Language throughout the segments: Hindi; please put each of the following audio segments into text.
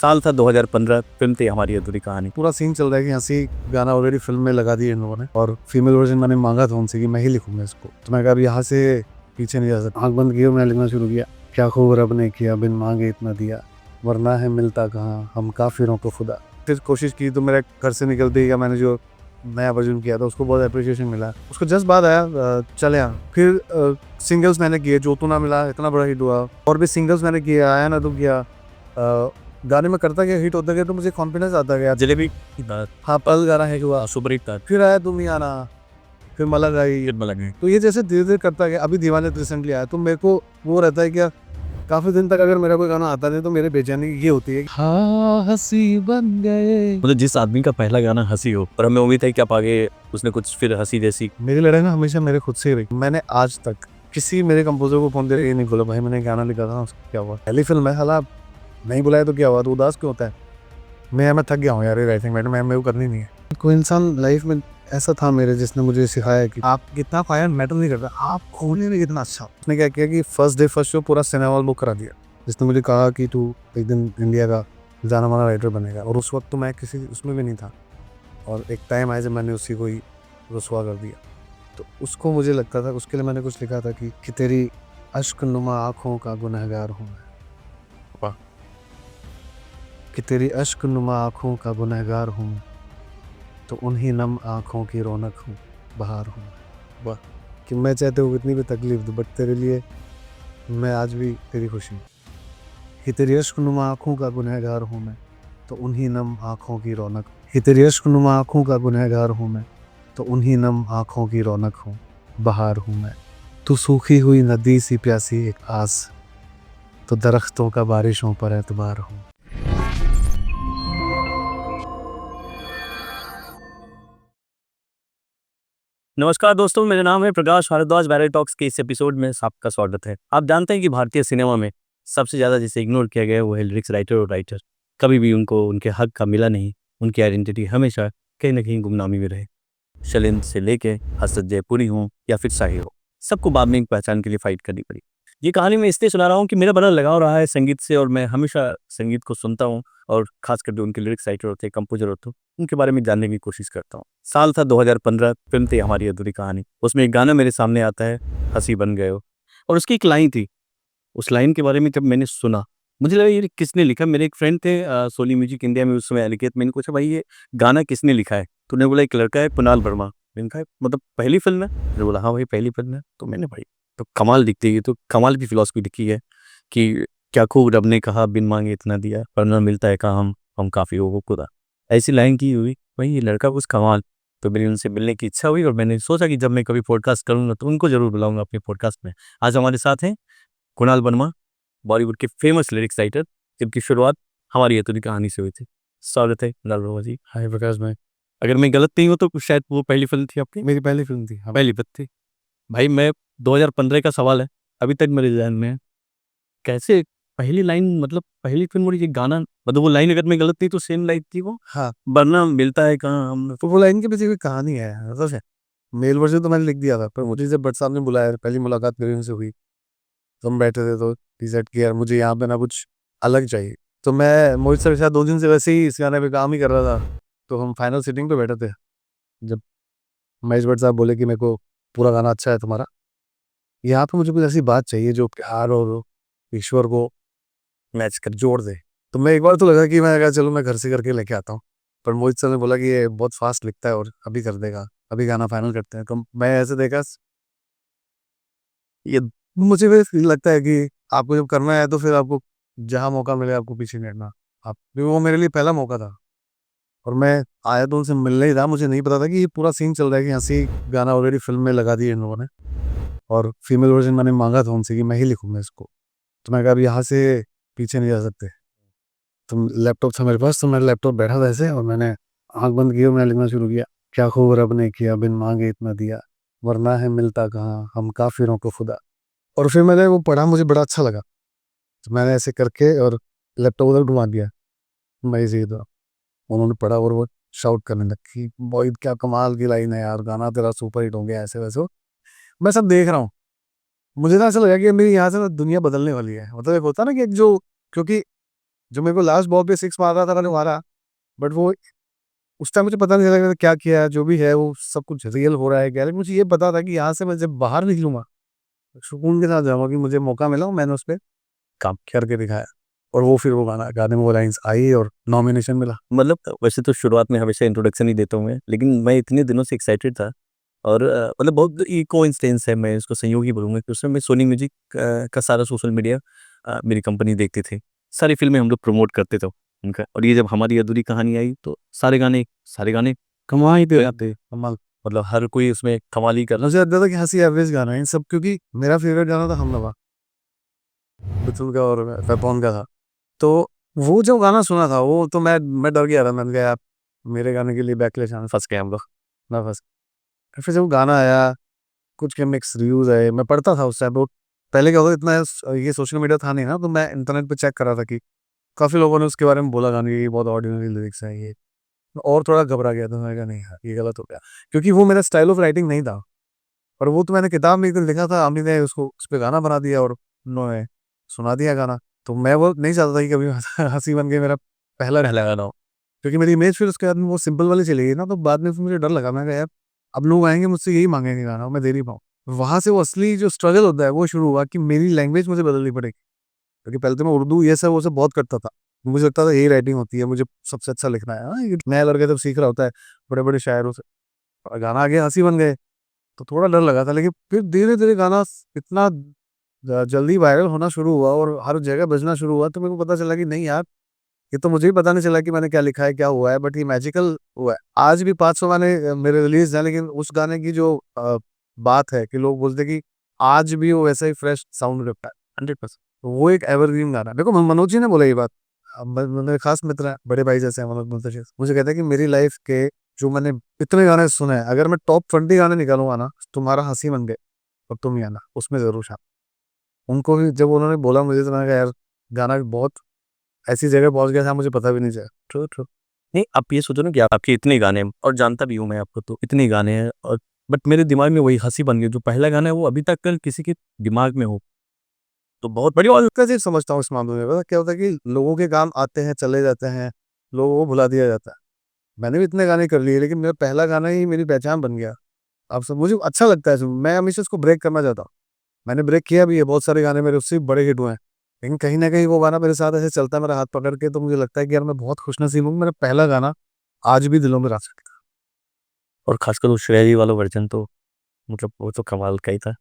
साल था 2015, फिल्म थी हमारी अधूरी कहानी। पूरा सीन चल रहा है कि हंसी गाना ऑलरेडी फिल्म में लगा दिया इन लोगों ने, और फीमेल वर्जन मैंने मांगा था उनसे कि मैं ही लिखूंगा इसको। तो मैं कहा अब यहाँ से पीछे नहीं जा सकता। आंख बंद की और मैंने लिखना शुरू किया। क्या खूब रब ने किया, बिन मांगे इतना दिया, वरना है मिलता कहाँ हम काफिरों को खुदा। फिर कोशिश की तो मेरे घर से निकलते ही मैंने जो नया वर्जन किया था उसको बहुत अप्रिशिएशन मिला। उसको जस्ट बाद आया चले यहाँ। फिर सिंगल्स मैंने किए, जो तू ना मिला इतना बड़ा हिट हुआ। और भी सिंगल्स मैंने किए, आया ना तो किया। गाने में करता गया, हिट होता गया, तो मुझे कॉन्फिडेंस आता गया। जलेबी की बात, हाँ, पल गाना है हुआ, सुपर हिट था। फिर आया तुम ही आना, फिर मलक आई। फिर लगे तो ये जैसे धीरे धीरे करता गया। अभी दीवाने रिसेंटली आया, तो मेरे को वो रहता है क्या, काफी दिन तक अगर मेरा कोई गाना आता नहीं तो मेरे बेचैनी ये होती है, हाँ हंसी बन गए। मतलब जिस आदमी का पहला गाना हंसी हो, और हमें उम्मीद है कि आप आगे उसने कुछ फिर हंसी जैसी। मेरी लड़ाई ना हमेशा मेरे खुद से ही रही। मैंने आज तक किसी मेरे कंपोजर को फोन दे ये नहीं बोला भाई मैंने गाना लिखा था, उसका क्या हुआ। पहली फिल्म है, हालात नहीं बुलाया तो क्या हुआ, तो उदास क्यों होता है। मैं थक गया हूँ यार ये राइटिंग मैटर, मैं वो करनी नहीं है। कोई इंसान लाइफ में ऐसा था मेरे जिसने मुझे सिखाया कि आप कितना फायर मैटर नहीं करता, आप खोलने में कितना अच्छा। उसने क्या किया कि फर्स्ट डे फर्स्ट शो पूरा सिनेमा बुक करा दिया। जिसने मुझे कहा कि तू एक दिन इंडिया का जाना माना राइटर बनेगा, और उस वक्त तो मैं किसी उसमें भी नहीं था। और एक टाइम आया जब मैंने उसी को ही रुसवा कर दिया। तो उसको मुझे लगता था, उसके लिए मैंने कुछ लिखा था कि तेरी अश्क नुमा आँखों का गुनहगार हूँ मैं। वाह। कि तेरी अश्क नुमा आँखों का गुनहगार हूँ मैं, तो उन्हीं नम आँखों की रौनक हूँ, बहार हूँ। वाह। कि मैं चाहते हूँ कितनी भी तकलीफ दूँ, बट तेरे लिए मैं आज भी तेरी खुशी हूँ। कि तेरी अश्क नुमा आँखों का गुनहगार हूँ मैं, तो उन्हीं नम आँखों की रौनक। कि तेरी अश्क नुमा आँखों का गुनहगार हूँ मैं, तो उन्हीं नम आँखों की रौनक हूँ, बहार हूँ मैं। तू सूखी हुई नदी सी प्यासी एक आस, तो दरख्तों का बारिशों पर एतबार हूँ। नमस्कार दोस्तों, मेरा नाम है प्रकाश भारद्वाज। वायरल टॉक्स के इस एपिसोड में आपका स्वागत है। आप जानते हैं कि भारतीय सिनेमा में सबसे ज़्यादा जिसे इग्नोर किया गया है वो है लिरिक्स राइटर और राइटर। कभी भी उनको उनके हक का मिला नहीं। उनकी आइडेंटिटी हमेशा कहीं ना कहीं गुमनामी में रहे। शैलेंद्र से लेके हसरत जयपुरी हो या फिर शाही हो, सबको बाद में एक पहचान के लिए फाइट करनी पड़ी। ये कहानी मैं इसलिए सुना रहा हूँ कि मेरा बड़ा लगाव रहा है संगीत से, और मैं हमेशा संगीत को सुनता हूँ, और खासकर जो उनके लिरिक्स राइटर होते हैं, कंपोजर होते हैं, उनके बारे में जानने की कोशिश करता हूँ। साल था 2015, फिल्म थी हमारी अधूरी कहानी। उसमें एक गाना मेरे सामने आता है, हंसी बन गए हो, और उसकी एक लाइन थी। उस लाइन के बारे में जब मैंने सुना, मुझे लगा ये किसने लिखा। मेरे एक फ्रेंड थे सोनी म्यूजिक इंडिया में उस समय अनिकेत। मैंने पूछा भाई ये गाना किसने लिखा है, तो उन्होंने बोला एक लड़का है कुणाल वर्मा। मैंने कहा मतलब पहली फिल्म है। मैंने बोला हाँ भाई पहली फिल्म है। तो मैंने भाई तो कमाल दिखती है, तो कमाल की फिलॉसफी लिखी है कि क्या खूब रब ने कहा, बिन मांगे इतना दिया, वरना मिलता है कहाँ हम काफी हो खुदा। ऐसी लाइन की हुई भाई, ये लड़का कुछ कमाल। तो मेरी उनसे मिलने की इच्छा हुई, और मैंने सोचा कि जब मैं कभी पॉडकास्ट करूंगा तो उनको जरूर बुलाऊंगा अपने पॉडकास्ट में। आज हमारे साथ हैं कुणाल वर्मा, बॉलीवुड के फेमस लिरिक्स राइटर, जिनकी शुरुआत हमारी अधूरी कहानी से हुई थी। स्वागत है कुणाल वर्मा जी। हाय प्रकाश भाई। अगर मैं गलत नहीं हूँ तो शायद वो पहली फिल्म थी आपकी। मेरी पहली फिल्म थी, हाँ। पहली फिल्म थी भाई। मैं 2015 का सवाल है, अभी तक मेरे ध्यान में है। कैसे पहली लाइन, मतलब पहली फिल्म और ये गाना, मतलब वो लाइन अगर मैं गलत नहीं तो सेम लाइन थी वो, हाँ, वरना मिलता है कहाँ हम। तो वो लाइन के पीछे कोई कहानी है, मतलब है। मेल वर्जन तो मैंने लिख दिया था, पर मुझे जब भट्ट साहब ने बुलाया, पहली मुलाकात मेरी उनसे हुई, तो हम बैठे थे, तो डिसाइड किया यार मुझे यहाँ पे ना कुछ अलग चाहिए। तो मैं मोहित सर के साथ 2 दिन से वैसे ही इस गाने पे काम ही कर रहा था। तो हम फाइनल सिटिंग पे बैठे थे, जब महेश भट्ट साहब बोले कि मेरे को पूरा गाना अच्छा है तुम्हारा, यहाँ पे मुझे कुछ ऐसी बात चाहिए जो प्यार और ईश्वर को मैच कर जोड़ दे। तो मैं एक बार तो लगा कि मैं कहा चलो मैं घर से करके लेके आता हूँ, पर मोहित सर ने बोला कि ये बहुत फास्ट लिखता है और अभी कर देगा, अभी गाना फाइनल करते हैं। तो मैं ऐसे देखा, ये मुझे भी लगता है कि आपको जब करना है तो फिर आपको जहाँ मौका मिले आपको पीछे नहीं हटना। आप वो मेरे लिए पहला मौका था, और मैं आया तो उनसे मिलने ही था। मुझे नहीं पता था कि ये पूरा सीन चल रहा है कि हंसी गाना ऑलरेडी फिल्म में लगा दिया इन लोगों ने, और फीमेल वर्जन मैंने मांगा था उनसे कि मैं ही लिखूंगा इसको। तो मैं कहा अब यहाँ से पीछे नहीं जा सकते। तो लैपटॉप था मेरे पास, तो मेरा लैपटॉप बैठा था ऐसे, और मैंने आंख बंद की और मैंने लिखना शुरू किया। क्या खूब रब ने किया, बिन मांगे इतना दिया, वरना है मिलता कहाँ हम काफिरों को खुदा। और फिर मैंने वो पढ़ा, मुझे बड़ा अच्छा लगा। तो मैंने ऐसे करके और लैपटॉप उधर घुमा दिया, मैं इसी तो उन्होंने पढ़ा, और वो शाउट करने लगी, मोहित क्या कमाल की लाइन है यार, गाना तेरा सुपर हिट हो गया, ऐसे वैसे। मैं सब देख रहा हूँ, मुझे ना ऐसा लगा कि मेरी यहाँ से ना दुनिया बदलने वाली है। मतलब एक होता है ना कि एक जो, क्योंकि जो मेरे को लास्ट बॉल पे 6 मार रहा था मैंने मारा, बट वो उस टाइम मुझे पता नहीं लगा क्या किया है, जो भी है वो सब कुछ रियल हो रहा है क्या, लेकिन मुझे ये पता था कि यहाँ से मैं जब बाहर निकलूँगा, सुकून के साथ जाऊँगा कि मुझे मौका मिला और मैंने उस पे काम करके दिखाया। और वो फिर वो गाने में वो लाइन्स आई और नॉमिनेशन मिला। मतलब वैसे तो शुरुआत में हमेशा इंट्रोडक्शन ही देता हूँ मैं, लेकिन मैं इतने दिनों से एक्साइटेड था और मतलब बहुत ये कोइंसिडेंस है, मैं इसको संयोग ही बोलूँगा कि उस समय मैं सोनी म्यूजिक का सारा सोशल मीडिया मेरी कंपनी देखती थी। सारी फ़िल्में हम लोग प्रमोट करते थे उनका, और ये जब हमारी अधूरी कहानी आई तो सारे गाने कमाल ही पे आते, कमाल। मतलब हर कोई उसमें कमाल ही कर रहा। मुझे लगता था कि हँसी एवरेज गाना है इन सब, क्योंकि मेरा फेवरेट गाना था हमनवा, मिथुन का और पेपॉन का था। तो वो जो गाना सुना था वो तो मैं डर गया था, मैंने कहा यार मेरे गाने के लिए बैकलैश आने, फँस गए हम लोग, मैं फँस गया। फिर जब गाना आया, कुछ के मिक्स रिव्यूज़ आए, मैं पढ़ता था उस टाइम पे। पहले क्या होता इतना ये सोशल मीडिया था नहीं ना, तो मैं इंटरनेट पे चेक कर रहा था कि काफ़ी लोगों ने उसके बारे में बोला गाने की ये बहुत ऑर्डिनरी लिरिक्स हैं ये। और थोड़ा घबरा गया था, मैंने कहा नहीं यार ये गलत हो गया, क्योंकि वो मेरा स्टाइल ऑफ राइटिंग नहीं था। और वो तो मैंने किताब में एक दिन लिखा था, अम्मी ने उसको उस पे गाना बना दिया और उन्होंने सुना दिया गाना। तो मैं वो नहीं चाहता था कि कभी हँसी बन के मेरा पहला गाना हो, क्योंकि मेरी इमेज फिर उसके बाद में वो सिंपल वाली चली गई ना, तो बाद में फिर मुझे डर लगा। मैं कहा यार अब लोग आएँगे मुझसे यही माँगेंगे गाना और मैं दे नहीं पाऊँ। वहाँ से वो असली जो स्ट्रगल होता है वो शुरू हुआ कि मेरी लैंग्वेज मुझे बदलनी पड़ेगी, क्योंकि पहले तो मैं उर्दू ये सब वो सब बहुत करता था। मुझे लगता था यही राइटिंग होती है, मुझे सबसे अच्छा लिखना है। हाँ, ये नया लड़का जब सीख रहा होता है बड़े-बड़े शायरों से, और गाना आ गया, हँसी बन गए, तो थोड़ा डर लगा था। लेकिन फिर धीरे-धीरे गाना इतना जल्दी वायरल होना शुरू हुआ और हर जगह बजना शुरू हुआ, तो मेरे को पता चला कि नहीं यार, ये तो मुझे भी पता नहीं चला कि मैंने क्या लिखा है, क्या हुआ है, बट ये मैजिकल हुआ है। आज भी 500 गाने मेरे रिलीज़ हैं, लेकिन उस गाने की जो बात है कि लोग बोलते हैं कि आज भी वो वैसा ही फ्रेश साउंड रखता है, 100%। तो वो एक एवरग्रीन गाना है। देखो मनोज जी ने बोला ये बात। मेरे खास मित्र हैं, बड़े भाई जैसे हैं मनोज मुंतशिर। मुझे कहते हैं कि मेरी लाइफ़ के जो मैंने इतने गाने सुने हैं, अगर मैं टॉप 20 गाने निकालूँगा ना, तुम्हारा हँसी बन गए और तुम ही आना, उसमें ज़रूर शामिल। उनको भी जब उन्होंने बोला मुझे, तो मैंने कहा यार गाना भी बहुत ऐसी जगह पहुँच गया जहाँ मुझे पता भी नहीं चला। True, true. नहीं, आप ये सोचो ना कि आपके इतने गाने हैं और जानता भी हूँ मैं आपको, तो इतने गाने हैं और बट मेरे दिमाग में वही हँसी बन गई, जो पहला गाना है वो अभी तक कल किसी के दिमाग में हो, तो बहुत बढ़िया। और मैं चीज़ समझता हूँ इस मामले में, पता क्या होता है कि लोगों के काम आते हैं, चले जाते हैं, लोगों को भुला दिया जाता है। मैंने भी इतने गाने कर लिए, लेकिन मेरा पहला गाना ही मेरी पहचान बन गया। अब सब मुझे अच्छा लगता है मैं हमेशा इसको ब्रेक करना चाहता हूँ। मैंने ब्रेक किया भी है, बहुत सारे गाने मेरे उससे भी बड़े हिट हुए हैं। लेकिन कहीं न कहीं वो गाना मेरे साथ ऐसे चलता है मेरा हाथ पकड़ के, तो मुझे लगता है कि यार मैं बहुत खुशनसीब हूँ, मेरा पहला गाना आज भी दिलों में राज रखता और खासकर वो श्रेया जी वाला वर्जन तो मतलब वो तो कमाल का ही था।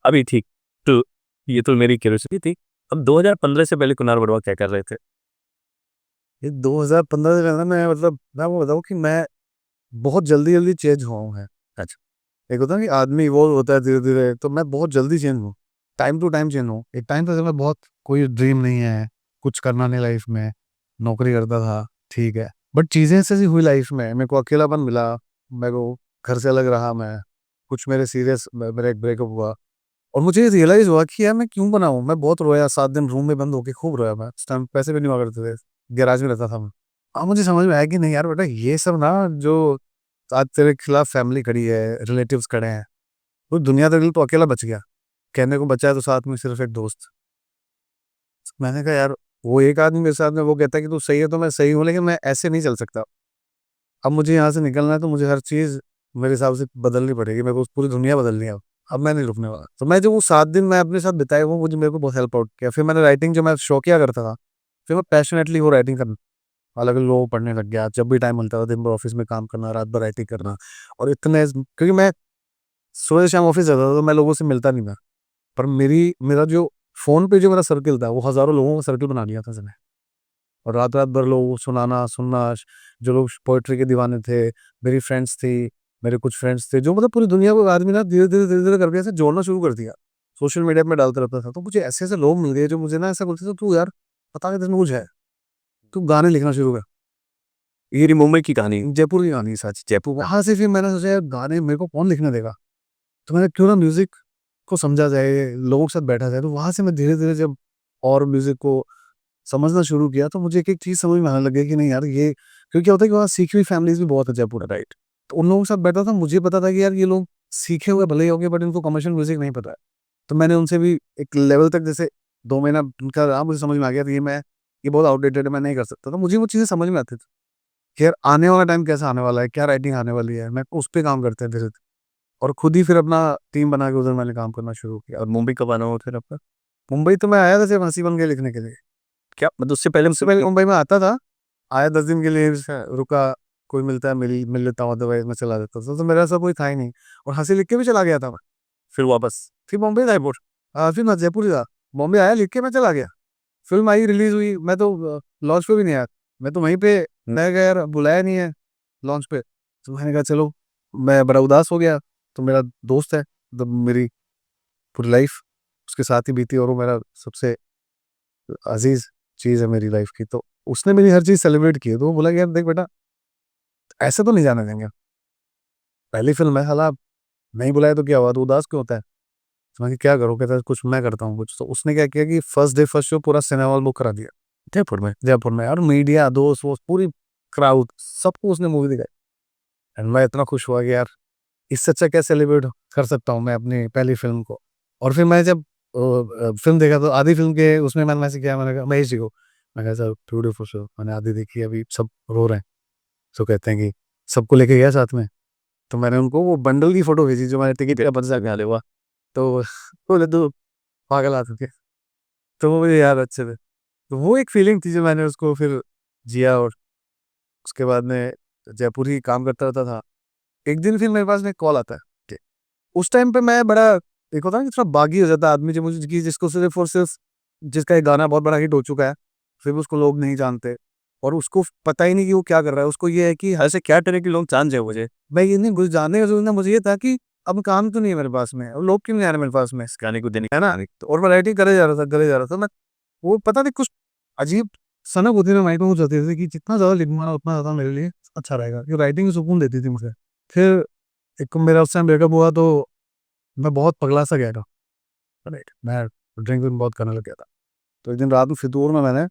अभी ठीक, तो ये तो मेरी क्यूरियोसिटी थी। अब 2015 से पहले कुणाल वर्मा क्या कर रहे थे? है। ये 2015 से ना मैं मतलब मैं आपको बताऊँ कि मैं बहुत जल्दी-जल्दी चेंज हुआ हूँ है। अच्छा, एक होता है कि आदमी इवॉल्व होता है धीरे-धीरे, तो मैं बहुत जल्दी चेंज हूँ। टाइम टू टाइम चेंज हूँ। एक टाइम था जब मैं बहुत कोई ड्रीम नहीं है, कुछ करना नहीं लाइफ़ में, नौकरी करता था, ठीक है। बट चीज़ें ऐसी-ऐसी हुई लाइफ़ में, मेरे को अकेलापन मिला, मेरे को घर से अलग रहा मैं, कुछ मेरे सीरियस मेरा एक ब्रेकअप हुआ और मुझे ये रियलाइज़ हुआ कि यार मैं क्यों बना हूँ? मैं बहुत रोया, 7 दिन रूम में बंद होके खूब रोया मैं। उस टाइम पैसे भी नहीं हुआ करते थे, गैराज में रहता था मैं। अब मुझे समझ में आया कि नहीं यार बेटा, ये सब ना जो आज तेरे खिलाफ फैमिली खड़ी है, रिलेटिव्स खड़े हैं, पूरी दुनिया तेरे लिए तो अकेला बच गया। कहने को बचा है तो साथ में सिर्फ़ एक दोस्त। मैंने कहा यार वो एक आदमी मेरे साथ में वो कहता है कि तू सही है तो मैं सही हूँ, लेकिन मैं ऐसे नहीं चल सकता। अब मुझे यहाँ से निकलना है तो मुझे हर चीज़ मेरे हिसाब से बदलनी पड़ेगी। मेरे को पूरी दुनिया बदलनी है अब। अब मैं नहीं रुकने वाला। तो मैं जो वो 7 दिन मैं अपने साथ बिताए वो मुझे मेरे को बहुत हेल्प आउट किया। फिर मैंने राइटिंग जो मैं शौकिया करता था, फिर मैं पैशनेटली वो राइटिंग करना अलग-अलग लोगों को पढ़ने लग गया। जब भी टाइम मिलता था दिन भर ऑफ़िस में काम करना, रात भर राइटिंग करना और इतने क्योंकि मैं सुबह शाम ऑफ़िस जाता था तो मैं लोगों से मिलता नहीं था। पर मेरा जो फ़ोन पे जो मेरा सर्किल था वो हज़ारों लोगों का सर्किल बना लिया था मैंने। और रात-रात भर लोगों को सुनाना, सुनना, जो लोग पोएट्री के दीवाने थे, मेरी फ्रेंड्स थी, मेरे कुछ फ्रेंड्स थे, जो मतलब पूरी दुनिया को आदमी ना धीरे-धीरे करके ऐसे जोड़ना शुरू कर दिया। सोशल मीडिया पे डालता रहता था, तो मुझे ऐसे-ऐसे लोग मिल गए जो मुझे ना ऐसा बोलते थे, "तू यार पता नहीं तेरे में कुछ है, तू गाने लिखना शुरू कर।" ये रही मुंबई की कहानी। जयपुर की कहानी सच, जयपुर वहाँ से फिर मैंने सोचा यार गाने मेरे को कौन लिखने देगा? तो मैंने क्यों ना म्यूज़िक को समझा जाए, लोगों के साथ बैठा जाए, तो वहाँ से मैं धीरे-धीरे जब और म्यूज़िक को समझना शुरू किया, तो मुझे एक-एक चीज़ समझ में आने लग गई कि नहीं यार ये क्योंकि क्या होता है कि वहाँ सीखी हुई फैमिलीज़ भी बहुत है जयपुर में, राइट? तो उन लोगों के साथ बैठा था, मुझे पता था कि यार ये लोग सीखे हुए भले ही होंगे बट इनको कमर्शियल म्यूज़िक नहीं पता है। तो मैंने उनसे भी एक लेवल तक जैसे 2 महीना उनका रहा, मुझे समझ में आ गया कि ये मैं ये बहुत आउटडेटेड है, मैं नहीं कर सकता। तो मुझे वो चीज़ें समझ में आती थी कि यार आने वाला टाइम कैसा आने वाला है, क्या राइटिंग आने वाली है, मैं उस पे काम करते हैं धीरे-धीरे, और खुद ही फिर अपना टीम बना के उधर मैंने काम करना शुरू किया। और मुंबई कब आना हुआ फिर आपका? मुंबई तो मैं आया था सिर्फ हँसी बन के लिखने के लिए। क्या मतलब उससे पहले पहले मुंबई में आता था, आया 10 दिन के लिए, रुका, कोई मिलता है मिल लेता हूँ, अदरवाइज़ मैं चला जाता था। तो मेरा ऐसा कोई था ही नहीं, और हँसी लिख के भी चला गया था मैं। फिर वापस? फिर बॉम्बे था एयरपोर्ट, फिर मैं जयपुर ही था। बॉम्बे आया, लिख के मैं चला गया। फ़िल्म आई, रिलीज़ हुई, मैं तो लॉन्च पे भी नहीं आया। मैं तो वहीं पे, मैं कहा यार बुलाया नहीं है लॉन्च पे। तो मैंने कहा चलो, मैं बड़ा उदास हो गया। तो मेरा दोस्त है, मतलब मेरी पूरी लाइफ़ उसके साथ ही बीती, और वो मेरा सबसे अज़ीज़ चीज़ है मेरी लाइफ़ की। तो उसने मेरी हर चीज़ सेलिब्रेट की है। तो वो बोला कि यार देख बेटा, ऐसे तो नहीं जाने देंगे। पहली फ़िल्म है, साला नहीं बुलाया तो क्या हुआ? तू उदास क्यों होता है? तो मैंने कहा क्या करूँ? कहता है कुछ मैं करता हूँ कुछ। तो उसने क्या किया कि फर्स्ट डे फर्स्ट शो पूरा सिनेमा हॉल बुक करा दिया जयपुर में? जयपुर में, और मीडिया, दोस्त वोस्त, पूरी क्राउड, सबको उसने मूवी दिखाई। एंड मैं इतना खुश हुआ कि यार इससे अच्छा क्या सेलिब्रेट कर सकता हूँ मैं अपनी पहली फ़िल्म को। और फिर मैं जब फ़िल्म देखा, तो आधी फ़िल्म के उसमें मैंने मैसेज किया, मैंने कहा महेश जी को, मैं कहा सर ब्यूटीफुल शो, मैंने आधी देखी, अभी सब रो रहे हैं। तो कहते हैं कि सबको लेके गया साथ में? तो मैंने उनको वो बंडल की फ़ोटो भेजी जो मैंने टिकट का बदला के हुआ। तो बोले तू पागल आदमी है। तो वो मुझे याद अच्छे से। तो वो एक फ़ीलिंग थी जो मैंने उसको फिर जिया, और उसके बाद में जयपुर ही काम करता रहता था। एक दिन फिर मेरे पास में एक कॉल आता है कि उस टाइम पे मैं बड़ा, एक होता है ना कि थोड़ा बागी हो जाता है आदमी, जो मुझे कि जिसको सिर्फ़ और सिर्फ़, जिसका एक गाना बहुत बड़ा हिट हो चुका है, फिर भी उसको लोग नहीं जानते, और उसको पता ही नहीं कि वो क्या कर रहा है। उसको ये है कि ऐसे क्या तरह के लोग जान जाए मुझे? मैं ये नहीं, कुछ जानने का ज़रूरी ना, मुझे ये था कि अब काम तो नहीं है मेरे पास में, और लोग क्यों नहीं आ रहे मेरे पास में, इस गाने को देने है ना? तो और वैरायटी करे जा रहा था, करे जा रहा था मैं। वो पता नहीं कुछ अजीब सनक होती है माइंड में, मुझे आती थी कि जितना ज़्यादा लिखूँगा उतना ज़्यादा मेरे लिए अच्छा रहेगा, कि राइटिंग सुकून देती थी मुझे। फिर एक मेरा उस टाइम ब्रेकअप हुआ, तो मैं बहुत पगला सा गया था, राइट? मैं ड्रिंक विंक बहुत करने लग गया था। तो एक दिन रात में फितूर में मैंने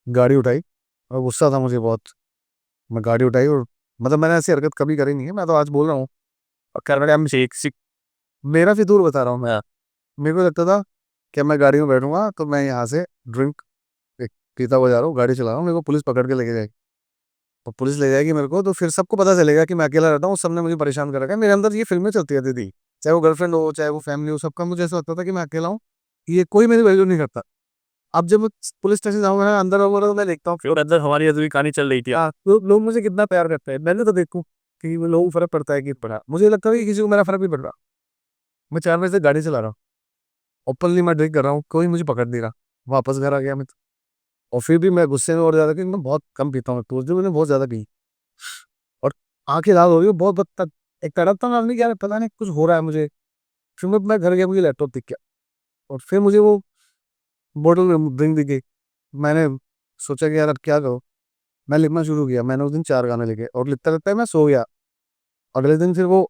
गाड़ी उठाई, और गुस्सा था मुझे बहुत। मैं गाड़ी उठाई, और मतलब मैंने ऐसी हरकत कभी करी नहीं है, मैं तो आज बोल रहा हूँ। और करने हम से एक सिक मेरा फितूर बता रहा हूँ मैं। मेरे को लगता था कि मैं गाड़ी में बैठूँगा तो मैं यहाँ से ड्रिंक एक पीता हुआ जा रहा हूँ, गाड़ी चला रहा हूँ, मेरे को पुलिस पकड़ के लेके जाएगी। और पुलिस ले जाएगी मेरे को, तो फिर सबको पता चलेगा कि मैं अकेला रहता हूँ, सबने मुझे परेशान कर रखा है। मेरे अंदर ये फ़िल्में चलती रहती थी। चाहे वो गर्लफ्रेंड हो, चाहे वो फैमिली हो, सबका मुझे ऐसा लगता था कि मैं अकेला हूँ, ये कोई मेरी वैल्यू नहीं करता। अब जब मैं पुलिस स्टेशन जाऊँगा ना, अंदर आऊँगा, तो मैं देखता हूँ और अंदर हमारी अधूरी कहानी चल रही थी। लोग मुझे कितना प्यार करते हैं। मैंने तो देखूँ कि वो लोगों को फ़र्क पड़ता है कि पड़ा। मुझे लगता है कि किसी को मेरा फ़र्क नहीं पड़ रहा। मैं 4 बजे से गाड़ी चला रहा हूँ, ओपनली मैं ड्रिंक कर रहा हूँ, कोई मुझे पकड़ नहीं रहा। वापस घर आ गया मैं तो। और फिर भी मैं गुस्से में और ज़्यादा, क्योंकि मैं बहुत कम पीता हूँ, तो उस दिन मैंने बहुत ज़्यादा पी, और आँखें लाल हो गई, बहुत एक तड़पता आदमी, क्या पता नहीं कुछ हो रहा है मुझे। फिर मैं घर गया, मुझे लैपटॉप दिख गया, और फिर मुझे वो बॉटल में ड्रिंक दिख गई। मैंने सोचा कि यार अब क्या करूँ? मैं लिखना शुरू किया। मैंने उस दिन 4 गाने लिखे, और लिखते-लिखते मैं सो गया। अगले दिन फिर वो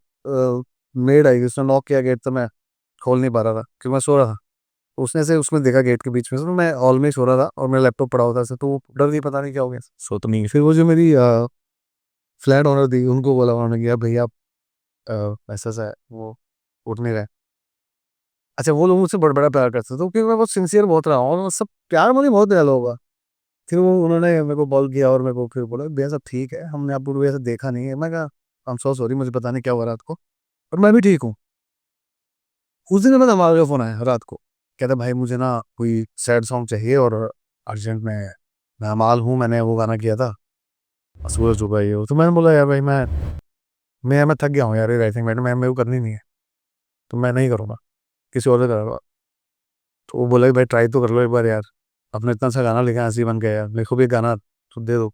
मेड आई, उसने नॉक किया गेट, तो मैं खोल नहीं पा रहा था क्योंकि मैं सो रहा था। उसने से उसमें देखा गेट के बीच में से, तो मैं हॉल में ही सो रहा था, और मेरा लैपटॉप पड़ा हुआ था ऐसे, तो वो डर गई, पता नहीं क्या हो गया। सो तो नहीं फिर वो जो मेरी फ्लैट ओनर थी, उनको बोला, उन्होंने कहा भैया ऐसा-ऐसा है, वो उठ नहीं रहे। अच्छा, वो लोग मुझसे बड़ा प्यार करते थे, तो क्योंकि मैं बहुत सिंसियर बहुत रहा हूँ, और सब प्यार मुझे बहुत दिया लोगों का। फिर वो उन्होंने मेरे को कॉल किया, और मेरे को फिर बोला, भैया सब ठीक है, हमने आपको ऐसा देखा नहीं है। मैं कहा आई एम सो सॉरी, मुझे पता नहीं क्या हुआ रात को, और मैं भी ठीक हूँ। उस दिन मेरा धमाल का फ़ोन आया रात को, कहता भाई मुझे ना कोई सैड सॉन्ग चाहिए, और अर्जेंट में, मैं अमाल हूँ, मैंने वो गाना किया था, सूरज डूबा ये वो। तो मैंने बोला यार भाई, मैं थक गया हूँ यार, ये राइटिंग मैटर मैं मेरे को करनी नहीं है, तो मैं नहीं करूँगा, किसी और से करूँगा। तो वो बोला कि भाई ट्राई तो कर लो एक बार यार, आपने इतना अच्छा गाना लिखा है, हँसी बन के यार, मेरे को भी एक गाना तो दे दो।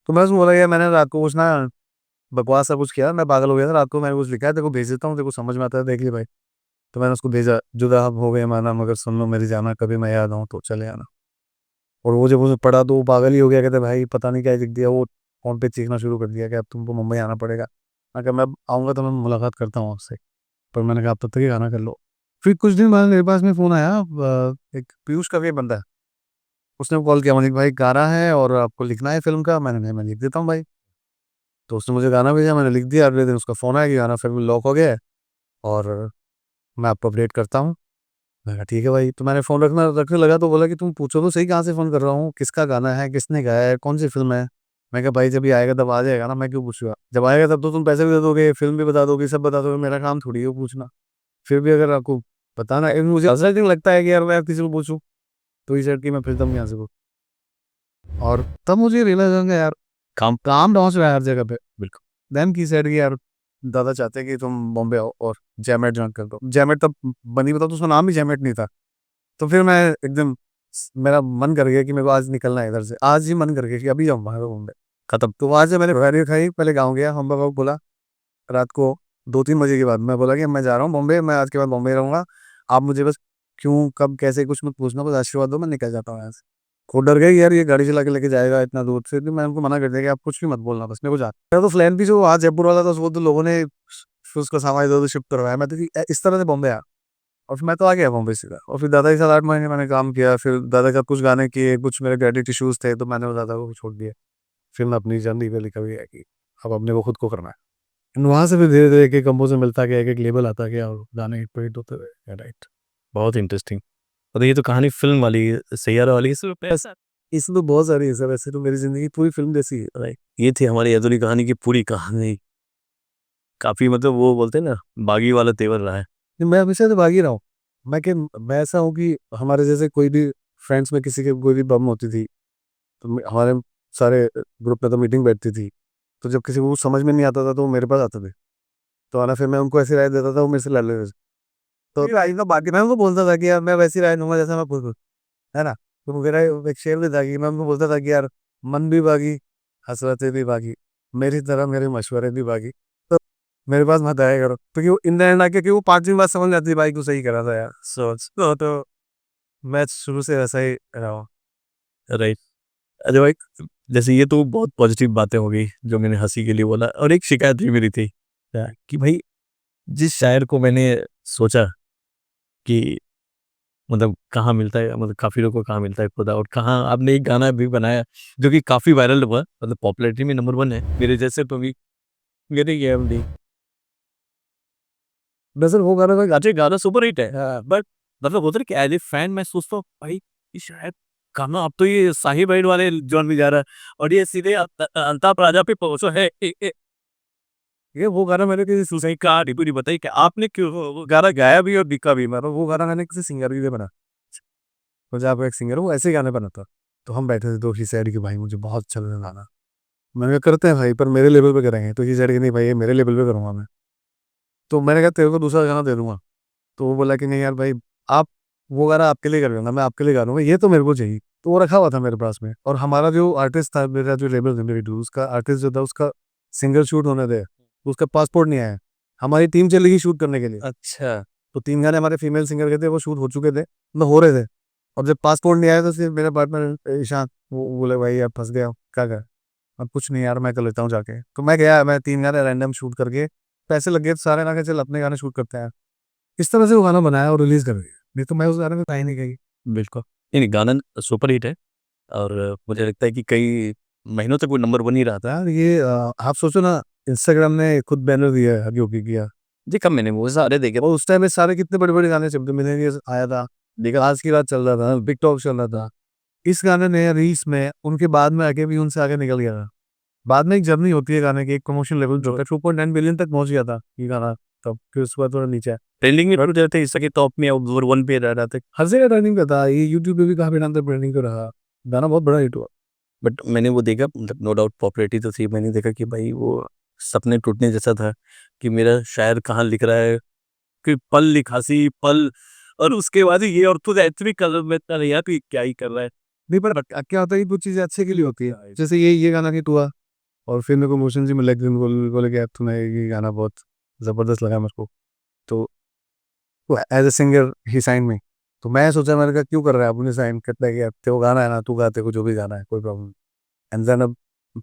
तो मैं उसको बोला यार, मैंने रात को कुछ ना बकवास सा कुछ किया, मैं पागल हो गया था, रात को मैंने कुछ लिखा है, तेरे को भेज देता हूँ, तेरे को समझ में आता है, देख ली भाई। तो मैंने उसको भेजा, जुदा अब हो गए माना, मगर सुन लो मेरी जाना, कभी मैं याद आऊँ तो चले आना। और वो जब उसे पढ़ा, तो वो पागल ही हो गया, कहते भाई पता नहीं क्या लिख दिया। वो फ़ोन पे चीखना शुरू कर दिया कि अब तुमको मुंबई आना पड़ेगा। मैं कहा मैं आऊँगा तो मैं मुलाकात करता हूँ आपसे, पर मैंने कहा आप तब तक ये गाना कर लो। फिर कुछ दिन बाद मेरे पास में फ़ोन आया, एक पीयूष करके एक बंदा है, उसने कॉल किया, मलिक भाई गाना है और आपको लिखना है फ़िल्म का। मैंने कहा मैं लिख देता हूँ भाई। तो उसने मुझे गाना भेजा, मैंने लिख दिया। अगले दिन उसका फ़ोन आया कि गाना फिर लॉक हो गया है, और मैं आपको अपडेट करता हूँ, मैं कहा ठीक है भाई, तो मैंने फ़ोन रखने लगा तो बोला कि तुम पूछो तो सही कहाँ से फ़ोन कर रहा हूँ, किसका गाना है, किसने गाया है, कौन सी फ़िल्म है? मैं कहा भाई जब ये आएगा तब आ जाएगा ना, मैं क्यों पूछूँगा? जब आएगा तब तो तुम पैसे भी दे दोगे, फ़िल्म भी बता दोगे, सब बता दोगे, मेरा काम थोड़ी है वो पूछना। फिर भी अगर आपको बताना है, मुझे फ्रस्ट्रेटिंग लगता है कि यार मैं किसी को पूछूँ, तो ही सेट कि मैं फिर तब यहाँ से को और तब मुझे रियलाइज़ हो गया यार, काम डाउन से हर जगह पे। बिल्कुल। देन ही सेड कि यार दादा चाहते हैं कि तुम बॉम्बे आओ और जैमेट जॉइन कर दो। जैमेट तब बनी बताऊँ तो उसका नाम ही जैमेट नहीं था। तो फिर मैं एकदम मेरा मन कर गया कि मेरे को आज निकलना है इधर से। आज ही मन कर गया कि अभी जाऊँ बाहर बॉम्बे। खत्म। तो वहाँ से मैंने गाड़ी खाई, पहले गाँव गया, मम्मी-पापा को बोला रात को 2-3 बजे के बाद मैं बोला कि मैं जा रहा हूँ बॉम्बे, मैं आज के बाद बॉम्बे रहूँगा। आप मुझे बस क्यों, कब, कैसे कुछ मत पूछना, बस आशीर्वाद दो, मैं निकल जाता हूँ यहाँ से। वो डर गए कि यार ये गाड़ी चला के लेके जाएगा इतना दूर से, तो मैंने उनको मना कर दिया कि आप कुछ भी मत बोलना, बस मेरे को जाना है। मेरा तो प्लान भी जो वहाँ जयपुर वाला था, वो तो लोगों ने फिर उसका सामान इधर-उधर शिफ्ट करवाया। मैं तो इस तरह से बॉम्बे आया और फिर मैं तो आ गया बॉम्बे सीधा और फिर दादा के साथ 8 महीने मैंने काम किया। फिर दादा के साथ कुछ गाने किए, कुछ मेरे क्रेडिट इश्यूज़ थे, तो मैंने वो दादा को छोड़ दिया। फिर मैं अपनी जर्नी पे निकल गया कि अब अपने को खुद को करना है। वहाँ से फिर धीरे-धीरे एक-एक कंपोज़र मिलता गया, एक-एक लेबल आता गया और गाने हिट होते गए। राइट। बहुत इंटरेस्टिंग। और ये तो कहानी फ़िल्म वाली, सैयारा वाली, इसमें पैसा इसमें तो बहुत सारी है सर, वैसे तो मेरी ज़िंदगी पूरी फ़िल्म जैसी है। राइट। ये थी हमारी अधूरी कहानी की पूरी कहानी। काफ़ी मतलब वो बोलते हैं ना, बागी वाला तेवर रहा है। नहीं, मैं हमेशा से भाग ही रहा हूँ। मैं ऐसा हूँ कि हमारे जैसे कोई भी फ्रेंड्स में किसी के कोई भी प्रॉब्लम होती थी, तो हमारे सारे ग्रुप में तो मीटिंग बैठती थी। तो जब किसी को कुछ समझ में नहीं आता था तो वो मेरे पास आते थे। तो आना फिर मैं उनको ऐसी राय देता था, वो मेरे से लड़ लेते थे। तो राय का बाकी मैं उनको बोलता था कि यार मैं वैसी राय दूँगा जैसा मैं खुद हूँ, है ना? तो मेरा एक शेर भी था कि मैं उनको बोलता था कि यार मन भी बागी, हसरतें भी बागी, मेरी तरह मेरे मशवरे भी बागी। तो मेरे पास मत आया करो। क्योंकि वो इन द एंड आके कि वो 5वीं बात समझ में आती है भाई तू सही कह रहा था यार। सोच तो मैं शुरू से ऐसा ही रहा हूँ। राइट। अरे भाई, जैसे ये तो बहुत पॉजिटिव बातें हो गई जो मैंने हँसी के लिए बोला, और एक शिकायत भी मेरी थी कि भाई जिस शायर को मैंने सोचा कि मतलब कहाँ मिलता है, मतलब काफ़ी लोगों को कहाँ मिलता है खुदा, और कहाँ आपने एक गाना भी बनाया जो कि काफ़ी वायरल हुआ, मतलब पॉपुलैरिटी में नंबर 1 है, मेरे जैसे तो भी मेरे ये एमडी। दरअसल वो गाना था अच्छा गाना सुपर हिट है, बट मतलब होता है कि एज ए फैन मैं सोचता हूँ भाई ये शायद गाना अब तो ये साहिब वाइड वाले जॉन में जा रहा है और ये सीधे अल्ताफ राजा पे पहुंचो है। ये वो गाना मैंने किसी सही कहा रिपू बताइए कि आपने क्यों वो गाना गाया भी और बिका भी, मतलब वो गाना मैंने किसी सिंगर के लिए बना। पंजाब का एक सिंगर है, वो ऐसे ही गाने बनाता। तो हम बैठे थे, तो ही सैड कि भाई मुझे बहुत अच्छा लगा गाना। मैंने कहा करते हैं भाई, पर मेरे लेवल पे करेंगे। तो ही सैड कि नहीं भाई ये मेरे लेवल पे करूँगा मैं। तो मैंने कहा तेरे को दूसरा गाना दे दूँगा। तो वो बोला कि नहीं यार भाई, आप वो गाना आपके लिए कर लूँगा, मैं आपके लिए गा दूँगा, ये तो मेरे को चाहिए। तो वो रखा हुआ था मेरे पास में। और हमारा जो आर्टिस्ट था, मेरा जो लेबल था मेरी डू, उसका आर्टिस्ट जो था उसका सिंगल शूट होने थे, उसका पासपोर्ट नहीं आया। हमारी टीम चली गई शूट करने के लिए। अच्छा। तो 3 गाने हमारे फीमेल सिंगर के थे, वो शूट हो चुके थे, मतलब हो रहे थे। और जब पासपोर्ट नहीं आया तो फिर मेरा पार्टनर ईशान, वो बोले भाई अब फँस गया हूँ, क्या करें? अब कुछ नहीं यार मैं कर लेता हूँ जाके। तो मैं गया, मैं 3 गाने रैंडम शूट करके, पैसे लग गए तो सारे, ना कहा चल अपने गाने शूट करते हैं। इस तरह से वो गाना बनाया और रिलीज़ कर दिया। नहीं तो मैं उस गाने में था ही नहीं कहीं। बिल्कुल। नहीं नहीं, गाना सुपर हिट है और मुझे लगता है कि कई महीनों तक वो नंबर 1 ही रहा था। यार ये आप सोचो ना, इंस्टाग्राम ने खुद बैनर दिया है हगी होगी किया। जी कब मैंने वो सारे देखे। और उस टाइम में सारे कितने बड़े-बड़े गाने चलते, मिलेनियर्स आया था, देखा। आज की रात चल रहा था, बिग टॉक चल रहा था। इस गाने ने रील्स में उनके बाद में आके भी उनसे आगे निकल गया था। बाद में एक जर्नी होती है गाने की, एक प्रमोशन लेवल जो है 2.9 बिलियन तक पहुँच गया था ये गाना तब, फिर उसके बाद थोड़ा नीचे आया। ट्रेंडिंग में रहते थे, इसके टॉप में नंबर 1 पे रह रहा था। हर जगह ट्रेंडिंग पे था, ये यूट्यूब पे भी काफ़ी टाइम तक ट्रेंडिंग पे रहा। गाना बहुत बड़ा हिट हुआ। बट मैंने वो देखा, मतलब नो डाउट पॉपुलैरिटी तो थी, मैंने देखा कि भाई वो सपने टूटने जैसा था कि मेरा शायर कहाँ लिख रहा है कि पल लिखासी पल, और उसके बाद ये और तो इतनी कलर में इतना नहीं यार क्या ही कर रहा है। नहीं पर क्या होता है कि कुछ चीज़ें अच्छे के लिए होती है। जैसे ये गाना हिट हुआ और फिर मेरे को मोशन जी मिला, एक दिन बोले कि यार तूने ये गाना बहुत ज़बरदस्त लगा मेरे को। तो एज़ अ सिंगर ही साइन मी। तो मैं सोचा, मैंने कहा क्यों कर रहा है आपने साइन? कहता है कि यार तेरे को गाना है ना, तू गा, तेरे को जो भी गाना है कोई प्रॉब्लम नहीं। एंड देन अब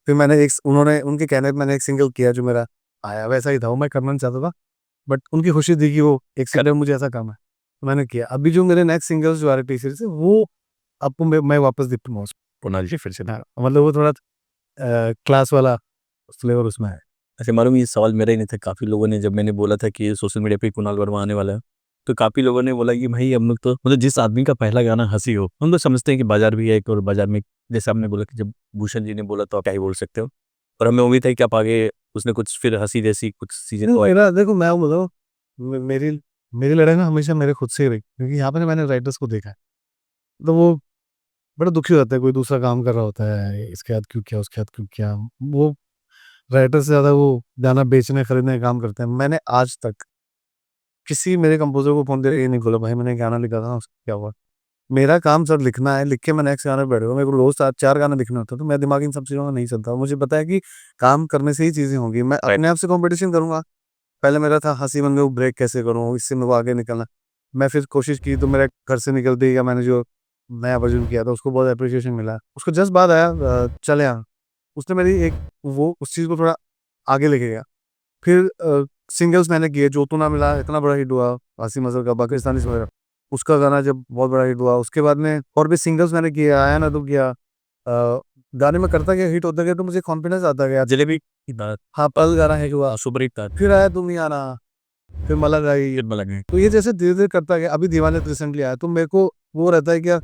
फिर मैंने एक, उन्होंने उनके कहने पे मैंने एक सिंगल किया जो मेरा आया, वैसा ही था वो मैं करना नहीं चाहता था। बट उनकी खुशी थी कि वो एक सिंगर मुझे ऐसा काम है, तो मैंने किया। अभी जो मेरे नेक्स्ट सिंगल्स जो आ रहे टी सीरीज से, वो आपको मैं वापस दिखूँगा उसमें। कुणाल जी फिर से। हाँ, मतलब वो थोड़ा क्लास वाला फ्लेवर उसमें है। ऐसे मालूम ये सवाल मेरा ही नहीं था, काफ़ी लोगों ने जब मैंने बोला था कि सोशल मीडिया पे कुणाल वर्मा आने वाला है, तो काफ़ी लोगों ने बोला कि भाई हम लोग तो मतलब जिस आदमी का पहला गाना हँसी हो, हम लोग समझते हैं कि बाज़ार भी है एक और बाज़ार में जैसे आपने बोला कि जब भूषण जी ने बोला तो आप क्या ही बोल सकते हो। और हमें उम्मीद है कि आप आगे उसने कुछ फिर हँसी जैसी कुछ चीज़ें नहीं, मेरा देखो मैं बताऊँ, मेरी मेरी लड़ाई ना हमेशा मेरे खुद से ही रही, क्योंकि यहाँ पे ना मैंने राइटर्स को देखा है, तो वो बड़ा दुखी हो जाता है, कोई दूसरा काम कर रहा होता है, इसके बाद क्यों किया, उसके बाद क्यों किया। वो राइटर से ज़्यादा वो गाना बेचने, खरीदने का काम करते हैं। मैंने आज तक किसी मेरे कंपोज़र को फ़ोन करके ये नहीं बोला, भाई मैंने गाना लिखा था, उसका क्या हुआ? मेरा काम सर लिखना है, लिख के मैं नेक्स्ट गाने पे बैठूँगा। मेरे को रोज़ 4 गाने लिखने होते हैं, तो मेरा दिमाग इन सब चीज़ों में नहीं चलता। मुझे पता है कि काम करने से ही चीज़ें होंगी। मैं अपने आप से कॉम्पिटिशन करूँगा। पहले मेरा था हँसी मन में ब्रेक कैसे करूँ, इससे मेरे को आगे निकलना। मैं फिर कोशिश की तो मेरे घर से निकलते ही या मैंने जो नया वर्ज़न किया था उसको बहुत एप्रिसिएशन मिला। उसको जस्ट बाद आया चल यहाँ, उसने मेरी एक वो उस चीज़ को थोड़ा आगे लेके गया। फिर सिंगल्स मैंने किए, जो तू ना मिला इतना बड़ा हिट हुआ, हँसी मज़ाक का पाकिस्तानी वगैरह, उसका गाना जब बहुत बड़ा हिट हुआ, उसके बाद में और भी सिंगल्स मैंने किए, आया ना तू किया। गाने में करता गया, हिट होता गया, तो मुझे कॉन्फिडेंस आता गया। जलेबी की बात हाँ, पल गाना हिट हुआ, सुपर हिट था। फिर आया तुम ही आना, फिर मलंग आई। फिर लगे तो ये जैसे धीरे-धीरे करता गया, अभी दीवाने रिसेंटली आया, तो मेरे को वो रहता है कि यार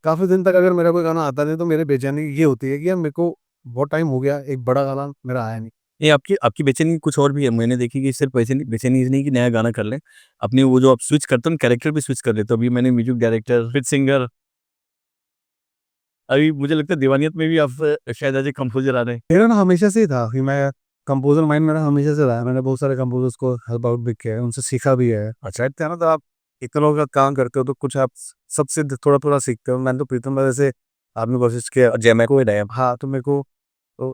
काफ़ी दिन तक अगर मेरा कोई गाना आता नहीं, तो मेरी बेचैनी ये होती है कि यार मेरे को बहुत टाइम हो गया, एक बड़ा गाना मेरा आया नहीं। ये आपकी आपकी बेचैनी कुछ और भी है। मैंने देखी कि सिर्फ बेचैनी बेचैनी नहीं कि नया गाना कर लें। अपनी वो जो आप स्विच करते हो ना कैरेक्टर भी स्विच कर लेते हो। अभी मैंने म्यूजिक डायरेक्टर, फिर सिंगर, अभी मुझे लगता है दीवानियत में भी आप शायद एज़ ए कंपोज़र आ रहे हैं। मेरा ना हमेशा से ही था कि मैं कंपोज़र माइंड मेरा हमेशा से रहा है। मैंने बहुत सारे कंपोज़र्स को हेल्प आउट भी किया है, उनसे सीखा भी है। अच्छा कहते हैं ना, तो आप इतने लोगों का काम करते हो तो कुछ आप सबसे थोड़ा-थोड़ा सीखते हो। मैंने तो प्रीतम भाई जैसे आदमी कोशिश किया, जैमैक को हिदायत हाँ, तो मेरे को तो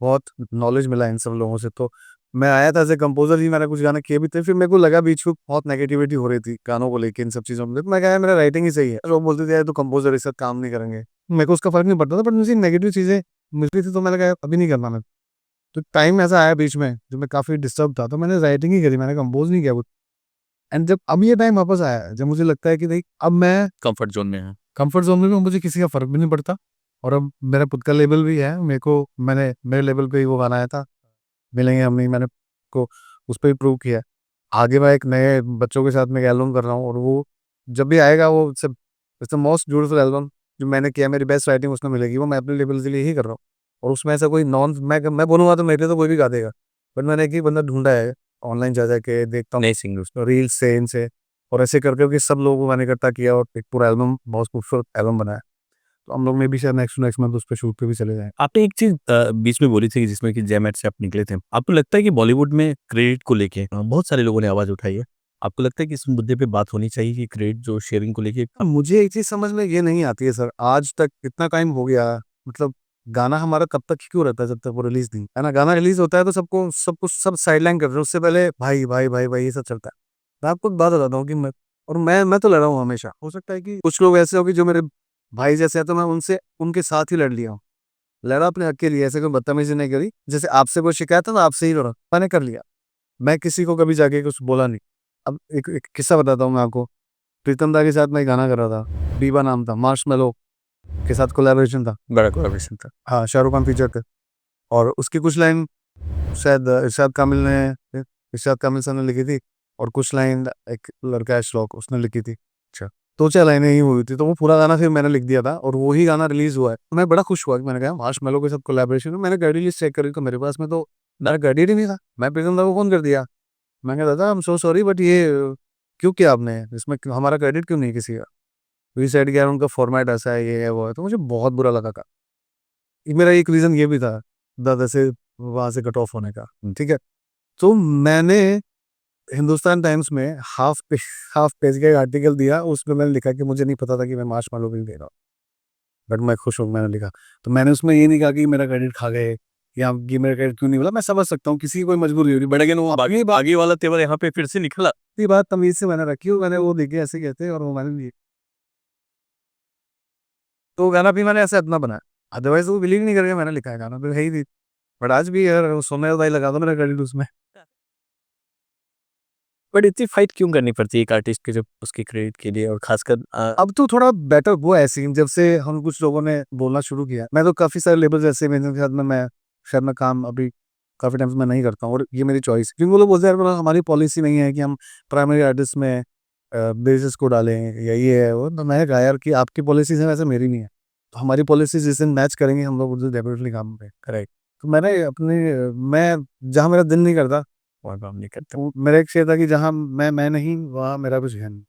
बहुत नॉलेज मिला इन सब लोगों से। तो मैं आया था एज़ ए कंपोज़र ही, मैंने कुछ गाने किए भी थे। फिर मेरे को लगा बीच में बहुत नेगेटिविटी हो रही थी गानों को लेके, इन सब चीज़ों में। तो मैं कहा यार मेरा राइटिंग ही सही है। लोग बोलते थे यार तू कंपोज़र है, इससे काम नहीं करेंगे। मेरे को उसका फ़र्क नहीं पड़ता था, बट मुझे नेगेटिव चीज़ें मिल रही थी, तो मैंने कहा अभी नहीं करना मैं। तो टाइम ऐसा आया बीच में जब मैं काफ़ी डिस्टर्ब था, तो मैंने राइटिंग ही करी, मैंने कंपोज़ नहीं किया कुछ। एंड जब अब ये टाइम वापस आया है, जब मुझे लगता है कि नहीं अब मैं कम्फर्ट ज़ोन में है। कंफर्ट ज़ोन में हूँ, मुझे किसी का फ़र्क भी नहीं पड़ता। और अब मेरा खुद का लेबल भी है, मैंने मेरे लेवल पे ही वो गाना आया था, मिलेंगे हम नहीं, मैंने को उस पे ही प्रूव किया है। आगे मैं एक नए बच्चों के साथ में एक एल्बम कर रहा हूँ, और वो जब भी आएगा वो it's the most beautiful album जो मैंने किया, मेरी बेस्ट राइटिंग उसमें मिलेगी, वो मैं अपने लेवल के लिए ही कर रहा हूँ। और उसमें ऐसा कोई नॉन मैं बोलूँगा तो मेरे लिए तो कोई भी गा देगा। बट मैंने एक ही बंदा ढूँढा है, ऑनलाइन जा के देखता हूँ नए सिंगर्स रील्स से, इनसे, और ऐसे करके सब लोगों को मैंने इकट्ठा किया और एक पूरा एल्बम, बहुत खूबसूरत एल्बम बनाया। तो हम लोग में भी शायद नेक्स्ट टू नेक्स्ट मंथ उस पे शूट पे भी चले जाएँ। आपने एक चीज़ बीच में बोली थी जिसमें कि जैमैट से आप निकले थे। आपको लगता है कि बॉलीवुड में क्रेडिट को लेके बहुत सारे लोगों ने आवाज़ उठाई है। आपको लगता है कि इस मुद्दे पे बात होनी चाहिए कि क्रेडिट जो शेयरिंग को लेके मुझे एक चीज़ समझ में ये नहीं आती है सर, आज तक इतना टाइम हो गया, मतलब गाना हमारा तब तक क्यों रहता है जब तक वो रिलीज़ नहीं, है ना? गाना रिलीज़ होता है तो सब साइडलाइन कर रहे हैं, उससे पहले भाई, भाई, भाई, भाई ये सब चलता है। मैं आपको एक बात बताता हूँ कि मैं तो लड़ा हूँ हमेशा। हो सकता है कि कुछ लोग ऐसे हो कि जो मेरे भाई जैसे हैं, तो मैं उनसे उनके साथ ही लड़ लिया हूँ। लड़ा अपने हक के लिए, ऐसे कोई बदतमीज़ी नहीं करी। जैसे आपसे कोई शिकायत है तो आपसे ही लड़ा, मैंने कर लिया। मैं किसी को कभी जाके कुछ बोला नहीं। अब एक एक किस्सा बताता हूँ मैं आपको। प्रीतम दा के साथ मैं एक गाना कर रहा था, बीबा नाम था, मार्शमैलो के साथ कोलैबोरेशन था। बड़ा कोलैबोरेशन था। हाँ, शाहरुख खान फीचर थे, और उसकी कुछ लाइन शायद इरशाद कामिल सर ने लिखी थी, और कुछ लाइन एक लड़का है श्लोक, उसने लिखी थी। अच्छा, 2-4 लाइनें ही हुई थी, तो वो पूरा गाना फिर मैंने लिख दिया था, और वो ही गाना रिलीज़ हुआ है। तो मैं बड़ा खुश हुआ कि मैंने कहा मार्शमैलो के साथ कोलैबोरेशन है। मैंने क्रेडिट लिस्ट चेक करी तो मेरे पास में तो मेरा क्रेडिट ही नहीं था। मैं प्रीतम दा को फ़ोन कर दिया। मैं कहा दादा I am so sorry, but ये क्यों किया आपने? इसमें हमारा क्रेडिट क्यों नहीं किसी का? तो ही सेड कि यार उनका फॉर्मेट ऐसा है, ये है, वो है। तो मुझे बहुत बुरा लगा था। मेरा एक रीज़न ये भी था, दादा से वहाँ से कट ऑफ होने का, ठीक है? तो मैंने हिंदुस्तान टाइम्स में हाफ पेज का एक आर्टिकल दिया, उसमें मैंने लिखा कि मुझे नहीं पता था कि मैं मार्शमैलो भी दे रहा हूँ, बट मैं खुश हूँ, मैंने लिखा। तो मैंने उसमें ये नहीं कहा कि मेरा क्रेडिट खा गए, या ये मेरा क्रेडिट क्यों नहीं मिला। मैं समझ सकता हूँ किसी की कोई मजबूरी हो रही, बट अगेन वो बागी बागी वाला तेवर यहाँ पे फिर से निकला। अपनी बात तमीज़ से मैंने रखी, और मैंने वो लिखे ऐसे कहते, और वो मैंने लिए। तो गाना भी मैंने ऐसे अपना बनाया, अदरवाइज़ वो बिलीव नहीं करेगा मैंने लिखा है गाना, तो है ही नहीं। बट आज भी यार सोने भाई लगा दो मेरा क्रेडिट उसमें। बट इतनी फाइट क्यों करनी पड़ती है एक आर्टिस्ट के जब उसके क्रेडिट के लिए और खासकर अब तो थोड़ा बेटर हुआ है सीन, जब से हम कुछ लोगों ने बोलना शुरू किया। मैं तो काफ़ी सारे लेबल्स ऐसे हैं जिनके साथ में मैं शायद मैं काम अभी काफ़ी टाइम से मैं नहीं करता हूँ, और ये मेरी चॉइस है। क्योंकि वो लोग बोलते हैं यार हमारी पॉलिसी नहीं है कि हम प्राइमरी आर्टिस्ट में बेसिस को डालें या ये है वो, तो मैंने कहा यार कि आपकी पॉलिसीज़ हैं वैसे मेरी नहीं है। तो हमारी पॉलिसीज़ जिस दिन मैच करेंगे हम लोग उस दिन डेफिनेटली काम पे करेक्ट। तो मैंने अपनी मैं जहाँ मेरा दिल नहीं करता वहाँ काम नहीं करते। तो मेरा एक शेर था कि जहाँ मैं नहीं वहाँ मेरा कुछ है नहीं।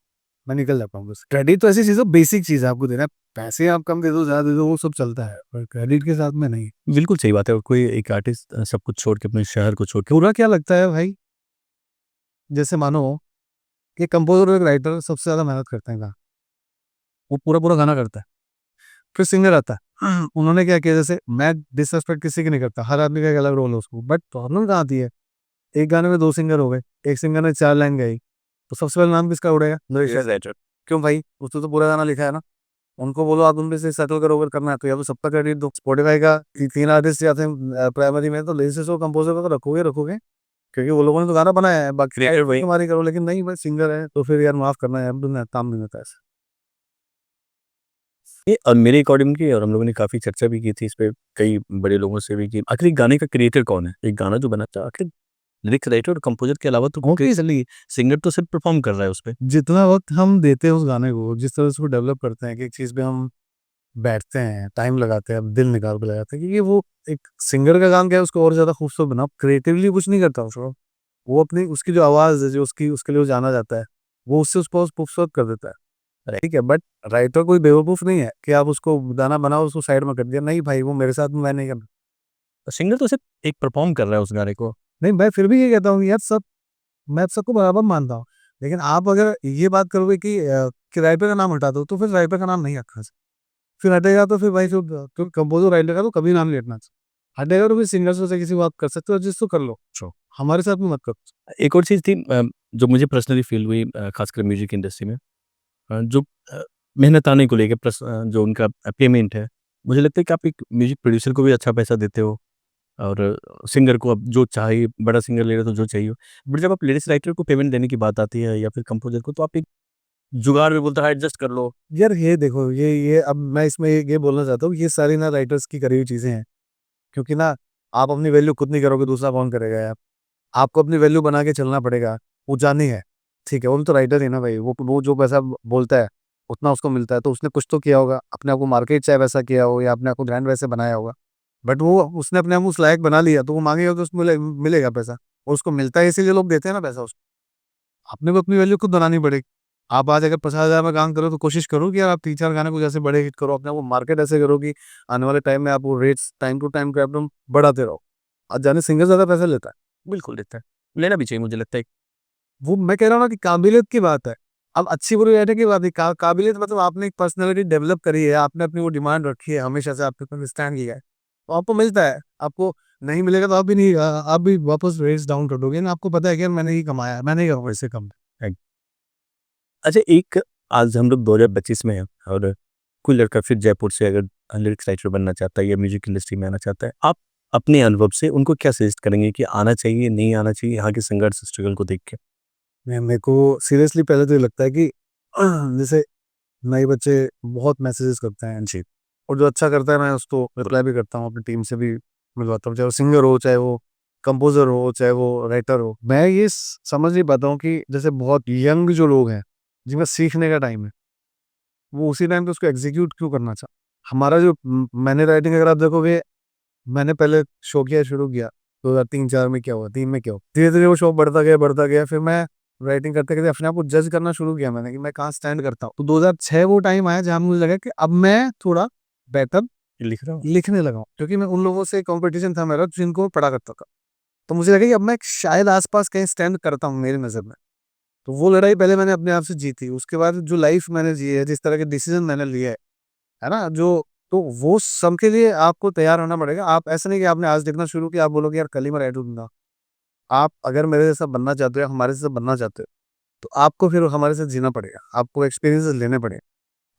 मैं निकल जाता हूँ बस। क्रेडिट तो ऐसी चीज़ है बेसिक चीज़ है आपको देना है। पैसे आप कम दे दो, ज़्यादा दे दो वो सब चलता है, पर क्रेडिट के साथ में नहीं। बिल्कुल सही बात है। और कोई एक आर्टिस्ट सब कुछ छोड़ के अपने शहर को छोड़ के बुरा क्या लगता है भाई, जैसे मानो कि कंपोज़र और एक राइटर सबसे ज़्यादा मेहनत करते हैं गाना। वो पूरा-पूरा गाना करता है। फिर सिंगर आता है। उन्होंने क्या किया जैसे मैं डिसरिस्पेक्ट किसी की नहीं करता, हर आदमी का एक अलग रोल है उसको। बट प्रॉब्लम कहाँ आती है, एक गाने में 2 सिंगर हो गए, एक सिंगर ने 4 लाइन गाई, तो सबसे पहले नाम किसका उड़ेगा? Lyrics writer. क्यों भाई? उसने तो पूरा गाना लिखा है ना। उनको बोलो आप उनमें से सेटल करो अगर करना है तो या तो सबका क्रेडिट दो। स्पॉटिफ़ाई का 3 आर्टिस्ट जाते हैं प्राइमरी में तो लिरिसिस्ट और कंपोज़र को तो रखोगे, क्योंकि वो लोगों ने तो गाना बनाया है, बाकी क्रिएटर वही। तुम्हारी करो। लेकिन नहीं भाई सिंगर है तो फिर यार माफ़ करना यार, दुनिया काम नहीं होता ऐसे। ये मेरे अकॉर्डिंग की और हम लोगों ने काफ़ी चर्चा भी की थी इस पे कई बड़े लोगों से भी कि आखिर एक गाने का क्रिएटर कौन है? एक गाना जो बनाता है आखिर लिरिक्स राइटर और कंपोज़र के अलावा तो ऑब्वियसली सिंगर तो सिर्फ परफॉर्म कर रहा है उसपे। जितना वक़्त हम देते हैं उस गाने को, जिस तरह से उसको डेवलप करते हैं कि एक चीज़ पे हम बैठते हैं, टाइम लगाते हैं, दिल निकाल के लगाते हैं, क्योंकि वो एक सिंगर का काम क्या है उसको और ज़्यादा खूबसूरत बनाओ, क्रिएटिवली कुछ नहीं करता उसको। वो अपनी उसकी जो आवाज़ है, जो उसकी उसके लिए वो जाना जाता है, वो उससे उसको खूबसूरत कर देता है। ठीक है, बट राइटर कोई बेवकूफ़ नहीं है कि आप उसको गाना बनाओ, उसको साइड में कर दिया। नहीं भाई, वो मेरे साथ में मैं नहीं करना। सिंगर तो सिर्फ एक परफॉर्म कर रहा है उस गाने को। नहीं, मैं फिर भी ये कहता हूँ कि यार मैं सबको बराबर मानता हूँ। लेकिन आप अगर ये बात करोगे कि राइटर का नाम हटा दो, तो फिर राइटर का नाम नहीं रखना चाहिए। फिर हटेगा तो फिर भाई जो कंपोज़र राइटर का तो कभी नाम नहीं हटना चाहिए। हटेगा तो फिर सिंगर से किसी बात कर सकते हो, जिसको कर लो। हमारे साथ में मत करो। एक और चीज़ थी जो मुझे पर्सनली फ़ील हुई ख़ासकर म्यूज़िक इंडस्ट्री में जो मेहनत आने को लेके प्लस जो उनका पेमेंट है, मुझे लगता है कि आप एक म्यूज़िक प्रोड्यूसर को भी अच्छा पैसा देते हो और सिंगर को अब जो चाहिए बड़ा सिंगर ले रहे हो तो जो चाहिए हो। बट जब आप लिरिक्स राइटर को पेमेंट देने की बात आती है या फिर कंपोज़र को तो आप एक जुगाड़ भी बोलता है एडजस्ट कर लो। यार ये देखो ये अब मैं इसमें ये बोलना चाहता हूँ, ये सारी ना राइटर्स की करी हुई चीज़ें हैं। क्योंकि ना आप अपनी वैल्यू खुद नहीं करोगे, दूसरा कौन करेगा यार? आपको अपनी वैल्यू बना के चलना पड़ेगा, वो जानी है, ठीक है? वो भी तो राइटर है ना भाई, वो जो पैसा बोलता है, उतना उसको मिलता है, तो उसने कुछ तो किया होगा, अपने आप को मार्केट चाहे वैसा किया हो या अपने आप को ब्रांड वैसे बनाया होगा। बट वो उसने अपने आप को उस लायक बना लिया, तो वो माँगेगा तो उसको मिलेगा पैसा और उसको मिलता है इसीलिए लोग देते हैं ना पैसा उसको। आपने को अपनी वैल्यू खुद बनानी पड़ेगी। आप आज अगर 50,000 में काम करो तो कोशिश करो कि यार आप 3-4 गाने कुछ ऐसे बड़े हिट करो, अपने आप को मार्केट ऐसे करो कि आने वाले टाइम में आप वो रेट्स टाइम टू टाइम पे एकदम बढ़ाते रहो। आज जाने सिंगर ज़्यादा पैसा लेता है। बिल्कुल देता है। लेना भी चाहिए मुझे लगता है। वो मैं कह रहा हूँ ना कि काबिलियत की बात है। अब अच्छी-बुरी राइटर की बात नहीं, काबिलियत मतलब आपने एक पर्सनैलिटी डेवलप करी है, आपने अपनी वो डिमांड रखी है, हमेशा से आपके ऊपर स्टैंड किया है, तो आपको मिलता है। आपको नहीं मिलेगा तो आप भी वापस रेट्स डाउन कर दोगे ना, आपको पता है कि यार मैंने ही कमाया है, मैं नहीं करूँगा इससे कम। अच्छा एक आज हम लोग 2025 में हैं और कोई लड़का फिर जयपुर से अगर लिरिक्स राइटर बनना चाहता है या म्यूज़िक इंडस्ट्री में आना चाहता है, आप अपने अनुभव से उनको क्या सजेस्ट करेंगे कि आना चाहिए, नहीं आना चाहिए यहाँ के संघर्ष स्ट्रगल को देख के? मेरे को सीरियसली पहले तो ये लगता है कि जैसे नए बच्चे बहुत मैसेजेस करते हैं जी, और जो अच्छा करता है मैं उसको रिप्लाई भी करता हूँ, अपनी टीम से भी मिलवाता हूँ, चाहे वो सिंगर हो, चाहे वो कंपोज़र हो, चाहे वो राइटर हो। मैं ये समझ नहीं पाता हूँ कि जैसे बहुत यंग जो लोग हैं, जिनका सीखने का टाइम है, वो उसी टाइम पे उसको एग्ज़ीक्यूट क्यों करना हमारा जो मैंने राइटिंग अगर आप देखोगे, मैंने पहले शौकिया शुरू किया, 2003-4 में क्या हुआ, 3 में क्या हुआ, धीरे-धीरे वो शौक बढ़ता गया, फिर मैं राइटिंग करते-करते अपने आप को जज करना शुरू किया मैंने कि मैं कहाँ स्टैंड करता हूँ। तो 2006 वो टाइम आया जहाँ मुझे लगा कि अब मैं थोड़ा बेटर लिख रहा हूँ। लिखने लगा हूँ, क्योंकि मैं उन लोगों से कॉम्पिटिशन था मेरा जिनको मैं पढ़ा करता था। तो मुझे लगा कि अब मैं शायद आस-पास कहीं स्टैंड करता हूँ मेरी नज़र में। तो वो लड़ाई पहले मैंने अपने आप से जीती, उसके बाद जो लाइफ़ मैंने जी है, जिस तरह के डिसीज़न मैंने लिए है ना? तो वो सब के लिए आपको तैयार होना पड़ेगा। आप ऐसा नहीं कि आपने आज लिखना शुरू किया, आप बोलोगे यार कल ही मैं राइटर दूँगा। आप अगर मेरे जैसा बनना चाहते हो या हमारे जैसा बनना चाहते हो, तो आपको फिर हमारे साथ जीना पड़ेगा। आपको एक्सपीरियंसेस लेने पड़ेंगे।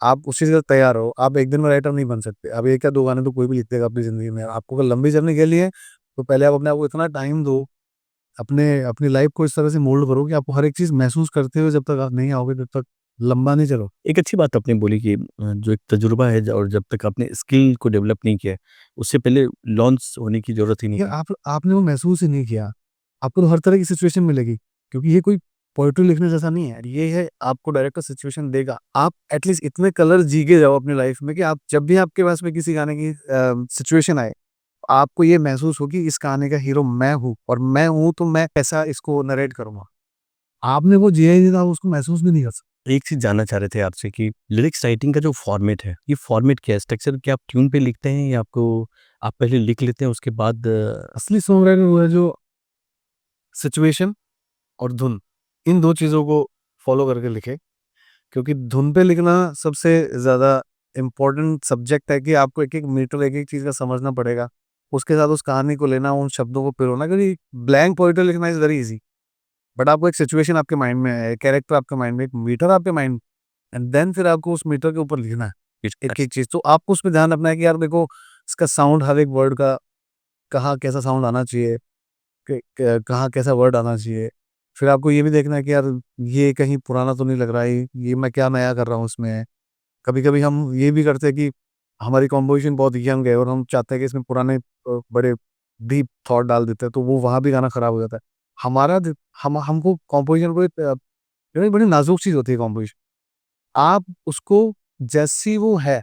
आप उस चीज़ के लिए तैयार हो। आप एक दिन में राइटर नहीं बन सकते। अब 1 या 2 गाने तो कोई भी लिख देगा अपनी ज़िंदगी में। आपको अगर लंबी जर्नी के लिए तो पहले आप अपने आप को इतना टाइम दो, अपनी लाइफ़ को इस तरह से मोल्ड करो कि आपको हर एक चीज़ महसूस करते हुए जब तक आप नहीं आओगे, तब तक लंबा नहीं चलो। एक अच्छी बात आपने बोली कि जो एक तजुर्बा है और जब तक आपने स्किल को डेवलप नहीं किया है, उससे पहले लॉन्च होने की ज़रूरत ही नहीं यार है। आपने वो महसूस ही नहीं किया। आपको तो हर तरह की सिचुएशन मिलेगी, क्योंकि ये कोई पोएट्री लिखने जैसा नहीं है, ये है आपको डायरेक्टर सिचुएशन देगा, आप एटलीस्ट इतने कलर जी के जाओ अपनी लाइफ में कि आप जब भी आपके पास में किसी गाने की सिचुएशन आए, आपको ये महसूस हो कि इस गाने का हीरो मैं हूँ, और मैं हूँ तो मैं कैसा इसको नरेट करूँगा। आपने वो जिया ही नहीं था, आप उसको महसूस भी नहीं कर सकते। एक चीज़ जानना चाह रहे थे आपसे कि लिरिक्स राइटिंग का जो फॉर्मेट है, ये फॉर्मेट क्या है? स्ट्रक्चर क्या आप ट्यून पे लिखते हैं या आप पहले लिख लेते हैं उसके बाद असली सॉन्ग राइटर वो है जो सिचुएशन और धुन, इन 2 चीज़ों को फ़ॉलो करके लिखे, क्योंकि धुन पे लिखना सबसे ज़्यादा इम्पोर्टेंट सब्जेक्ट है कि आपको एक-एक मीटर, एक-एक चीज़ का समझना पड़ेगा। उसके साथ उस कहानी को लेना, उन शब्दों को पिरोना, क्योंकि ब्लैंक पोएट्री लिखना इज़ वेरी ईज़ी। बट आपको एक सिचुएशन आपके माइंड में है, कैरेक्टर आपके माइंड में, एक मीटर आपके माइंड, एंड देन फिर आपको उस मीटर के ऊपर लिखना है, एक-एक चीज़। तो आपको उसमें ध्यान रखना है कि यार देखो, इसका साउंड हर एक वर्ड का कहाँ कैसा साउंड आना चाहिए, कहाँ कैसा वर्ड आना चाहिए। फिर आपको ये भी देखना है कि यार ये कहीं पुराना तो नहीं लग रहा है, ये मैं क्या नया कर रहा हूँ इसमें। कभी-कभी हम ये भी करते हैं कि हमारी कंपोज़िशन बहुत यंग है और हम चाहते हैं कि इसमें पुराने बड़े डीप थॉट डाल देते हैं, तो वो वहाँ भी गाना खराब हो जाता है। हमारा द हम हमको कंपोज़िशन को बड़ी नाज़ुक चीज़ होती है कंपोज़िशन। आप उसको जैसी वो है,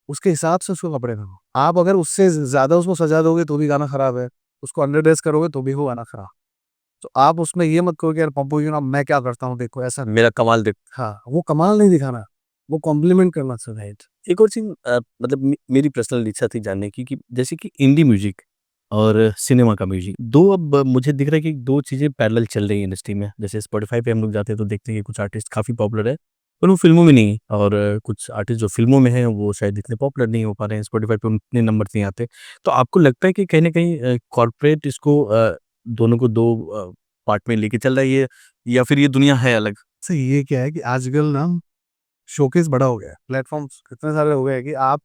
उसके हिसाब से उसको कपड़े पहनो। आप अगर उससे ज़्यादा उसको सजा दोगे तो भी गाना खराब है, उसको अंडर ड्रेस करोगे तो भी वो गाना खराब। तो आप उसमें ये मत करो कि यार कंपोज़िशन अब मैं क्या करता हूँ देखो, ऐसा नहीं। मेरा कमाल देख हाँ, वो कमाल नहीं दिखाना, वो कॉम्प्लीमेंट करना चाहिए। एक और चीज़ मतलब मेरी पर्सनल इच्छा थी जानने की कि जैसे कि इंडी म्यूजिक और सिनेमा का म्यूजिक 2 अब मुझे दिख रहा है कि 2 चीज़ें पैरेलल चल रही हैं इंडस्ट्री में। जैसे स्पॉटिफ़ाई पे हम लोग जाते हैं तो देखते हैं कि कुछ आर्टिस्ट काफ़ी पॉपुलर है, पर वो फ़िल्मों में नहीं है और कुछ आर्टिस्ट जो फ़िल्मों में हैं वो शायद इतने पॉपुलर नहीं हो पा रहे हैं, स्पॉटिफ़ाई पे उतने नंबर्स नहीं आते। तो आपको लगता है कि कहीं न कहीं कॉर्पोरेट इसको दोनों को 2 पार्ट में लेके चल रहा है ये या फिर ये दुनिया है अलग? अच्छा, ये क्या है कि आजकल ना शोकेस बड़ा हो गया है, प्लेटफ़ॉर्म्स इतने सारे हो गए हैं कि आप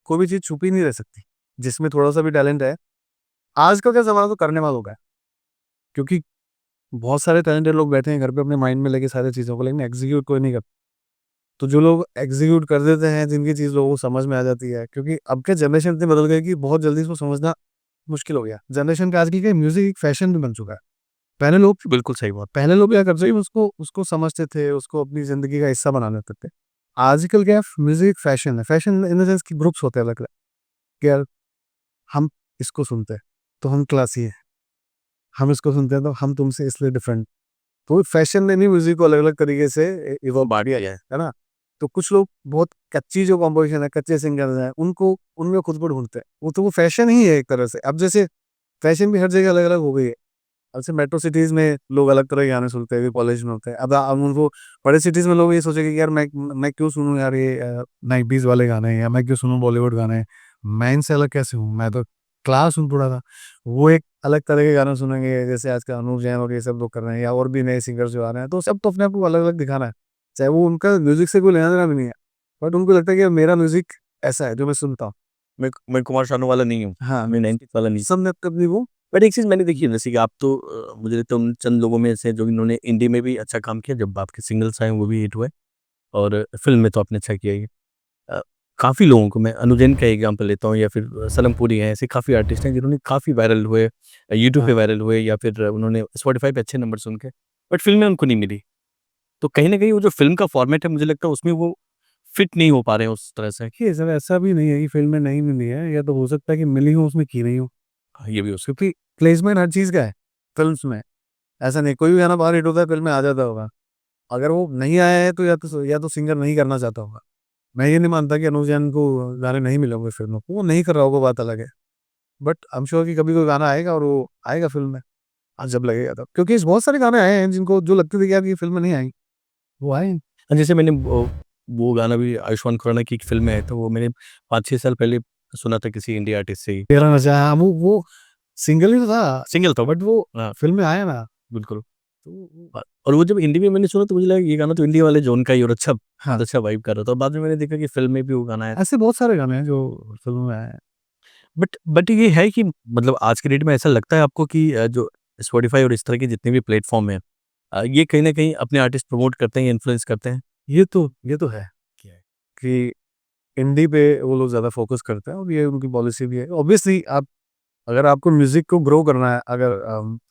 कोई भी चीज़ छुपी नहीं रह सकती। जिसमें थोड़ा-सा भी टैलेंट है, आजकल का ज़माना तो करने वालों का है। क्योंकि बहुत सारे टैलेंटेड लोग बैठे हैं घर पे अपने माइंड में लेके सारी चीज़ों को, लेकिन एग्ज़ीक्यूट कोई नहीं करता। तो जो लोग एग्ज़ीक्यूट कर देते हैं, जिनकी चीज़ लोगों को समझ में आ जाती है, क्योंकि अब के जनरेशन इतनी बदल गई कि बहुत जल्दी इसको समझना मुश्किल हो गया। जनरेशन का आज की क्या म्यूज़िक एक फैशन भी बन चुका है। पहले लोग बिल्कुल सही बात। पहले लोग क्या करते थे, उसको उसको समझते थे, उसको अपनी ज़िंदगी का हिस्सा बना लेते थे। आजकल क्या है, म्यूज़िक फैशन है। फैशन इन द सेंस कि ग्रुप्स होते हैं अलग-अलग, कि यार हम इसको सुनते हैं, तो हम क्लासी हैं। हम इसको सुनते हैं तो हम तुमसे इसलिए डिफरेंट। तो फैशन ने भी म्यूज़िक को अलग-अलग तरीके से इवॉल्व बाँट किया दिया है। है ना? तो कुछ लोग बहुत कच्ची जो कंपोज़िशन है, कच्चे सिंगर्स हैं, उनको उनमें खुद को ढूँढते हैं। वो तो वो फैशन ही है एक तरह से। अब जैसे फैशन भी हर जगह अलग-अलग हो गई है। अब से मेट्रो सिटीज़ में लोग अलग तरह के गाने सुनते हैं, कॉलेज में होते हैं। अब उनको बड़े सिटीज़ में लोग ये सोचेंगे कि यार मैं क्यों सुनूँ यार ये 90s वाले गाने, या मैं क्यों सुनूँ बॉलीवुड गाने। मैं इनसे अलग कैसे हूँ? मैं तो क्लास हूँ थोड़ा सा। वो एक अलग तरह के गाने सुनेंगे, जैसे आजकल अनूप जैन और ये सब लोग कर रहे हैं, या और भी नए सिंगर्स जो आ रहे हैं। तो सब तो अपने आप को अलग-अलग दिखाना है। चाहे वो उनका म्यूज़िक से कोई लेना-देना भी नहीं है। बट उनको लगता है कि मेरा म्यूज़िक ऐसा है जो मैं सुनता हूँ। मैं कुमार शानू वाला नहीं हूँ, हाँ, मैं 90s वाला नहीं। सबने अपनी वो बट एक चीज़ मैंने देखी है जैसे कि आप तो मुझे लगता है उन चंद लोगों में से जो इन्होंने इंडी में भी अच्छा काम किया जब आपके सिंगल्स आए वो भी हिट हुए और फ़िल्म में तो आपने अच्छा किया ही है। काफ़ी लोगों को मैं अनुजैन का एग्ज़ाम्पल लेता हूँ या फिर सनम पुरी हैं, ऐसे काफ़ी आर्टिस्ट हैं जिन्होंने काफ़ी वायरल हुए, यूट्यूब पे हाँ। वायरल हुए या फिर उन्होंने स्पॉटिफ़ाई पे अच्छे नंबर्स उनके, बट फ़िल्में उनको नहीं मिली। तो कहीं न कहीं वो जो फ़िल्म का फ़ॉर्मेट है मुझे लगता है उसमें वो फिट नहीं हो पा रहे हैं उस तरह से। देखिए, सर ऐसा भी नहीं है कि फ़िल्में नहीं मिली हैं, या तो हो सकता है कि मिली हों, उसमें की नहीं हों। हाँ, ये भी हो सकता क्योंकि प्लेसमेंट हर चीज़ का है, फ़िल्म्स में। ऐसा नहीं, कोई भी गाना बाहर हिट होता है, फ़िल्म में आ जाता होगा। अगर वो नहीं आया है तो या तो सिंगर नहीं करना चाहता होगा। मैं ये नहीं मानता कि अनुव जैन को गाने नहीं मिले होंगे फ़िल्म में, वो नहीं कर रहा होगा, बात अलग है। बट आई एम श्योर कि कभी कोई गाना आएगा और वो आएगा फ़िल्म में, जब लगेगा तब। क्योंकि इस बहुत सारे गाने आए हैं जिनको जो लगते थे कि यार ये फ़िल्म में नहीं आएँगे, वो आए हैं। है। जैसे मैंने वो गाना भी आयुष्मान खुराना की एक फ़िल्म में आया था, वो मैंने 5-6 साल पहले सुना था किसी इंडिया आर्टिस्ट से ही। तेरा नशा, हाँ, वो सिंगल ही तो था, सिंगल था बट वो हाँ, फ़िल्म में आया ना। बिल्कुल। तो वो और वो जब हिंदी में मैंने सुना तो मुझे लगा ये गाना तो इंडिया वाले ज़ोन का ही और अच्छा हाँ, बहुत अच्छा वाइब कर रहा था और बाद में मैंने देखा कि फ़िल्म में भी वो गाना है। ऐसे बहुत सारे गाने हैं जो फ़िल्म में आए हैं। बट ये है कि मतलब आज के डेट में ऐसा लगता है आपको कि जो स्पॉटिफ़ाई और इस तरह के जितने भी प्लेटफ़ॉर्म हैं ये कहीं न कहीं अपने आर्टिस्ट प्रमोट करते हैं, इन्फ्लुएंस करते हैं? ये तो है क्या है? कि इंडी पे वो लोग ज़्यादा फ़ोकस करते हैं, और ये उनकी पॉलिसी भी है। ऑब्वियसली आप अगर आपको म्यूजिक को ग्रो करना है, अगर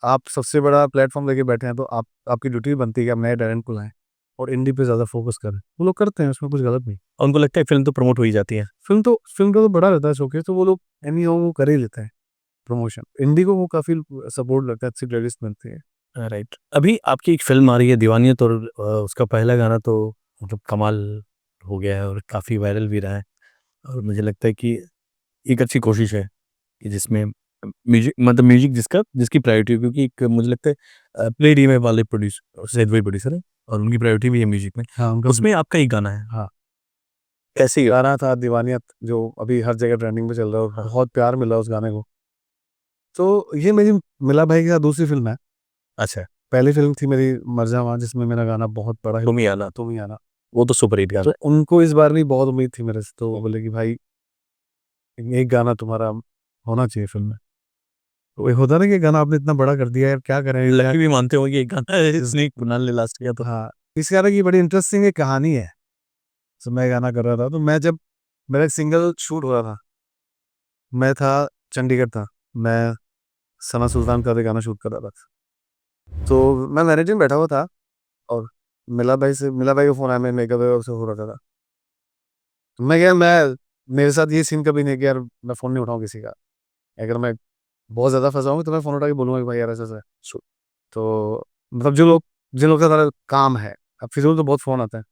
आप सबसे बड़ा प्लेटफॉर्म लेके बैठे हैं, तो आपकी ड्यूटी बनती है कि आप नए टैलेंट को लाएं और इंडी पे ज़्यादा फोकस करें। वो लोग करते हैं, उसमें कुछ गलत नहीं। और उनको लगता है फिल्म तो प्रमोट हो ही जाती है। फिल्म का तो बड़ा रहता है शोकेस, तो वो लोग एनी हो वो कर ही लेते हैं प्रमोशन। इंडी को वो काफ़ी सपोर्ट लगता है, अच्छी प्लेलिस्ट बनती है। राइट। अभी आपकी एक फ़िल्म आ रही है दीवानियत, और उसका पहला गाना तो मतलब कमाल हो गया है और काफ़ी वायरल भी रहा है। और मुझे लगता है कि एक अच्छी कोशिश है कि जिसमें म्यूजिक जिसकी प्रायोरिटी हो, क्योंकि एक मुझे लगता है प्ले डी में वाले प्रोड्यूसर सैयद भाई प्रोड्यूसर है और उनकी प्रायोरिटी भी है म्यूजिक में। हाँ, उनका उसमें आपका एक गाना है, हाँ, कैसे गाना था दीवानियत, जो अभी हर जगह ट्रेंडिंग पे चल रहा है और हाँ। बहुत प्यार मिला उस गाने को। तो ये मेरी मिला भाई के साथ दूसरी फ़िल्म है। अच्छा, पहली फ़िल्म थी मेरी मर जावां, जिसमें मेरा गाना बहुत बड़ा हिट, तुम ही आना, तुम ही आना। वो तो सुपर हिट गाना तो है। उनको इस बार भी बहुत उम्मीद थी मेरे से, तो वो बोले कि भाई एक गाना तुम्हारा होना चाहिए फ़िल्म में। तो एक होता है ना कि गाना आपने इतना बड़ा कर दिया यार, क्या करें? लकी भी मानते हो कि एक गाना है इसने कुणाल ने लास्ट किया तो। हाँ, इस गाने की बड़ी इंटरेस्टिंग एक कहानी है। तो मैं गाना कर रहा था, तो मैं जब मेरा एक सिंगल शूट हो रहा था, मैं था चंडीगढ़ था, मैं सना सुल्तान का भी गाना शूट कर रहा था। तो मैं मैनेजर में बैठा हुआ था और मिला भाई का फ़ोन आया, मैं मेकअप से हो रहा था। तो मैं क्या मैं मेरे साथ ये सीन कभी नहीं कि यार मैं फ़ोन नहीं उठाऊँ किसी का। अगर मैं बहुत ज़्यादा फँसा हूँ तो मैं फ़ोन उठा के बोलूँगा कि भाई यार ऐसा-ऐसा है। तो मतलब जिन लोग का ज़्यादा काम है, अब फिज़ूल तो बहुत फ़ोन आते हैं।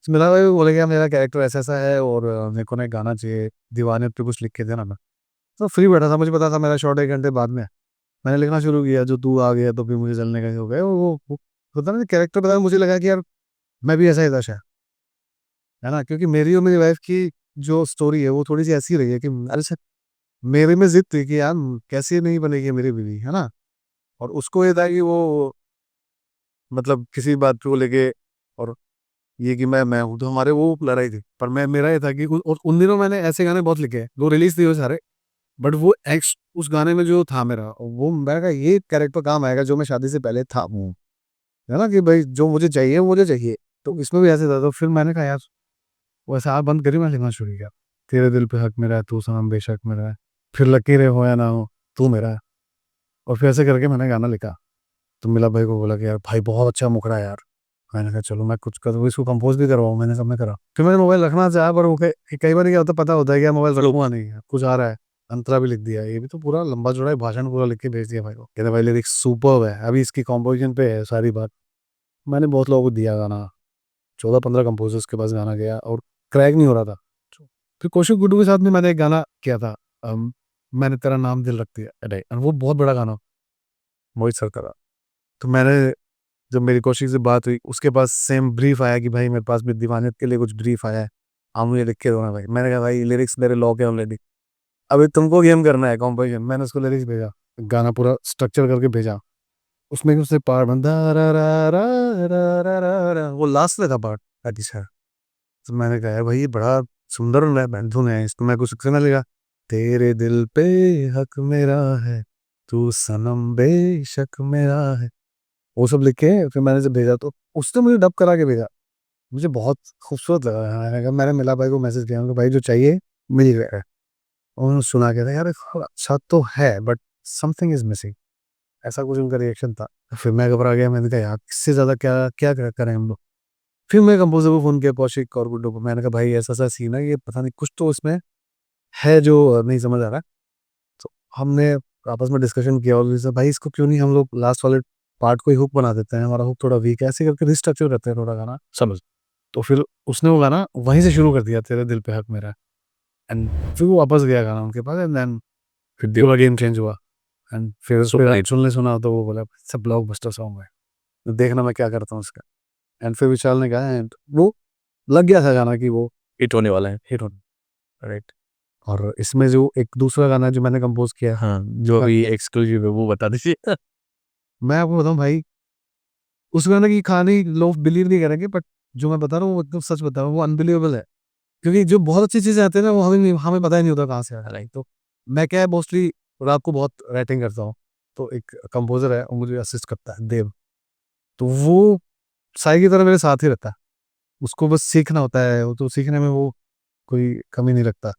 तो मिला भाई बोले कि यार मेरा कैरेक्टर ऐसा-ऐसा है और मेरे को ना एक गाना चाहिए, दीवाने पे कुछ लिख के देना ना। तो फ्री बैठा था, मुझे पता था मेरा शॉट 1 घंटे बाद में है। मैंने लिखना शुरू किया, जो तू आ गया तो फिर मुझे जलने का हो गया। वो होता है ना कैरेक्टर पता है, मुझे लगा कि यार मैं भी ऐसा ही था शायद, है ना? क्योंकि मेरी और मेरी वाइफ़ की जो स्टोरी है वो थोड़ी-सी ऐसी रही है कि अरे स मेरे में ज़िद थी कि यार कैसे नहीं बनेगी मेरी बीवी, है ना? और उसको ये था कि वो मतलब किसी बात को लेके, और ये कि मैं हूँ, तो हमारे वो लड़ाई थी। पर मैं मेरा ये था कि और उन दिनों मैंने ऐसे गाने बहुत लिखे हैं, वो रिलीज़ थे वो सारे, बट वो उस गाने में जो था मेरा, वो मैंने कहा ये कैरेक्टर काम आएगा जो मैं शादी से पहले था हूँ। है ना? कि भाई जो मुझे चाहिए, वो मुझे चाहिए। तो इसमें भी ऐसे था, तो फिर मैंने कहा यार वो ऐसे आँख बंद करी, मैंने लिखना शुरू किया। तेरे दिल पे हक मेरा है, तू सनम बेशक मेरा है, फिर लकीरें हो या ना हो, तू मेरा है। और फिर ऐसे करके मैंने गाना लिखा। तो मिला भाई को बोला कि यार भाई बहुत अच्छा मुखड़ा है यार। मैंने कहा चलो मैं कुछ करूँ, इसको कंपोज़ भी करवाऊँ, मैंने सब में करा। फिर मैंने मोबाइल रखना चाहा, पर वो कई बार क्या होता है, पता होता है कि यार मोबाइल रखूँगा नहीं, कुछ आ रहा है। अंतरा भी लिख दिया, ये भी तो पूरा लंबा चौड़ा एक भाषण पूरा लिख के भेज दिया भाई को। कहते भाई लिरिक्स सुपर्ब है, अभी इसकी कंपोज़िशन पे है सारी बात। मैंने बहुत लोगों को दिया गाना, 14-15 कंपोज़र्स के पास गाना गया और क्रैक नहीं हो रहा था। फिर कौशिक गुड्डू के साथ भी मैंने एक गाना किया था, मैंने तेरा नाम दिल रख दिया, राइट, और वो बहुत बड़ा गाना, मोहित सर का। तो मैंने जब मेरी कौशिक से बात हुई, उसके पास सेम ब्रीफ आया कि भाई मेरे पास भी दीवानियत के लिए कुछ ब्रीफ आया है, आप मुझे लिख के दो ना भाई। मैंने कहा भाई लिरिक्स मेरे लॉक है ऑलरेडी, अभी तुमको गेम करना है कंपोज़िशन। मैंने उसको लिरिक्स भेजा, गाना पूरा स्ट्रक्चर करके भेजा। उसमें उसने पार्ट बंदा रा रा रा रा रा रा रा, वो लास्ट में था पार्ट, अच्छा। तो मैंने कहा यार भाई ये बड़ा सुंदर धुन है, इसको मैं कुछ लिखने लगा। तेरे दिल पे हक मेरा है, तू सनम बेशक मेरा है, वो सब लिख के फिर मैंने जब भेजा, तो उसने मुझे डब करा के भेजा। मुझे बहुत खूबसूरत लगा। मैंने मिला भाई को मैसेज किया, भाई जो चाहिए मिल गया है। उन्होंने सुना के था यार थोड़ा अच्छा तो है, बट समथिंग इज मिसिंग, ऐसा कुछ उनका रिएक्शन था। फिर मैं घबरा गया, मैंने कहा यार इससे ज़्यादा क्या क्या करें हम लोग। फिर मैं कंपोज़र को फ़ोन किया, कौशिक और गुड्डू को, मैंने कहा भाई ऐसा-ऐसा सीन है, ये पता नहीं कुछ तो इसमें है जो नहीं समझ आ रहा है। तो हमने आपस में डिस्कशन किया और जैसे भाई इसको क्यों नहीं हम लोग लास्ट वाले पार्ट को ही हुक बना देते हैं, हमारा हुक थोड़ा वीक है, ऐसे करके रिस्ट्रक्चर करते हैं थोड़ा गाना। समझ। तो फिर उसने वो गाना वहीं से शुरू कर दिया, तेरे दिल पे हक मेरा है। एंड फिर वो वापस गया गाना उनके पास, एंड देन फिर पूरा गेम चेंज हुआ। एंड फिर सुपर हिट। राइचुल ने सुना तो वो बोला सब ब्लॉकबस्टर सॉन्ग है, तो देखना मैं क्या करता हूँ इसका। एंड फिर विशाल ने कहा, एंड वो लग गया था गाना कि वो हिट होने वाला है। हिट होना। राइट। और इसमें जो एक दूसरा गाना जो मैंने कंपोज़ किया है, हाँ, जो अभी एक्सक्लूसिव है वो बता दीजिए। मैं आपको बताऊँ भाई, उस गाने की कहानी लोग बिलीव नहीं करेंगे, बट जो मैं बता रहा हूँ वो एकदम सच बता रहा हूँ, वो अनबिलीवेबल है। क्योंकि जो बहुत अच्छी चीज़ें आती हैं ना, वो हमें पता ही नहीं होता कहाँ से आ रहा है। तो मैं क्या है मोस्टली रात को बहुत राइटिंग करता हूँ, तो एक कंपोज़र है वो मुझे असिस्ट करता है, देव। तो वो साई की तरह मेरे साथ ही रहता है। उसको बस सीखना होता है, वो सीखने में वो कोई कमी नहीं रखता,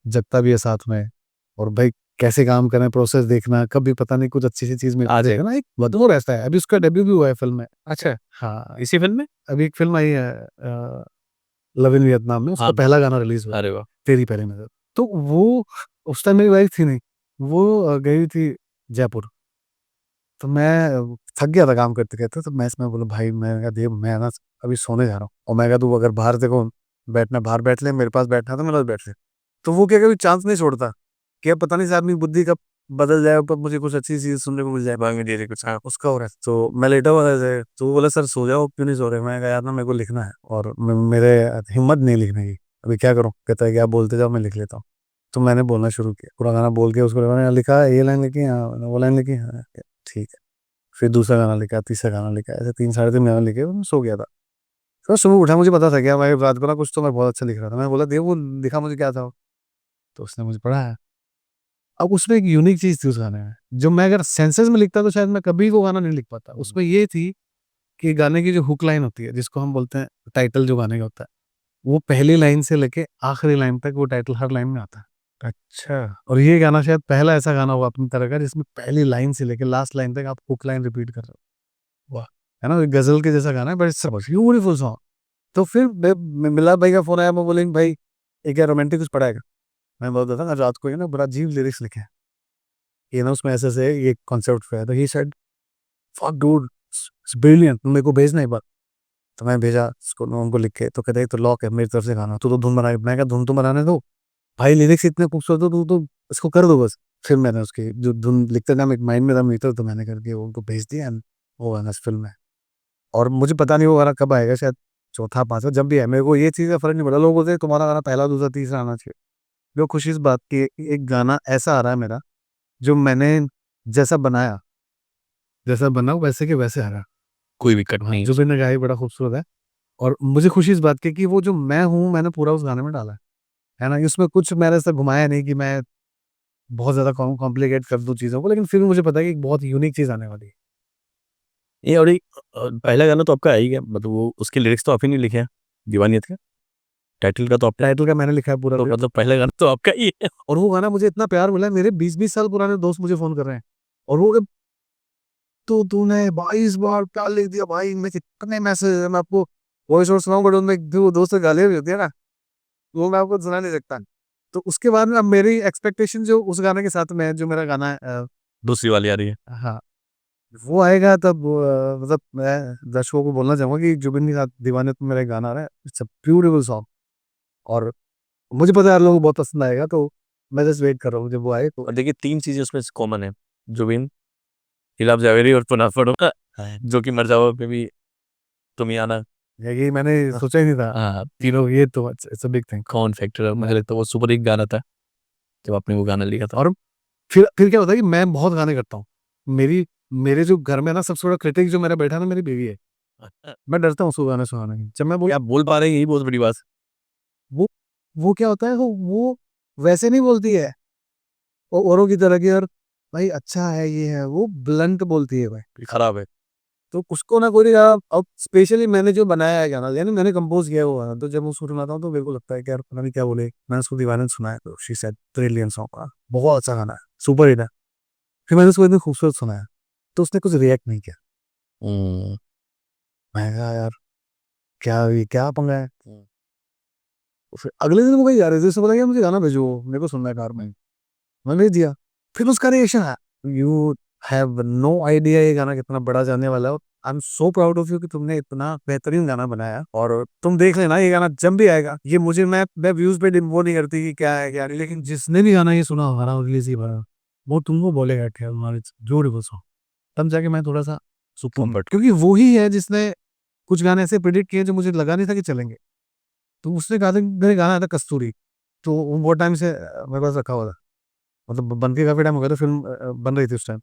जगता भी है साथ में। और भाई कैसे काम करें, प्रोसेस देखना, कभी पता नहीं कुछ अच्छी सी चीज मिल आ जाएगा ना, एक वो रहता है। अभी उसका डेब्यू भी हुआ है फिल्म में। अच्छा, हाँ, इसी फ़िल्म में? अभी एक फिल्म आई है लव इन वियतनाम में, उसका हाँ। पहला गाना रिलीज हुआ है, अरे वाह! तेरी पहली नजर। तो वो उस टाइम मेरी वाइफ थी नहीं, वो गई थी जयपुर। तो मैं थक गया था काम करते-करते, तो मैं इसमें बोला भाई, मैं कहा देव, मैं ना अभी सोने जा रहा हूँ, और मैं कहा तू अगर बाहर देखो बैठना, बाहर बैठ ले, मेरे पास बैठना है तो मेरे पास बैठ ले। तो वो क्या कभी चांस नहीं छोड़ता कि अब पता नहीं इस आदमी की बुद्धि कब बदल जाए, पर मुझे कुछ अच्छी चीज़ सुनने को मिल जाए भाई में धीरे कुछ, हाँ, उसका हो रहा है। तो मैं लेटा हुआ था ऐसे, तो वो बोला सर सो जाओ, क्यों नहीं सो रहे? मैं कहा यार ना मेरे को लिखना है, और मेरे हिम्मत नहीं लिखने की, अभी क्या करूँ? कहता है कि आप बोलते जाओ, मैं लिख लेता हूँ। तो मैंने बोलना शुरू किया, पूरा गाना बोल के उसको मैंने लिखा, ये लाइन लिखी, हाँ, वो लाइन लिखी, हाँ, ठीक है। फिर दूसरा गाना लिखा, तीसरा गाना लिखा, ऐसे 3 साढ़े 3 गाने लिखे, मैं सो गया था। फिर सुबह उठा, मुझे पता था क्या मैं रात को ना कुछ तो मैं बहुत अच्छा लिख रहा था। मैंने बोला देव वो लिखा मुझे क्या था? तो उसने मुझे पढ़ाया। अब उसमें एक यूनिक चीज़ थी उस गाने में, जो मैं अगर सेंसेस में लिखता तो शायद मैं कभी वो गाना नहीं लिख पाता। उसमें ये थी कि गाने की जो हुक लाइन होती है, जिसको हम बोलते हैं टाइटल जो गाने का होता है, वो पहली लाइन से लेके आखिरी लाइन तक वो टाइटल हर लाइन में आता है। अच्छा। और ये गाना शायद पहला ऐसा गाना होगा अपनी तरह का जिसमें पहली लाइन से लेके लास्ट लाइन तक आप हुक लाइन रिपीट कर रहे हो। वाह! है ना? गज़ल के जैसा गाना है, बट इट्स ब्यूटीफुल सॉन्ग। तो फिर मिलाद भाई का फ़ोन आया, वो बोले भाई एक यार रोमांटिक कुछ पढ़ाएगा? मैं बोलता था ना रात को, ये ना बड़ा अजीब लिरिक्स लिखे हैं। ये ना उसमें ऐसे-ऐसे ये कॉन्सेप्ट पे है। तो he said fuck dude, it's brilliant, तुम मेरे को भेजना एक बार। तो मैं भेजा उसको, उनको लिख के, तो कहते हैं तो लॉक है मेरी तरफ से गाना, तू तो धुन बना। मैं कहा धुन तो बनाने दो भाई, लिरिक्स इतने खूबसूरत हो, तू तो इसको कर दो बस। फिर मैंने उसकी जो धुन लिखते टाइम एक माइंड में था मीटर, तो मैंने करके वो उनको भेज दिया, एंड वो गाना इस फ़िल्म में है। और मुझे पता नहीं वो गाना कब आएगा, शायद चौथा, पाँचवाँ जब भी है, मेरे को ये चीज़ का फ़र्क नहीं पड़ा। लोग बोलते हैं तुम्हारा गाना पहला, दूसरा, तीसरा आना चाहिए। जो खुशी इस बात की है कि एक गाना ऐसा आ रहा है मेरा, जो मैंने जैसा बनाया, जैसा बना वैसे के वैसे आ रहा है। कोई दिक्कत हाँ, नहीं है जुबिन उसमें। ने गाया बड़ा खूबसूरत है, और मुझे खुशी इस बात की कि वो जो मैं हूँ, मैंने पूरा उस गाने में डाला है ना? इसमें कुछ मैंने ऐसा घुमाया नहीं कि मैं बहुत ज़्यादा कॉम्प्लिकेट कर दूँ चीज़ों को, लेकिन फिर भी मुझे पता है कि एक बहुत यूनिक चीज़ आने वाली है। ये और एक पहला गाना तो आपका है ही क्या? मतलब वो उसके लिरिक्स तो आप ही ने लिखे हैं, दीवानियत के? टाइटल का तो आपने, टाइटल का मैंने लिखा है पूरा तो लिरिक्स, मतलब पहला गाना तो आपका ही है। और वो गाना मुझे इतना प्यार मिला है, मेरे 20-20 साल पुराने दोस्त मुझे फ़ोन कर रहे हैं, और वो तो तूने 22 बार प्यार लिख दिया भाई, इनमें कितने मैसेज है, मैं आपको वॉइस ओवर सुनाऊँ, बट उनमें जो दोस्त से गालियाँ भी होती है ना, वो मैं आपको सुना नहीं सकता। तो उसके बाद में अब मेरी एक्सपेक्टेशन जो उस गाने के साथ में है, जो मेरा गाना है दूसरी वाली आ रही है। हाँ, वो आएगा तब मतलब मैं दर्शकों को बोलना चाहूँगा कि जुबिन के साथ दीवाने पे मेरा एक गाना आ रहा है, इट्स अ ब्यूटीफुल सॉन्ग, और मुझे पता है यार लोगों को बहुत पसंद आएगा, तो मैं जस्ट वेट कर रहा हूँ जब वो आए तो। और देखिए 3 चीज़ें उसमें कॉमन है, जुबिन, खिलाफ जावेरी और पुनाफड़ों का, जो कि मर जाओ पे भी तुम ही आना। ये मैंने सोचा ही नहीं था, हाँ, तीनों ये तो इट्स अ बिग थिंग। कौन फैक्टर है, मुझे लगता है वो सुपर हिट गाना था, जब आपने वो गाना लिखा था। और फिर क्या होता है कि मैं बहुत गाने करता हूँ। मेरी मेरे जो घर में ना सबसे बड़ा क्रिटिक जो मेरा बैठा है ना, मेरी बीवी है। मैं डरता हूँ उसको गाने सुनाने की। जब मैं बोल आप बोल पा रहे हैं यही बहुत बड़ी बात वो वो क्या होता है, वो वैसे नहीं बोलती है, वो औरों की तरह की, और भाई अच्छा है, ये है, वो ब्लंट बोलती है भाई। है, खराब है। तो उसको ना कोई कहा, अब स्पेशली मैंने जो बनाया है गाना, यानी मैंने कंपोज़ किया है वो गाना, तो जब मैं उसको सुनाता हूँ तो मेरे को लगता है कि यार पता नहीं क्या बोले। मैंने उसको दीवाने से सुनाया, तो शी सेड ब्रिलियंट सॉन्ग, बहुत अच्छा गाना है, सुपर हिट है। फिर मैंने उसको इतनी खूबसूरत सुनाया, तो उसने कुछ रिएक्ट नहीं किया। हुँ, मैं कहा यार क्या ये क्या पंगा है? हुँ। तो फिर अगले दिन वो कहीं जा रहे थे, उसने बोला यार मुझे गाना भेजो, मेरे को सुनना है कार में। मैंने भेज दिया। फिर उसका रिएक्शन आया, यू हैव नो आइडिया ये गाना कितना बड़ा जाने वाला है, I am so proud of you कि तुमने इतना बेहतरीन गाना बनाया, और तुम देख लेना ये गाना जब भी आएगा, ये मुझे मैं व्यूज पे वो नहीं करती कि क्या है क्या नहीं, लेकिन जिसने भी गाना ये सुना हमारा रिलीज ही भरा, वो तुमको बोलेगा कि हमारे ब्यूटीफुल सॉन्ग। तब जाके मैं थोड़ा सा सुकून, कंफर्ट। क्योंकि वो ही है जिसने कुछ गाने ऐसे प्रिडिक्ट किए जो मुझे लगा नहीं था कि चलेंगे। तो उसने कहा था कि मेरे गाना था कस्तूरी, तो वो बहुत टाइम से मेरे पास रखा हुआ था, मतलब बन के काफ़ी टाइम हो गया था, फ़िल्म बन रही थी उस टाइम।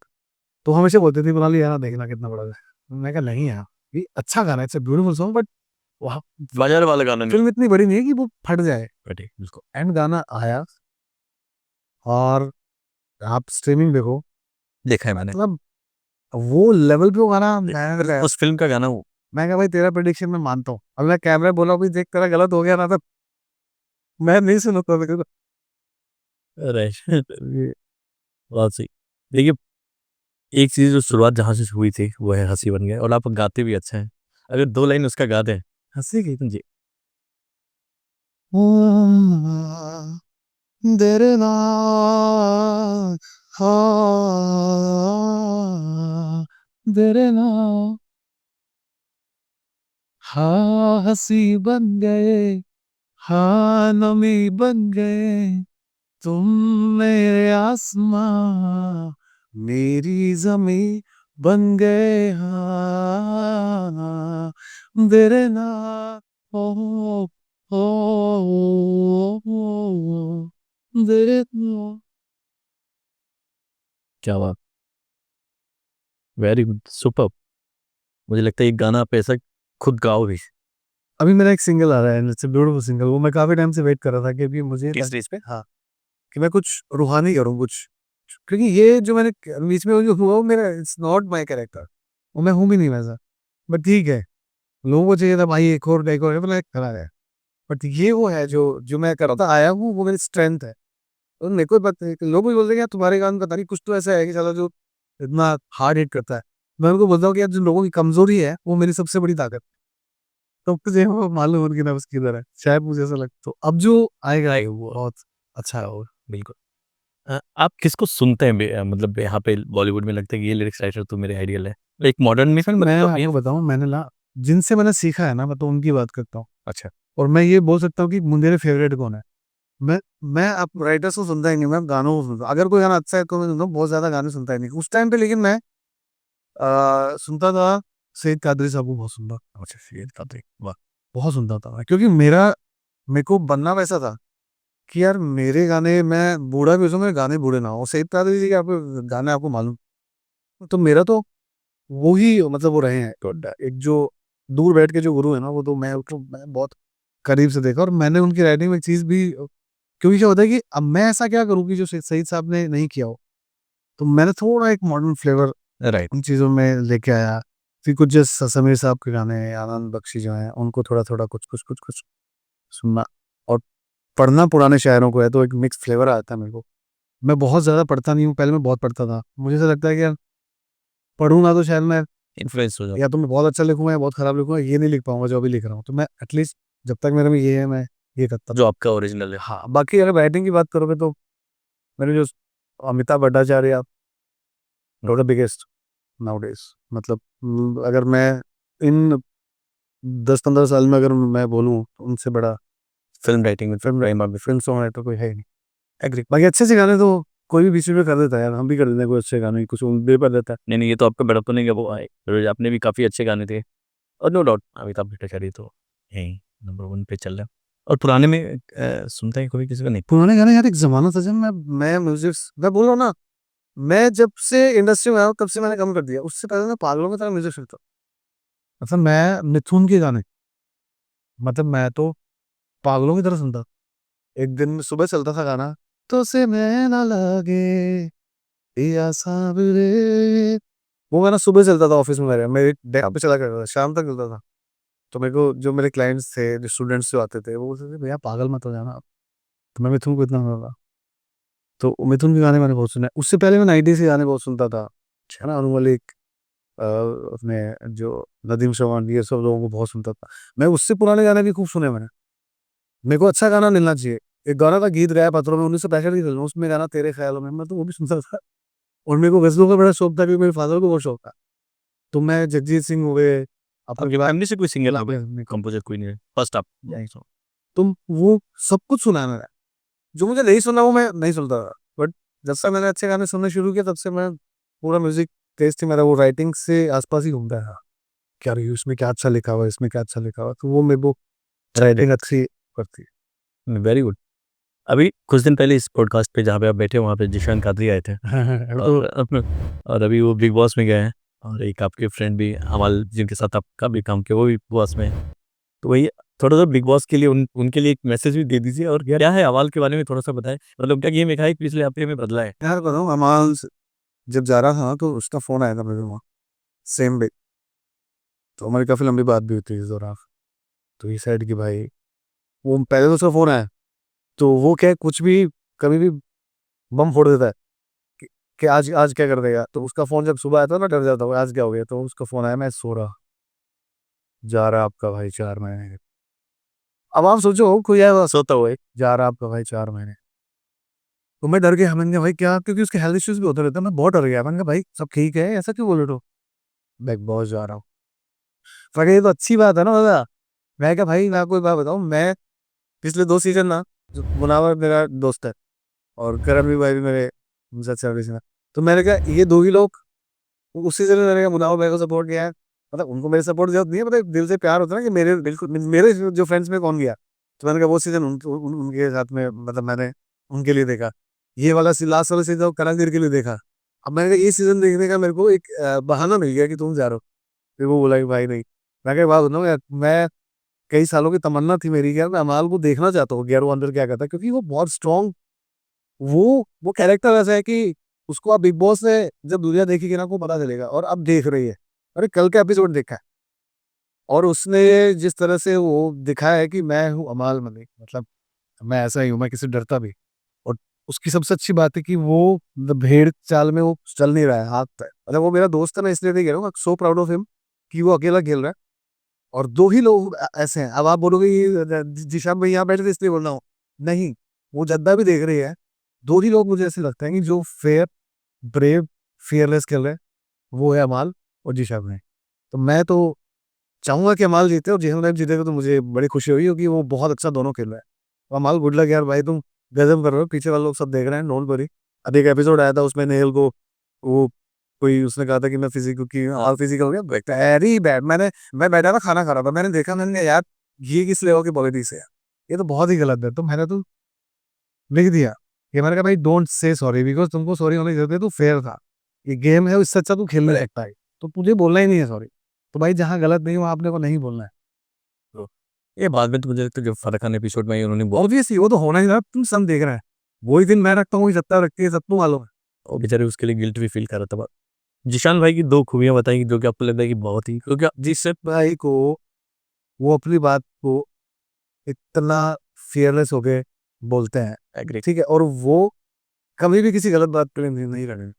तो हमेशा बोलती थी मनाली यार देखना कितना बड़ा है। मैं कहा नहीं यार, ये अच्छा गाना है, it's a beautiful song, but वहाँ बाज़ार वाला गाना नहीं फ़िल्म इतनी बड़ी नहीं है कि वो फट जाए। बैठे उसको। एंड गाना आया, और आप स्ट्रीमिंग देखो, देखा है मैंने। मतलब वो लेवल पे वो गाना मैं उस फ़िल्म का गाना वो। मैं कहा भाई तेरा प्रेडिक्शन मैं मानता हूँ। अब मैं कैमरा बोला भाई देख तेरा गलत हो गया ना, तो मैं नहीं सुनता था। राइट। बहुत सही। देखिए, एक चीज़ जो शुरुआत जहाँ से हुई थी वो है हँसी बन गए, और आप गाते भी अच्छा हैं। अगर 2 लाइन उसका गा दें, हंसी की जी। तेरे ना हाँ तेरे ना हाँ हंसी बन गए हाँ नमी बन गए तुम मेरे आसमां मेरी जमी बन गए हाँ तेरे ना ओ ओ तेरे ना क्या बात! Very good, superb! मुझे लगता है ये गाना आप ऐसा खुद गाओ भी। अभी मेरा एक सिंगल आ रहा है इट्स अ ब्यूटीफुल सिंगल वो मैं काफी टाइम से वेट कर रहा था कि अभी मुझे किस स्टेज पे? हाँ कि मैं कुछ रूहानी करूँ कुछ क्योंकि ये जो मैंने बीच में जो हुआ वो मेरा इट्स नॉट माय कैरेक्टर वो मैं हूँ भी नहीं वैसा बट ठीक है लोगों को चाहिए था भाई एक और मैंने करा है बट ये वो है जो जो मैं कर रहा था आया हूँ वो मेरी स्ट्रेंथ है और मेरे को पता है कि लोग भी बोलते हैं यार तुम्हारे गान पता नहीं कुछ तो ऐसा है कि चलो जो इतना हार्ड हिट करता है मैं उनको बोलता हूँ कि यार जो लोगों की कमजोरी है वो मेरी सबसे बड़ी ताकत तो मुझे वो मालूम उनकी नफ्स की तरह है शायद मुझे ऐसा लगता तो अब जो आएगा वो बहुत अच्छा होगा बिल्कुल। आप किसको सुनते हैं मतलब यहाँ पे बॉलीवुड में लगता है कि ये लिरिक्स राइटर तो मेरे आइडियल है। एक मॉडर्न में फिर मैं मतलब अपनी आपको बताऊं मैंने ना जिनसे मैंने सीखा है ना मैं तो उनकी बात करता हूँ अच्छा, और मैं ये बोल सकता हूँ कि मेरे फेवरेट कौन है मैं मैं अब राइटर्स को सुनता ही नहीं मैं गानों को सुनता हूँ अगर कोई गाना अच्छा है तो मैं सुनता हूँ बहुत ज्यादा गाने सुनता ही नहीं उस टाइम पे लेकिन मैं सुनता था सईद कादरी साहब को बहुत सुनता अच्छा ये बताते वाह! बहुत सुनता था मैं क्योंकि मेरे को बनना वैसा था कि यार मेरे गाने मैं बूढ़ा भी हो मेरे गाने बूढ़े ना हो सईद कादरी जी के आपको गाने आपको मालूम तो मेरा तो वो ही मतलब वो रहे हैं एक जो दूर बैठ के जो गुरु है ना वो तो मैं बहुत करीब से देखा और मैंने उनकी राइटिंग में एक चीज भी क्योंकि क्या होता है कि अब मैं ऐसा क्या करूँ कि जो सईद साहब ने नहीं किया हो तो मैंने थोड़ा एक मॉडर्न फ्लेवर राइट। उन चीज़ों में लेके आया फिर कुछ जैसे समीर साहब के गाने आनंद बख्शी जो हैं उनको थोड़ा थोड़ा कुछ सुनना और पढ़ना पुराने शायरों को है तो एक मिक्स फ्लेवर आता है मेरे को मैं बहुत ज़्यादा पढ़ता नहीं हूँ पहले मैं बहुत पढ़ता था मुझे ऐसा लगता है कि यार पढ़ूंगा तो शायद मैं इन्फ्लुएंस हो जाओ। या तो मैं बहुत अच्छा लिखूंगा या बहुत खराब लिखूंगा ये नहीं लिख पाऊंगा जो अभी लिख रहा हूँ तो मैं एटलीस्ट जब तक मेरे में ये है मैं ये करता जो था आपका ओरिजिनल है। हाँ बाकी अगर राइटिंग की बात करोगे तो मेरे जो Amitabh Bhattacharya the biggest nowadays मतलब अगर मैं इन 10-15 साल में अगर मैं बोलूँ तो उनसे बड़ा फिल्म राइटिंग में फिल्म प्राइम आप फिल्म सॉन्ग राइटर कोई है ही नहीं एग्री। बाकी अच्छे से गाने तो कोई भी बीच में कर देता है यार हम भी कर देते हैं कोई अच्छे गाने कुछ बे कर देता है नहीं, नहीं, ये तो आपका बड़प्पन है कि वो आए। फिर आपने भी काफ़ी अच्छे गाने थे, और नो डाउट अमिताभ भट्टाचार्य तो यहीं नंबर 1 पे चल रहा है। और पुराने में सुनते हैं कभी किसी का? नहीं। पुराने गाने यार एक जमाना था जब मैं म्यूजिक मैं बोल रहा हूँ ना मैं जब से इंडस्ट्री में आया हूँ, तब से मैंने कम कर दिया उससे पहले मैं पागलों की तरह म्यूजिक सुनता मतलब मैं मिथुन के गाने मतलब मैं तो पागलों की तरह सुनता एक दिन सुबह चलता था गाना तो से मैं ना लगे या सावरे वो गाना सुबह चलता था ऑफिस में मेरे डेस्क पे चला करता था शाम तक चलता था तो मेरे को जो मेरे क्लाइंट्स थे जो स्टूडेंट्स जो आते थे वो बोलते थे भैया पागल मत हो जाना आप तो मैं मिथुन को इतना सुनता था तो मिथुन के गाने मैंने बहुत सुने उससे पहले मैं 90s के गाने बहुत सुनता था है ना अनु मलिक अपने जो नदीम श्रवण ये सब लोगों को बहुत सुनता था मैं उससे पुराने गाने भी खूब सुने मैंने मेरे को अच्छा गाना मिलना चाहिए एक गाना था गीत गाया पत्थरों में 1965 की फिल्म उसमें गाना तेरे ख्यालों में मैं तो वो भी सुनता था और मेरे को गजलों का बड़ा शौक था क्योंकि मेरे फादर को बहुत शौक था तो मैं जगजीत सिंह हो गए आपकी अपने फैमिली से कोई सिंगर हो गए? मेरे को कंपोज़र कोई नहीं है, फर्स्ट आप यही सो। तुम वो सब कुछ सुना है मैंने जो मुझे नहीं सुना वो मैं नहीं सुनता था बट जब से मैंने अच्छे गाने सुनने शुरू किया तब से मैं पूरा म्यूजिक टेस्ट ही मेरा वो राइटिंग से आसपास ही घूमता है क्या रही इसमें क्या अच्छा लिखा हुआ है इसमें क्या अच्छा लिखा हुआ है तो वो मेरे को राइटिंग अच्छी करती वेरी गुड। अभी कुछ दिन पहले इस पॉडकास्ट पे जहाँ पे आप बैठे हो वहाँ पे जिशान कादरी आए थे, है और और अभी वो बिग बॉस में गए हैं, और एक आपके फ्रेंड भी हमाल जिनके साथ आपका भी काम किया वो भी बिग बॉस में है। तो वही थोड़ा-सा बिग बॉस के लिए उनके लिए एक मैसेज भी दे दीजिए, और क्या है हवाल के बारे में थोड़ा-सा बताएँ? मतलब क्या गेम एक है पिछले हफ्ते में बदला है? यार बताऊँ अमाल जब जा रहा था ना तो उसका फोन आया था मेरे वहाँ सेम डे तो हमारी काफी लंबी बात भी हुई थी इस दौरान तो ये साइड की भाई वो पहले तो उसका फोन आया तो वो क्या है, कुछ भी कभी भी बम फोड़ देता है कि आज आज क्या कर देगा, तो उसका फ़ोन जब सुबह आता है ना डर जाता हूँ, आज क्या हो गया? तो उसका फ़ोन आया, मैं सो रहा, जा रहा आपका भाई 4 महीने। अब आप सोचो कोई है सोता हुआ है, जा रहा आपका भाई 4 महीने। तो मैं डर गया, मैंने कहा भाई क्या? क्योंकि उसके हेल्थ इश्यूज़ भी होते रहते हैं, मैं बहुत डर गया। मैंने कहा भाई सब ठीक है, ऐसा क्यों बोल रहे हो? बिग बॉस जा रहा हूँ। मैं कहा ये तो अच्छी बात है ना दादा। मैं कहा भाई मैं आपको एक बात बताऊँ, मैं पिछले 2 सीज़न ना, जो मुनावर मेरा दोस्त है और करण भाई भी मेरे मुझसे अच्छा रिलेशन है। तो मैंने कहा ये 2 ही लोग, उस सीज़न में मैंने कहा मुनावर भाई को सपोर्ट किया है। मतलब उनको मेरे सपोर्ट की ज़रूरत नहीं है, मतलब दिल से प्यार होता है ना कि मेरे बिल्कुल मेरे जो फ्रेंड्स में कौन गया? तो मैंने कहा वो सीज़न उनके साथ में, मतलब मैंने उनके लिए देखा। ये वाला लास्ट वाला सीज़न करणवीर के लिए देखा। अब मैंने कहा ये सीज़न देखने का मेरे को एक बहाना मिल गया कि तुम जा रहे हो। फिर वो बोला कि भाई नहीं। मैं कहा एक बात बताऊँ यार, मैं कई सालों की तमन्ना थी मेरी कि यार मैं अमाल को देखना चाहता हूँ कि यार वो अंदर क्या करता है, क्योंकि वो बहुत स्ट्रॉन्ग, वो कैरेक्टर ऐसा है कि उसको आप बिग बॉस से जब दुनिया देखेगी ना, आपको पता चलेगा, और अब देख रही है। अरे कल का एपिसोड देखा है और उसने जिस तरह से वो दिखाया है कि मैं हूँ अमाल मलिक, मतलब मैं ऐसा ही हूँ, मैं किसी से डरता भी। और उसकी सबसे अच्छी बात है कि वो भेड़ चाल में वो चल नहीं रहा है, हाथ पे, मतलब वो मेरा दोस्त है, मैं इसलिए नहीं कह रहा हूँ, सो प्राउड ऑफ हिम कि वो अकेला खेल रहा है। और 2 ही लोग ऐसे हैं। अब आप बोलोगे ये जिशान भाई यहाँ बैठे थे इसलिए बोल रहा हूँ। नहीं, वो जद्दा भी देख रही है। 2 ही लोग मुझे ऐसे लगते हैं कि जो फेयर, ब्रेव, फियरलेस खेल रहे हैं, वो है अमाल और जिशान भाई। तो मैं तो चाहूँगा कि अमाल जीते, और जिशान भाई जीतेगा तो मुझे बड़ी खुशी होगी, क्योंकि वो बहुत अच्छा दोनों खेल रहे हैं। तो अमाल गुड लक यार भाई, तुम गज़ब कर रहे हो, पीछे वाले लोग सब देख रहे हैं, डोंट वरी। अब एक एपिसोड आया था उसमें नेहाल को वो कोई उसने कहा था कि मैं फिजिकल की हाल फिजिकल हो गया, वेरी बैड। मैं बैठा था खाना खा रहा था, मैंने देखा, मैंने कहा यार ये किस लेवल की पॉलिटिक्स है यार, ये तो बहुत ही गलत है। तो मैंने तो लिख दिया कि मैंने कहा भाई डोंट से सॉरी, बिकॉज़ तुमको सॉरी होने की ज़रूरत है, तो फेयर था। ये गेम है, इससे अच्छा तू खेलने लगता है, तो तुझे बोलना ही नहीं है सॉरी। तो भाई जहाँ गलत नहीं हो आपने को नहीं बोलना है। तो ये बाद में तो मुझे लगता है जो फर्रख खान एपिसोड में ही उन्होंने बहुत, ऑब्वियसली वो तो होना ही था, तुम सब देख रहे हैं। वही दिन मैं रखता हूँ, वही सत्ता रखती है, सबको मालूम है। और बेचारे उसके लिए गिल्ट भी फील कर रहा था। जिशान भाई की 2 खूबियाँ बताई जो कि आपको लगता है कि बहुत ही, क्योंकि जिससे भाई को वो अपनी बात को इतना फियरलेस होके बोलते हैं, एग्री। ठीक है? और वो कभी भी किसी गलत बात पे नहीं रहेंगे,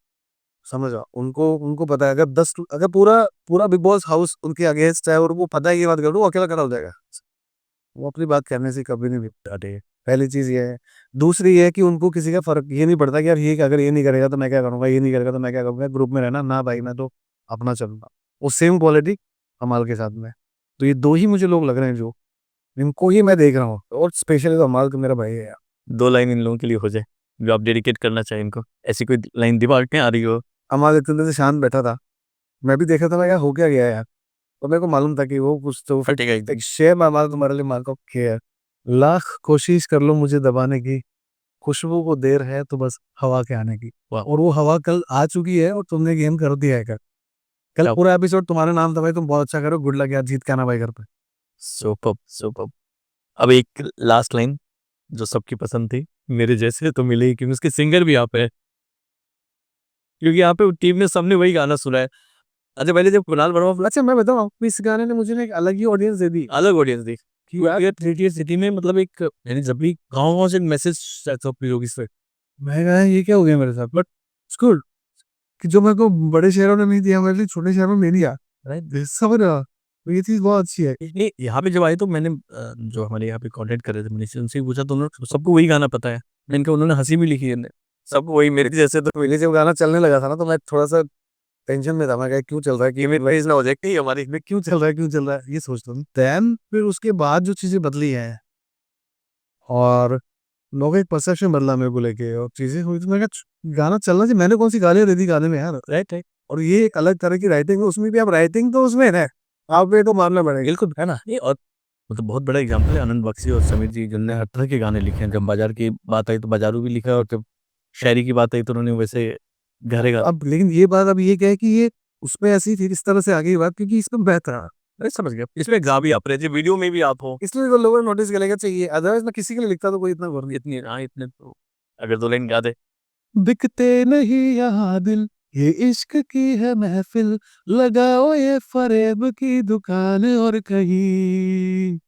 समझ रहा? उनको उनको पता है अगर 10 अगर पूरा पूरा बिग बॉस हाउस उनके अगेंस्ट है और वो पता है ये बात कर रहा है, वो अकेला खड़ा हो जाएगा। वो अपनी बात कहने से कभी नहीं डरते। पहली चीज़ ये है। दूसरी ये है कि उनको किसी का फ़र्क ये नहीं पड़ता कि यार ये अगर ये नहीं करेगा तो मैं क्या करूँगा, ये नहीं करेगा तो मैं क्या करूँगा, ग्रुप में रहना, ना भाई मैं तो अपना चलूँगा। वो सेम क्वालिटी कमाल के साथ में। तो ये 2 ही मुझे लोग लग रहे हैं जो इनको ही मैं देख रहा हूँ, और स्पेशली तो कमाल तो मेरा भाई है यार। 2 लाइन इन लोगों के लिए हो जाए, जो आप डेडिकेट करना चाहें इनको। ऐसी कोई लाइन दिमाग में आ रही हो? अमाल इतने देर से शांत बैठा था। मैं भी देखा था, मैं यार हो क्या गया यार? तो मेरे को मालूम था कि वो कुछ तो फिर फटेगा एकदम। एक शेर मैं अमाल तुम्हारे लिए मार को केयर। लाख कोशिश कर लो मुझे दबाने की, खुशबू को देर है तो बस हवा के आने की। वाह! और वो हवा कल आ चुकी है और तुमने गेम कर दिया है कल। कल क्या पूरा एपिसोड तुम्हारे नाम था भाई, तुम बहुत अच्छा करो, गुड लक यार, जीत के आना भाई घर पे। सुपर्ब! सुपर्ब! अब एक लास्ट लाइन जो सबकी पसंद थी, मेरे जैसे तो मिले ही, क्योंकि उसके सिंगर भी यहाँ पे है। क्योंकि यहाँ पे टीम ने सबने वही गाना सुना है। अच्छा, पहले जब कुणाल वर्मा अच्छा मैं बताऊँ आपको, इस गाने ने मुझे ना एक अलग ही ऑडियंस दे दी अलग ऑडियंस थी कि यार, यार, 3 टियर सिटी में, मतलब एक यानी जब भी गाँव-गाँव से मैसेज सब लोग इस पे। मैं कहा ये क्या हो गया मेरे साथ, बट इट्स गुड कि जो मेरे को बड़े शहरों ने नहीं दिया, मेरे लिए छोटे शहरों में दिया। राइट। समझ रहे हो? तो ये चीज़ बहुत अच्छी है। नहीं, यहाँ पे जब आए तो मैंने जो हमारे यहाँ पे कंटेंट कर रहे थे मनीष, उनसे ही पूछा तो उन्होंने सबको वही गाना पता है। मैंने कहा, उन्होंने हँसी भी लिखी है। सबको वही मेरे जैसे तो पहले जब गाना चलने लगा था ना, तो मैं थोड़ा-सा टेंशन में था। मैं कहा क्यों चल रहा है, कि इमेज ना हो जाए कि हमारी। मैं क्यों चल रहा है, क्यों चल रहा है? ये सोचता हूँ। देन फिर उसके बाद जो चीज़ें बदली हैं और लोगों का एक परसेप्शन बदला मेरे को लेके और चीज़ें हुई, तो मैंने कहा गाना चलना चाहिए। मैंने कौन-सी गालियाँ दे दी गाने में यार? Right, right. और ये एक अलग तरह की राइटिंग है, उसमें भी अब राइटिंग तो उसमें है, आप ये तो मानना पड़ेगा। बिल्कुल, है ना? ये और मतलब बहुत बड़ा एग्ज़ाम्पल है आनंद बख्शी और समीर जी, जिन्होंने हर तरह के गाने लिखे हैं। जब बाज़ार की बात आई तो बाज़ारू भी लिखा, और जब शायरी की बात आई तो उन्होंने वैसे गहरे गा। अब लेकिन ये बात अब ये क्या है कि ये उसमें ऐसी थी, इस तरह से आगे की बात, क्योंकि इसमें बेहतर रहा। अरे समझ गया। इसमें गा भी आप रहे थे, वीडियो में भी आप हो। इसलिए तो लोगों ने नोटिस कर लेगा चाहिए, अदरवाइज़ मैं किसी के लिए लिखता तो कोई इतना गौर नहीं। इतनी, हाँ, इतने तो अगर 2 लाइन गा दे। बिकते नहीं यहाँ दिल, ये इश्क की है महफिल, लगाओ ये फरेब की दुकान और कहीं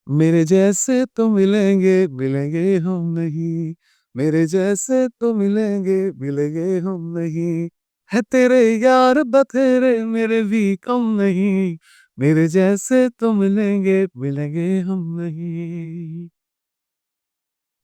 मेरे जैसे तो मिलेंगे मिलेंगे हम नहीं, मेरे जैसे तो मिलेंगे मिलेंगे हम नहीं, है तेरे यार बथेरे मेरे भी कम नहीं, मेरे जैसे तो मिलेंगे मिलेंगे हम नहीं।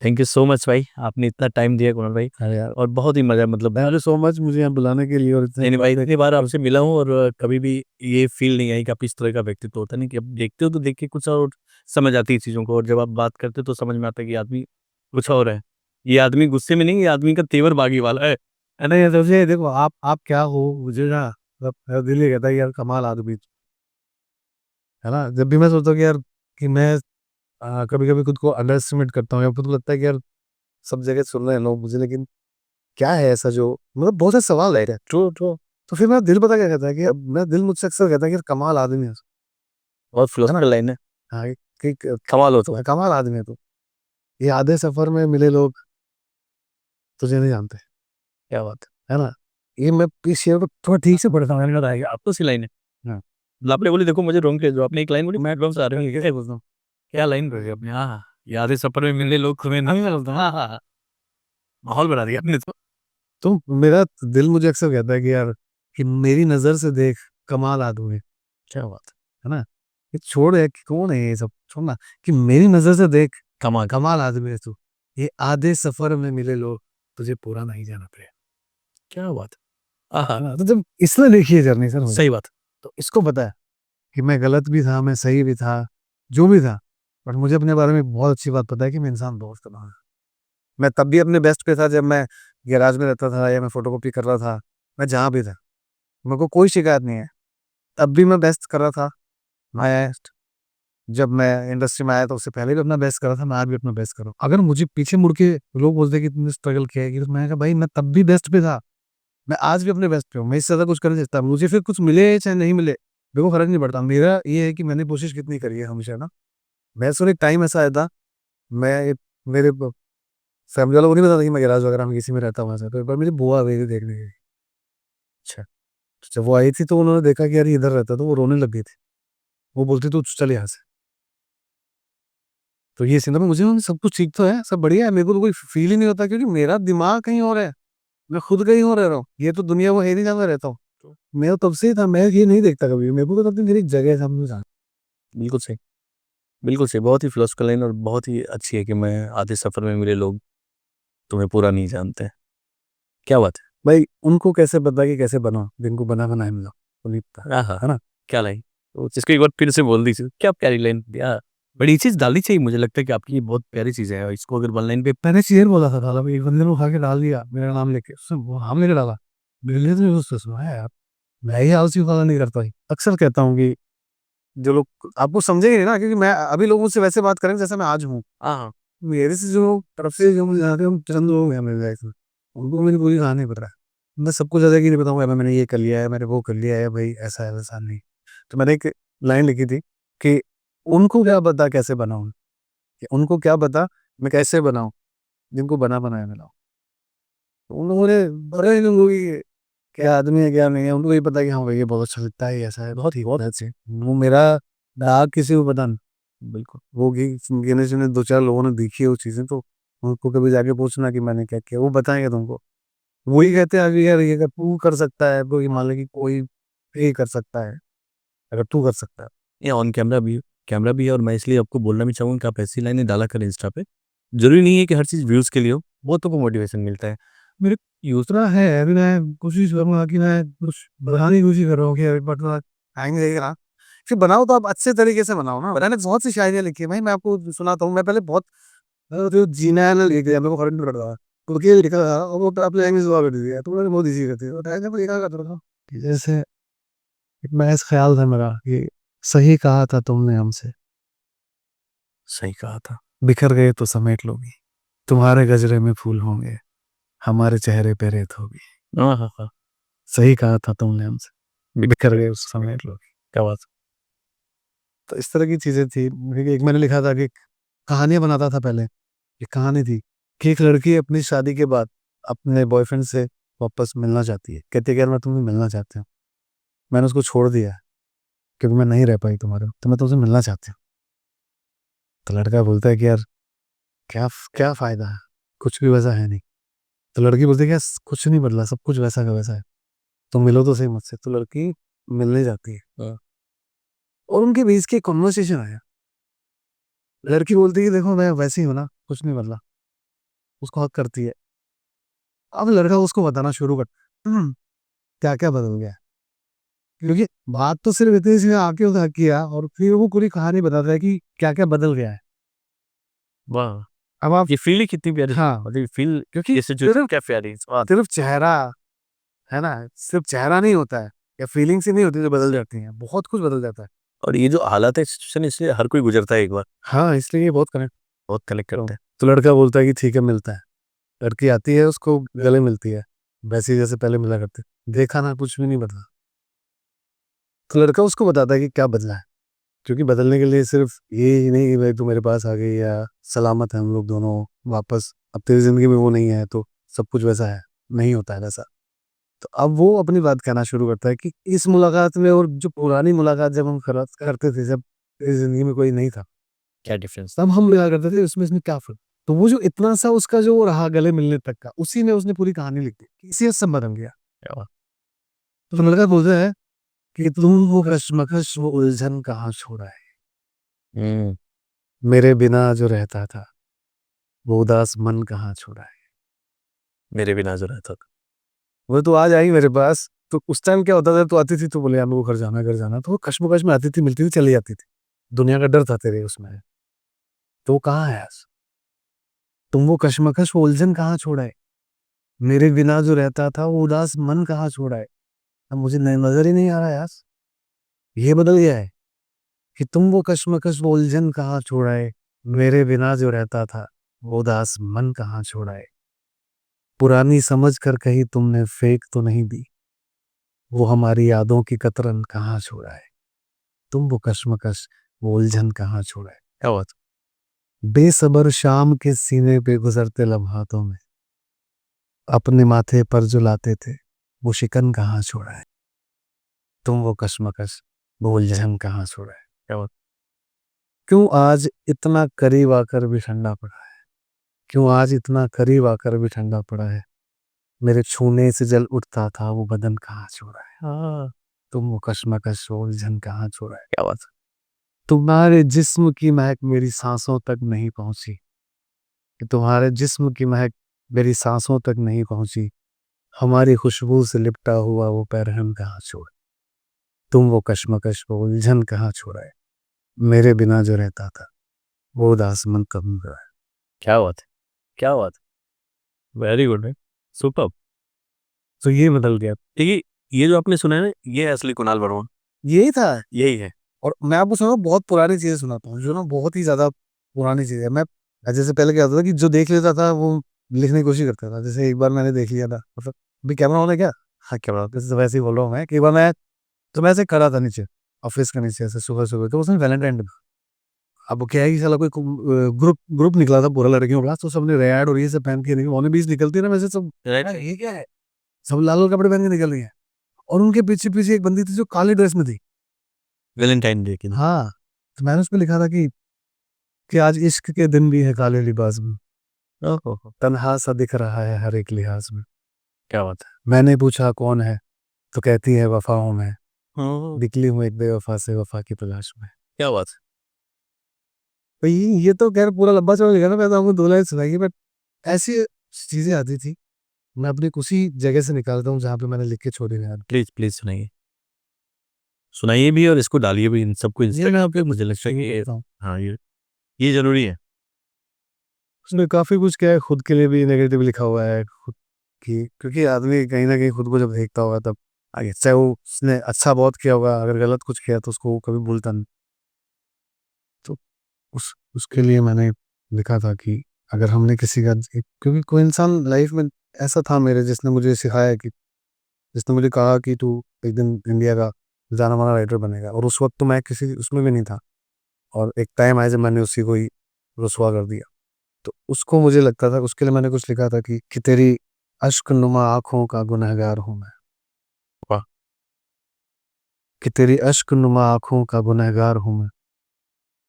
थैंक यू सो मच भाई, आपने इतना टाइम दिया कुणाल भाई। अरे यार, और बहुत ही मजा, मतलब थैंक यू सो मच मुझे यहाँ बुलाने के लिए और इतने नहीं भाई, इतनी बार आपसे मिला हूँ और कभी भी ये फील नहीं आई कि आप इस तरह का व्यक्तित्व होता नहीं कि अब देखते हो तो देख के कुछ और समझ आती है चीज़ों को, और जब आप बात करते हो तो समझ में आता है कि आदमी कुछ और है। ये आदमी गुस्से में नहीं, ये आदमी का तेवर बागी वाला है। नहीं ये सोचिए, देखो आप क्या हो मुझे ना, मतलब मेरा दिल ये कहता है कि यार कमाल आदमी है ना। जब भी मैं सोचता हूँ कि यार कि मैं कभी कभी खुद को अंडर एस्टिमेट करता हूँ या खुद को लगता है कि यार सब जगह सुन रहे हैं लोग मुझे, लेकिन क्या है ऐसा जो, मतलब बहुत सारे सवाल है ट्रू ट्रू। तो फिर मेरा दिल पता क्या कहता है कि मेरा दिल मुझसे अक्सर कहता है कि यार कमाल आदमी बहुत है ना। फिलोसफिकल लाइन है। हाँ कि कमाल हो तो। कमाल आदमी है तू। ये आधे सफर में मिले लोग तुझे नहीं जानते, क्या बात है। है ना। ये मैं इस शेर को थोड़ा ठीक से पढ़ता हूँ, मैंने बताया। आप तो सी लाइन है। हाँ मतलब आपने बोली, देखो मुझे रोंग के जो आपने एक लाइन बोली, मैं मैं से आ रहे हो, कैसे बोलता हूँ, क्या लाइन बोली आपने? हाँ हाँ, यादें सफर में मिले लोग तुम्हें हम नहीं। मैं बोलता हूँ। हाँ हाँ हाँ, माहौल बना दिया आपने तो। तो मेरा दिल मुझे अक्सर कहता है कि यार कि मेरी नजर से देख कमाल आदमी क्या बात है ना। ये छोड़ है कि कौन है ये सब छोड़ना, कि मेरी नजर से देख है। कमाल। कमाल आदमी है तू। ये आधे सफर में मिले लोग तुझे पूरा नहीं जाना पड़ेगा, क्या बात है। हाँ है हाँ, ना। तो जब इसने देखी है जर्नी सर मुझे, सही बात। तो इसको पता है कि मैं गलत भी था मैं सही भी था, जो भी था। बट मुझे अपने बारे में बहुत अच्छी बात पता है कि मैं इंसान बहुत कमा है। मैं तब भी अपने बेस्ट पे था जब मैं गैराज में रहता था या मैं फोटोकॉपी कर रहा था, मैं जहाँ भी था मेरे को कोई शिकायत नहीं है। तब भी मैं बेस्ट कर रहा था, मैं जब मैं इंडस्ट्री में आया तो उससे पहले भी अपना बेस्ट कर रहा था, मैं आज भी अपना बेस्ट कर रहा हूँ। अगर मुझे पीछे मुड़ के लोग बोलते कि तुमने स्ट्रगल किया है कि, तो मैं कहा भाई मैं तब भी बेस्ट पे था, मैं आज भी अपने बेस्ट पे हूँ, मैं इससे ज्यादा कुछ कर नहीं सकता। मुझे फिर कुछ मिले चाहे नहीं मिले मेरे को फर्क नहीं पड़ता। मेरा ये है कि मैंने कोशिश कितनी करी है हमेशा ना। मैं सर एक टाइम ऐसा आया था, मैं मेरे फैमिली वालों को नहीं पता था कि मैं गैराज वगैरह में किसी में रहता हूँ ऐसा। तो एक बार मेरी बुआ आ गई थी देखने के लिए। अच्छा। तो जब वो आई थी तो उन्होंने देखा कि यार ये इधर रहता है, तो वो रोने लग गई थी। वो बोलती तू चल यहाँ से। तो ये सीन था, मुझे सब कुछ ठीक तो है, सब बढ़िया है, मेरे को तो कोई फील ही नहीं होता क्योंकि मेरा दिमाग कहीं और है, मैं खुद कहीं और रह रहा हूँ। ये तो दुनिया वो है नहीं जहाँ मैं रहता हूँ। मैं तब से ही था, मैं ये नहीं देखता कभी, मेरे को तो अपनी मेरी एक जगह है सामने जाना। बिल्कुल सही। बिल्कुल सही, बहुत ही फिलोसफिकल लाइन और बहुत ही अच्छी है कि मैं आधे सफर में मिले लोग तुम्हें पूरा नहीं जानते। क्या बात भाई उनको कैसे पता कि कैसे बना, जिनको बना बनाए मिला वो नहीं पता, है। हाँ हाँ, है ना। क्या लाइन, तो जिसको एक बार फिर से बोल दीजिए, क्या प्यारी लाइन यार। बड़ी चीज डालनी चाहिए, मुझे लगता है कि आपकी ये बहुत प्यारी चीज है, और इसको अगर वन लाइन पे। मैंने शेर बोला था साला, एक बंदे ने उठा के डाल दिया मेरा नाम लेके, उसने वो नाम लेके डाला। मेरे लिए तो उसने सुना है यार, मैं ही आलसी वाला नहीं करता ही। अक्सर कहता हूँ कि जो लोग आपको समझेंगे नहीं ना, क्योंकि मैं अभी लोग मुझसे वैसे बात करेंगे जैसे मैं आज हूँ। हाँ हाँ, मेरे से जो तरफ से जो मुझे जानते हैं हम चंद लोग हैं मेरे लाइफ में, उनको मेरी पूरी कहानी पता है। मैं सबको ज्यादा कि नहीं बताऊंगा मैंने ये कर लिया है मैंने वो कर लिया है, भाई ऐसा है वैसा नहीं। तो मैंने एक लाइन लिखी थी कि उनको क्या पता कैसे बनाऊं, कि उनको क्या पता मैं कैसे बनाऊं, जिनको बना बनाया मिला। तो उन लोगों ने बड़े लोगों की क्या आदमी है क्या नहीं है, उनको ये पता कि हाँ भाई ये बहुत अच्छा लगता है, ये ऐसा है, बहुत अच्छे। वो मेरा दाग किसी को पता नहीं। बिल्कुल। वो गिने चुने दो चार लोगों ने देखी है वो चीजें, तो उनको कभी जाके पूछना कि मैंने क्या किया, वो बताएंगे तुमको। वही कहते हैं अगर यार ये अगर तू कर सकता है तो ये मान ले कि कोई भी कर सकता है, अगर तू कर सकता है। ये ऑन कैमरा भी, कैमरा भी है, और मैं इसलिए आपको बोलना भी चाहूँगा कि आप ऐसी लाइनें डाला करें इंस्टा पे। जरूरी नहीं है कि हर चीज़ व्यूज़ के लिए हो, बहुतों को मोटिवेशन मिलता है। मेरे दूसरा है अभी मैं कोशिश करूंगा कि मैं कुछ बनाने की कोशिश कर रहा हूँ कि अभी बट आएंगे देखेगा। फिर बनाओ तो आप अच्छे तरीके से बनाओ ना। मैंने बहुत सी शायरियाँ लिखी है भाई, मैं आपको सुनाता हूँ। मैं पहले बहुत जो जीना है ना लिख दिया, मेरे को फर्क नहीं पड़ता क्योंकि ये लिखा था और वो अपने लैंग्वेज हुआ कर दिया, तो मैंने बहुत इजी करती है। तो ऐसे लिखा करता था कि जैसे एक महज ख्याल था मेरा कि सही कहा था तुमने हमसे, सही कहा था। बिखर गए तो समेट लोगी, तुम्हारे गजरे में फूल होंगे, हमारे चेहरे पे रेत होगी। हाँ हाँ हाँ। सही कहा था तुमने हमसे, बिखर गए उस समेट लोगी। क्या बात। तो इस तरह की चीजें थी। एक मैंने लिखा था कि कहानियां बनाता था पहले। एक कहानी थी कि एक लड़की अपनी शादी के बाद अपने बॉयफ्रेंड से वापस मिलना चाहती है, कहती है कि यार मैं तुमसे मिलना चाहती हूँ, मैंने उसको छोड़ दिया है क्योंकि मैं नहीं रह पाई तुम्हारे, तो मैं तुमसे मिलना चाहती हूँ। तो लड़का बोलता है कि यार क्या क्या फायदा है, कुछ भी वैसा है नहीं। तो लड़की बोलती है क्या कुछ नहीं बदला, सब कुछ वैसा का वैसा है, तो मिलो तो सही मुझसे। तो लड़की मिलने जाती है और उनके बीच की कॉन्वर्सेशन आया। लड़की बोलती है कि देखो मैं वैसी हूँ ना, कुछ नहीं बदला, उसको हक करती है। अब लड़का उसको बताना शुरू कर क्या क्या बदल गया है। क्योंकि बात तो सिर्फ इतनी सी आके उसने हक किया और फिर वो पूरी कहानी बताता है कि क्या क्या बदल गया है। वाह, अब आप ये फील ही कितनी प्यारी थी। हाँ, मतलब ये फील क्योंकि जैसे जो सिर्फ क्या प्यारी वाह। सिर्फ चेहरा है ना, सिर्फ चेहरा नहीं होता है या फीलिंग्स ही नहीं होती जो बदल जाती हैं, बहुत कुछ बदल जाता है। और ये जो हालात है सिचुएशन, इसलिए हर कोई गुजरता है एक बार, हाँ, इसलिए ये बहुत कनेक्ट। बहुत कनेक्ट करता है। तो लड़का बोलता है कि ठीक है मिलता है। लड़की आती है, उसको गले मिलती है, वैसे ही जैसे पहले मिला करते। देखा ना कुछ भी नहीं बदला। तो लड़का उसको बताता है कि क्या बदला है, क्योंकि बदलने के लिए सिर्फ ये ही नहीं कि भाई तू मेरे पास आ गई या सलामत है हम लोग दोनों वापस, अब तेरी जिंदगी में वो नहीं है तो सब कुछ वैसा है, नहीं होता है वैसा। तो अब वो अपनी बात कहना शुरू करता है कि इस मुलाकात में और जो पुरानी मुलाकात जब हम करते थे, जब तेरी जिंदगी में कोई नहीं था, क्या डिफरेंस। तब हम मिला करते थे, उसमें क्या फर्क। तो वो जो इतना सा उसका जो रहा गले मिलने तक का, उसी में उसने पूरी कहानी लिख दी कि इसी से बदल गया। तो लड़का बोलता है कि तुम वो कश्मकश वो उलझन कहाँ छोड़ा है, हम्म, मेरे बिना जो रहता था वो उदास मन कहाँ छोड़ा है। मेरे बिना जो रहता था। वो तो आज आई मेरे पास, तो उस टाइम क्या होता था, तो आती थी तो बोले यार मेरे को घर जाना घर जाना, तो वो कश्मकश में आती थी, मिलती थी, चली जाती थी। दुनिया का डर था तेरे उसमें, तो वो कहाँ है आज। तुम वो कश्मकश वो उलझन कहाँ छोड़ा है, मेरे बिना जो रहता था वो उदास मन कहाँ छोड़ा है। अब मुझे नजर ही नहीं आ रहा है यार, ये बदल गया है कि तुम वो कश्मकश वो उलझन कहाँ छोड़ा है, मेरे बिना जो रहता था वो उदास मन कहाँ छोड़ा है। पुरानी समझ कर कहीं तुमने फेंक तो नहीं दी, वो हमारी यादों की कतरन कहाँ छोड़ा है। तुम वो कश्मकश वो उलझन कहाँ छोड़ा है। क्या बात। बेसबर शाम के सीने पे गुजरते लम्हातों में अपने माथे पर जो लाते थे वो शिकन कहाँ छोड़ा है। तुम वो कश्मकश वो उलझन कहाँ छोड़ा है। क्या बात। क्यों आज इतना करीब आकर भी ठंडा पड़ा है, क्यों आज इतना करीब आकर भी ठंडा पड़ा है, मेरे छूने से जल उठता था वो बदन कहाँ छोड़ा है। हाँ, तुम वो कश्मकश वो उलझन कहाँ छोड़ा है। क्या बात। तुम्हारे जिस्म की महक मेरी सांसों तक नहीं पहुंची, कि तुम्हारे जिस्म की महक मेरी सांसों तक नहीं पहुंची, हमारी खुशबू से लिपटा हुआ वो पैरहन कहाँ छोड़ा। तुम वो कश्मकश वो उलझन कहाँ छोड़ा है, मेरे बिना जो रहता था वो उदास मन कब रहा है। क्या बात है, क्या बात। वेरी गुड है, सुपर। तो ये बदल गया। देखिए, ये जो आपने सुना है ना, ये है असली कुणाल वर्मा, यही था। यही है। और मैं आपको सुना बहुत पुरानी चीजें सुनाता हूँ, जो ना बहुत ही ज्यादा पुरानी चीज है। मैं जैसे पहले क्या होता था कि जो देख लेता था वो लिखने की कोशिश करता था। जैसे एक बार मैंने देख लिया था, मतलब अभी कैमरा होने क्या, हाँ कैमरा, जैसे वैसे ही बोल रहा हूँ मैं कि एक बार मैं, तो मैं ऐसे खड़ा था नीचे ऑफिस के नीचे ऐसे सुबह सुबह, तो उसमें वैलेंटाइन डे था। अब वो क्या है कि साला कोई ग्रुप ग्रुप निकला था पूरा लड़कियों का, तो सबने रेड और ये सब पहन के निकल, उन्हें बीच निकलती है ना वैसे सब, राइट। "अरे, ये क्या है, सब लाल लाल कपड़े पहन के निकल रही है। और उनके पीछे पीछे एक बंदी थी जो काले ड्रेस में थी। वैलेंटाइन डे की। हाँ, तो मैंने उस पर लिखा था कि आज इश्क के दिन भी है काले लिबास में, ओहो, तन्हा सा दिख रहा है हर एक लिहाज में। क्या बात है। मैंने पूछा कौन है, तो कहती है वफाओं में, हाँ, निकली हूँ एक बेवफा से वफा की तलाश में। क्या बात है। तो ये तो खैर पूरा लंबा चौड़ा लिखा ना, मैं तो आपको 2 लाइन सुनाई, बट ऐसी चीजें आती थी। मैं अपनी उसी जगह से निकालता हूँ जहाँ पे मैंने लिख के छोड़ी है। प्लीज प्लीज सुनाइए, सुनाइए भी और इसको डालिए भी इन सबको ये मैं इंस्टाग्राम पे, आपको मुझे लगता है कि बताता हूँ। हाँ ये जरूरी है। उसमें काफी कुछ क्या है, खुद के लिए भी नेगेटिव लिखा हुआ है, खुद की, क्योंकि आदमी कहीं ना कहीं खुद को जब देखता होगा तब आगे, चाहे वो उसने अच्छा बहुत किया होगा, अगर गलत कुछ किया तो उसको वो कभी भूलता नहीं। तो उसके लिए मैंने लिखा था कि अगर हमने किसी का, क्योंकि कोई इंसान लाइफ में ऐसा था मेरे जिसने मुझे सिखाया कि, जिसने मुझे कहा कि तू एक दिन इंडिया का जाना माना राइटर बनेगा, और उस वक्त तो मैं किसी उसमें भी नहीं था, और एक टाइम आया जब मैंने उसी को ही रुसवा कर दिया। तो उसको मुझे लगता था, उसके लिए मैंने कुछ लिखा था कि तेरी अश्क नुमा आंखों का गुनहगार हूं मैं, वाह, कि तेरी अश्क नुमा आंखों का गुनहगार हूं मैं,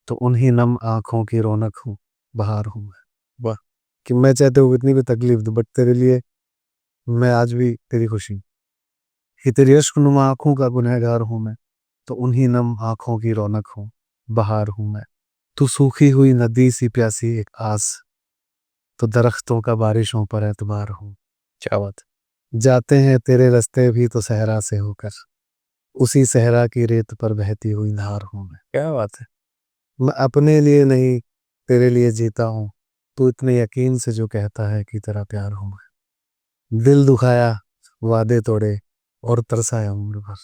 तो उन्हीं नम आंखों की रौनक हूँ, बहार हूं मैं। वाह, कि मैं चाहते हुए कितनी भी तकलीफ दूँ, बट तेरे लिए मैं आज भी तेरी खुशी हूँ। कि तेरी अश्क-नुमा आँखों का गुनहगार हूँ मैं, तो उन्हीं नम आँखों की रौनक हूँ, बहार हूँ मैं। तू सूखी हुई नदी सी प्यासी एक आस, तो दरख्तों का बारिशों पर एतबार हूँ। क्या बात जाते हैं तेरे रास्ते भी तो सहरा से होकर, उसी सहरा की रेत पर बहती हुई धार हूँ मैं। क्या बात है। मैं अपने लिए नहीं, तेरे लिए जीता हूँ, तू इतने यकीन से जो कहता है कि तेरा प्यार हूँ मैं। दिल दुखाया, वादे तोड़े और तरसाया उम्र भर।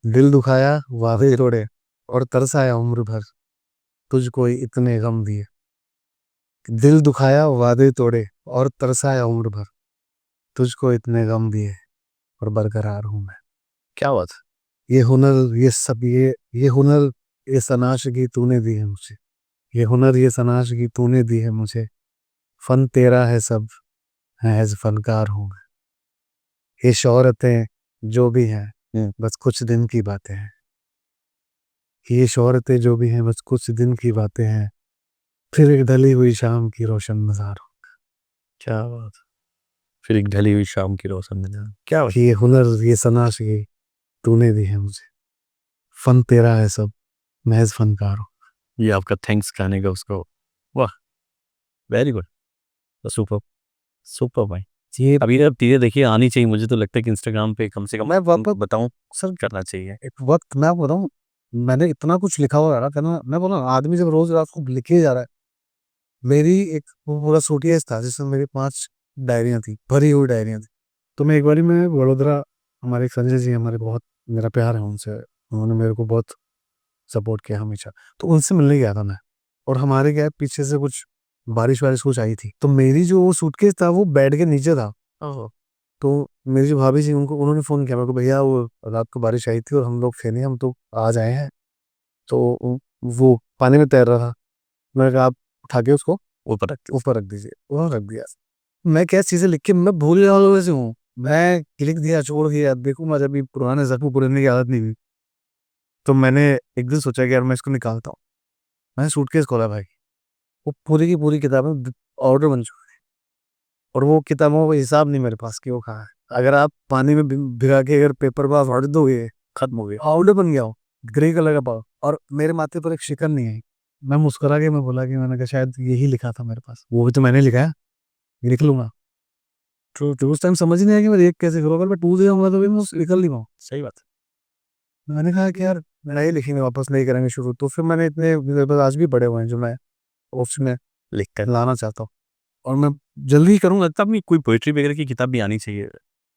दिल दुखाया, वादे तोड़े और तरसाया उम्र भर, तुझको इतने गम दिए। दिल दुखाया, वादे तोड़े और तरसाया उम्र भर, तुझको इतने गम दिए और बरकरार हूँ मैं। क्या बात है। ये हुनर, ये सब, ये हुनर, ये सनाशगी तूने दी है मुझे। ये हुनर, ये सनाशगी तूने दी है मुझे। फन तेरा है सब, महज फनकार हूँ मैं। ये शोहरतें जो भी हैं, बस कुछ दिन की बातें हैं। ये शोहरतें जो भी हैं, बस कुछ दिन की बातें हैं। फिर एक ढली हुई शाम की रोशन मज़ार हूँ। क्या बात है। फिर एक ढली हुई शाम की रोशन में क्या बात। कि ये हुनर, ये सनाशगी तूने दी है मुझे। फन तेरा है सब, महज फनकार हूँ। ये आपका थैंक्स गाने का उसको, वाह, वेरी गुड, सुपर सुपर भाई। ये अभी अब चीज़ें देखिए आनी चाहिए, मुझे तो लगता है कि इंस्टाग्राम पे कम से कम मैं वापस बताऊं सर, करना चाहिए। एक वक्त मैं बताऊँ, मैंने इतना कुछ लिखा हुआ रहा था ना, मैं बोला आदमी जब रोज रात को लिखे जा रहा है। मेरी एक वो पूरा सूटकेस था जिसमें मेरी 5 डायरियाँ थी, भरी हुई डायरियाँ थी। तो मैं एक बारी मैं वडोदरा, हमारे एक संजय जी हमारे बहुत, मेरा प्यार है उनसे, उन्होंने मेरे को बहुत सपोर्ट किया हमेशा। तो उनसे मिलने गया था मैं, और हमारे क्या है पीछे से कुछ बारिश-वारिश कुछ आई थी। तो मेरी जो वो सूटकेस था वो बेड के नीचे था। ओह, तो मेरी जो भाभी जी उनको उन्होंने फ़ोन किया मेरे को, भैया वो रात को बारिश आई थी और हम लोग थे नहीं, हम तो आज आए हैं। तो वो पानी में तैर रहा था। मैंने कहा आप उठा के उसको ऊपर रख ऊपर रख दीजिए, वहाँ रख दिया। मैं क्या चीज़ें लिख के मैं भूल जाने वाला वैसे हूँ। मैं लिख दिया, छोड़ दिया, देखूँगा जब ये पुराने ज़ख्म पुराने की आदत नहीं हुई। तो मैंने एक दिन सोचा कि यार मैं इसको निकालता हूँ। मैंने सूटकेस खोला भाई, वो पूरी की पूरी किताबें ऑर्डर बन चुकी हैं, और वो किताबों का हिसाब नहीं मेरे पास कि वो कहाँ है। अगर आप पानी में भिगा के अगर पेपर पर भर दोगे, खत्म हो गया, पाउडर बन गया हो, ग्रे कलर का पाउडर, और मेरे माथे पर एक शिकन नहीं आई। मैं मुस्कुरा के मैं बोला कि मैंने कहा शायद यही लिखा था मेरे पास, वो भी तो मैंने लिखा है, ये लिख लूंगा। तो उस टाइम समझ ही नहीं आया कि मैं एक कैसे करूँगा, बट टूट गया होगा तो भी मैं निकल नहीं पाऊँ। सही बात मैंने कहा कि यार नहीं लिखेंगे, वापस नहीं करेंगे शुरू। तो फिर मैंने इतने मेरे पास आज भी पड़े हुए हैं जो मैं उसमें है। लिख कर लाना चाहता हूँ, और मैं जल्दी ही करूँगा। लगता है कोई पोइट्री वगैरह की किताब भी आनी चाहिए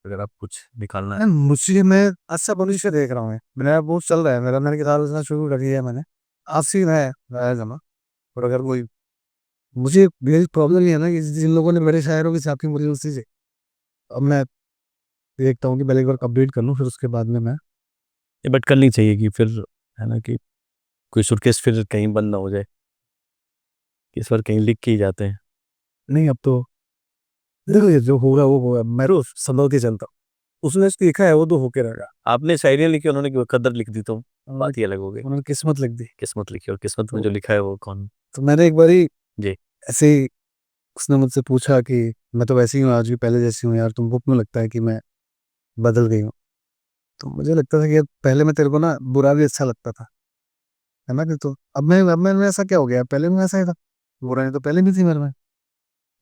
अगर आप कुछ निकालना है। मुझे मैं अच्छा भविष्य देख रहा हूँ, मेरा वो चल रहा है, मेरा मैंने किताब लिखना शुरू कर दिया है मैंने। आज से ही मैं राया जमा, और अगर कोई मुझे मेरी प्रॉब्लम ये है ना कि जिन लोगों ने मेरे शायरों की छापी मुझे उसी से, अब मैं देखता हूँ कि पहले एक बार कंप्लीट कर लूँ, फिर उसके बाद में मैं ये बट करनी चाहिए कि फिर है ना कि कोई सूटकेस फिर कहीं बंद ना हो जाए, इस बार कहीं लिख के ही जाते हैं। नहीं, अब तो देखो ये जो होगा वो होगा, मैं तो संभल के चलता हूँ। उसने जो लिखा है वो तो होके रहेगा। आपने शायरियाँ लिखी, उन्होंने कदर लिख दी तो बात ही अलग हो गई। उन्होंने किस्मत लिख दी। किस्मत लिखी, और किस्मत में तो, जो लिखा है वो कौन। तो मैंने एक बारी जी। ऐसे ही, उसने मुझसे पूछा कि मैं तो वैसे ही हूँ, आज भी पहले जैसी हूँ यार, तुमको क्यों लगता है कि मैं बदल गई हूँ? तो मुझे लगता था कि यार पहले मैं तेरे को ना बुरा भी अच्छा लगता था, है ना? कि तो अब मैं में ऐसा क्या हो गया? पहले मैं ऐसा ही था, बुराई तो पहले भी थी मेरे में।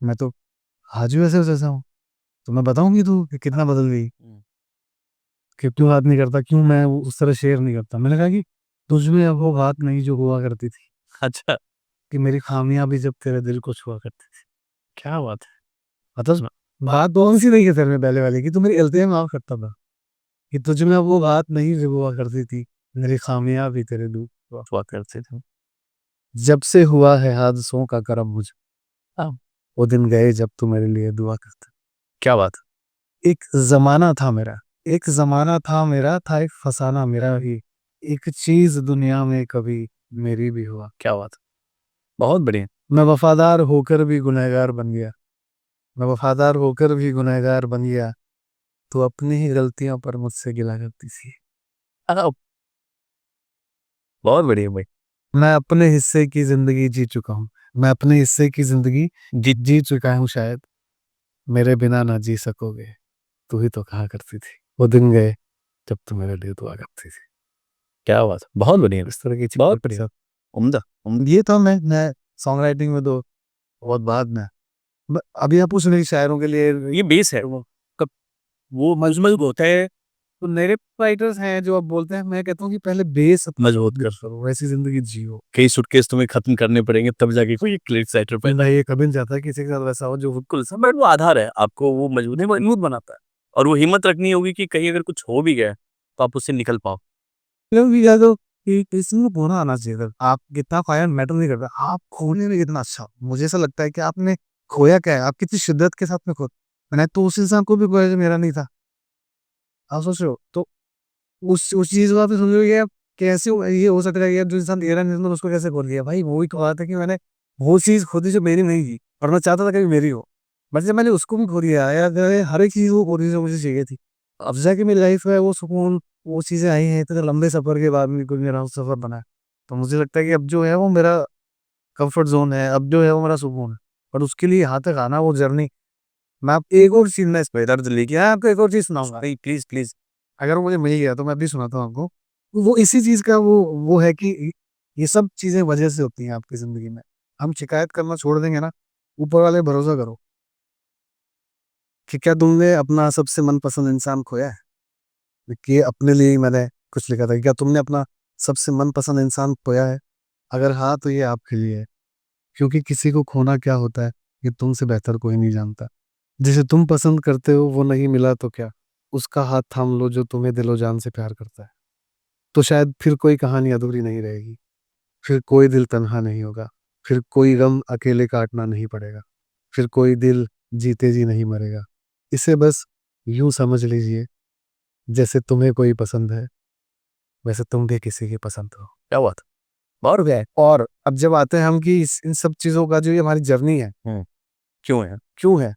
मैं तो आज भी वैसे जैसा हूँ। तो मैं बताऊंगी तू कि कितना बदल गई, कि क्यों बात नहीं करता, क्यों मैं उस तरह शेयर नहीं करता। मैंने कहा कि तुझ में अब वो बात नहीं जो हुआ करती थी, अच्छा, कि मेरी खामियां भी जब तेरे दिल को छुआ करती थी। क्या बात है। मतलब बात कौन सी नहीं है तेरे में पहले वाली, कि तू मेरी गलतियां माफ करता था, कि तुझ में अब वो बात नहीं जो हुआ करती थी, मेरी खामियां भी तेरे दिल को हुआ करते थे। जब से हुआ है हादसों का करम मुझे, अब वो दिन गए जब तू मेरे लिए दुआ करता। क्या बात है। एक जमाना था मेरा, एक जमाना था मेरा, था एक फसाना मेरा ही, एक चीज दुनिया में कभी मेरी भी हुआ। क्या बात है। बहुत बढ़िया। मैं वफादार होकर भी गुनहगार बन गया, मैं वफादार होकर भी गुनहगार बन गया, तो अपनी ही गलतियों पर मुझसे गिला करती थी। आ, बहुत बढ़िया भाई। मैं अपने हिस्से की जिंदगी जी चुका हूँ, मैं अपने हिस्से की जिंदगी जी चुका हूँ शायद, मेरे बिना ना जी सकोगे, तू ही तो कहा करती थी, वो दिन गए जब तू मेरे लिए दुआ करती थी। क्या बात है, बहुत बढ़िया, इस तरह की चीज़ बहुत करती बढ़िया, सब। उम्दा उम्दा। ये था मैं सॉन्ग राइटिंग में तो बहुत बाद में। अभी आप पूछ रहे शायरों के लिए ये बेस है, कब वो मजमल होता है, तो नए राइटर्स हैं जो आप बोलते हैं, मैं कहता हूँ कि पहले बेस मजबूत कर, करो, वैसी जिंदगी जियो। कई सूटकेस तुम्हें खत्म करने पड़ेंगे तब जाके कोई एक लिरिक्स राइटर पे। मैं ये कभी नहीं चाहता कि किसी के साथ वैसा हो जो बिल्कुल सर, बट वो आधार है, आपको वो मजबूत बनाता है, और वो हिम्मत रखनी होगी कि कहीं अगर कुछ हो भी गया तो आप उससे निकल पाओ। लोग भी ज्यादा कि किसी को खोना आना चाहिए था। आप कितना खोया मैटर नहीं करता, आप खोने में कितना अच्छा। मुझे ऐसा लगता है कि आपने खोया क्या है, आप कितनी शिद्दत के साथ में खो। मैंने तो उस इंसान को भी खोया जो मेरा नहीं था। आप सोच रहे हो तो उस चीज को आप समझ रहे हो कि कैसे ये हो सकता है कि जो इंसान दे रहा है उसको कैसे खोल दिया। भाई वो ही तो बात है कि मैंने वो चीज खोदी जो मेरी नहीं थी और मैं चाहता था कि मेरी हो, बट जब मैंने उसको भी खो दिया यार, हर एक चीज वो खो दी जो मुझे चाहिए थी। अब जाके मेरी लाइफ में वो सुकून, वो चीजें आई हैं इतने लंबे सफर के बाद में कोई मेरा सफर बना है। तो मुझे लगता है कि अब जो है वो मेरा कंफर्ट जोन है, अब जो है वो मेरा सुकून है। पर उसके लिए यहाँ तक आना वो जर्नी, मैं आप एक और चीज ना इस पे दर्द लेके आया आपको एक और चीज सुनाऊंगा। Please please. अगर मुझे मिल गया तो मैं भी सुनाता हूँ आपको। वो इसी चीज का वो है कि ये सब चीजें वजह से होती हैं आपकी जिंदगी में। हम शिकायत करना छोड़ देंगे ना, ऊपर वाले भरोसा करो कि क्या तुमने अपना सबसे मनपसंद इंसान खोया है। कि अपने लिए ही मैंने कुछ लिखा था, क्या तुमने अपना सबसे मनपसंद इंसान खोया है। अगर हाँ तो ये आपके लिए है, क्योंकि किसी को खोना क्या होता है ये तुमसे बेहतर कोई नहीं जानता। जिसे तुम पसंद करते हो वो नहीं मिला तो क्या, उसका हाथ थाम लो जो तुम्हें दिलो जान से प्यार करता है। तो शायद फिर कोई कहानी अधूरी नहीं रहेगी, फिर कोई दिल तन्हा नहीं होगा, फिर कोई गम अकेले काटना नहीं पड़ेगा, फिर कोई दिल जीते जी नहीं मरेगा। इसे बस यूं समझ लीजिए, जैसे तुम्हें कोई पसंद है वैसे तुम भी किसी की पसंद हो। क्या बात है? और क्या है। और अब जब आते हैं हम कि इन सब चीजों का जो ये हमारी जर्नी है क्यों है? क्यों है,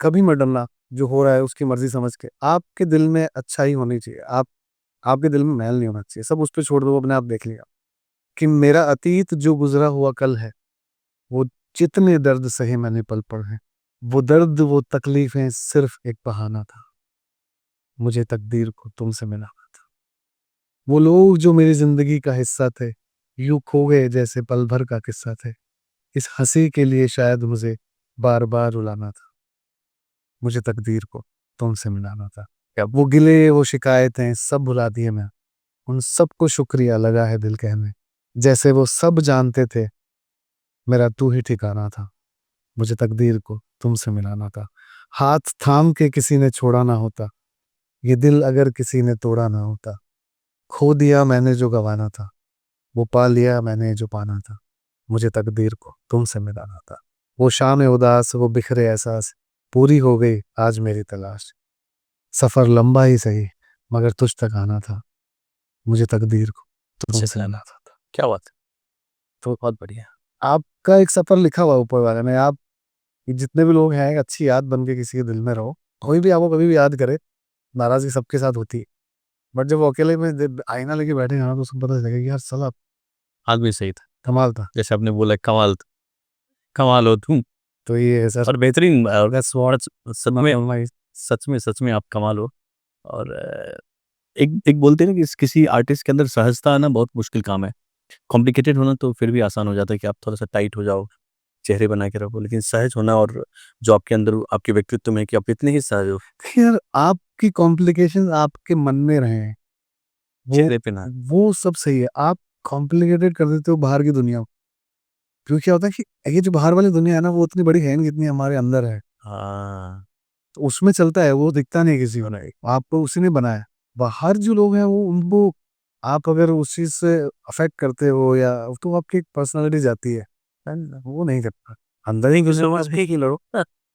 कभी मत डरना जो हो रहा है उसकी मर्जी समझ के। आपके दिल में अच्छा ही होनी चाहिए, आपके दिल में मैल नहीं होना चाहिए। सब उस पर छोड़ दो, अपने आप देख लिया कि मेरा अतीत जो गुजरा हुआ कल है, वो जितने दर्द सहे मैंने पल पल हैं, वो दर्द वो तकलीफें सिर्फ एक बहाना था। मुझे तकदीर को तुमसे मिलाना था। वो लोग जो मेरी जिंदगी का हिस्सा थे, यूं खो गए जैसे पल भर का किस्सा थे। इस हंसी के लिए शायद मुझे बार बार रुलाना था। मुझे तकदीर को तुमसे मिलाना था। क्या वो गिले वो शिकायतें सब भुला दिए मैं, उन सबको शुक्रिया लगा है दिल कहने। जैसे वो सब जानते थे मेरा तू ही ठिकाना था। मुझे तकदीर को तुमसे मिलाना था। हाथ थाम के किसी ने छोड़ा ना होता, ये दिल अगर किसी ने तोड़ा ना होता। खो दिया मैंने जो गवाना था, वो पा लिया मैंने जो पाना था। मुझे तकदीर को तुमसे मिलाना था। वो शाम उदास वो बिखरे एहसास, पूरी हो गई आज मेरी तलाश। सफर लंबा ही सही मगर तुझ तक आना था। मुझे तकदीर को तुमसे मिलाना था। क्या बात है, तो बहुत बढ़िया। आपका एक सफर लिखा हुआ है ऊपर वाले में। आप जितने भी लोग हैं एक अच्छी याद बन के किसी के दिल में रहो। कोई भी आपको कभी भी याद करे, नाराजगी सबके साथ होती है, बट जब वो अकेले में जब आईना लेके बैठे ना तो उसको पता चलेगा कि यार साला आदमी सही था, कमाल था। जैसे आपने बोला, कमाल, कमाल हो तुम। तो ये है सर, और बेहतरीन, और दैट्स व्हाट सच में आप कमाल हो। और एक एक बोलते हैं ना कि किसी आर्टिस्ट के अंदर सहजता आना बहुत मुश्किल काम है। कॉम्प्लिकेटेड होना तो फिर भी आसान हो जाता है कि आप थोड़ा सा टाइट हो जाओ, चेहरे बना के रखो, लेकिन सहज होना, और जो आपके अंदर आपके व्यक्तित्व में कि आप इतने ही सहज हो, यार आपकी कॉम्प्लिकेशन आपके मन में रहे हैं, चेहरे पे ना। वो सब सही है। आप कॉम्प्लिकेटेड कर देते हो बाहर की दुनिया को। क्योंकि क्या होता है कि ये जो बाहर वाली दुनिया है ना वो उतनी बड़ी है नहीं जितनी हमारे अंदर है। हाँ, तो उसमें चलता है, वो दिखता नहीं है किसी को, नहीं आपको उसी ने बनाया। बाहर जो लोग हैं वो उनको आप अगर उस चीज से अफेक्ट करते हो या तो आपकी पर्सनालिटी जाती है ना, वो नहीं करता। अंदर ही घुसे सो हुए मच, आप ही लड़ो।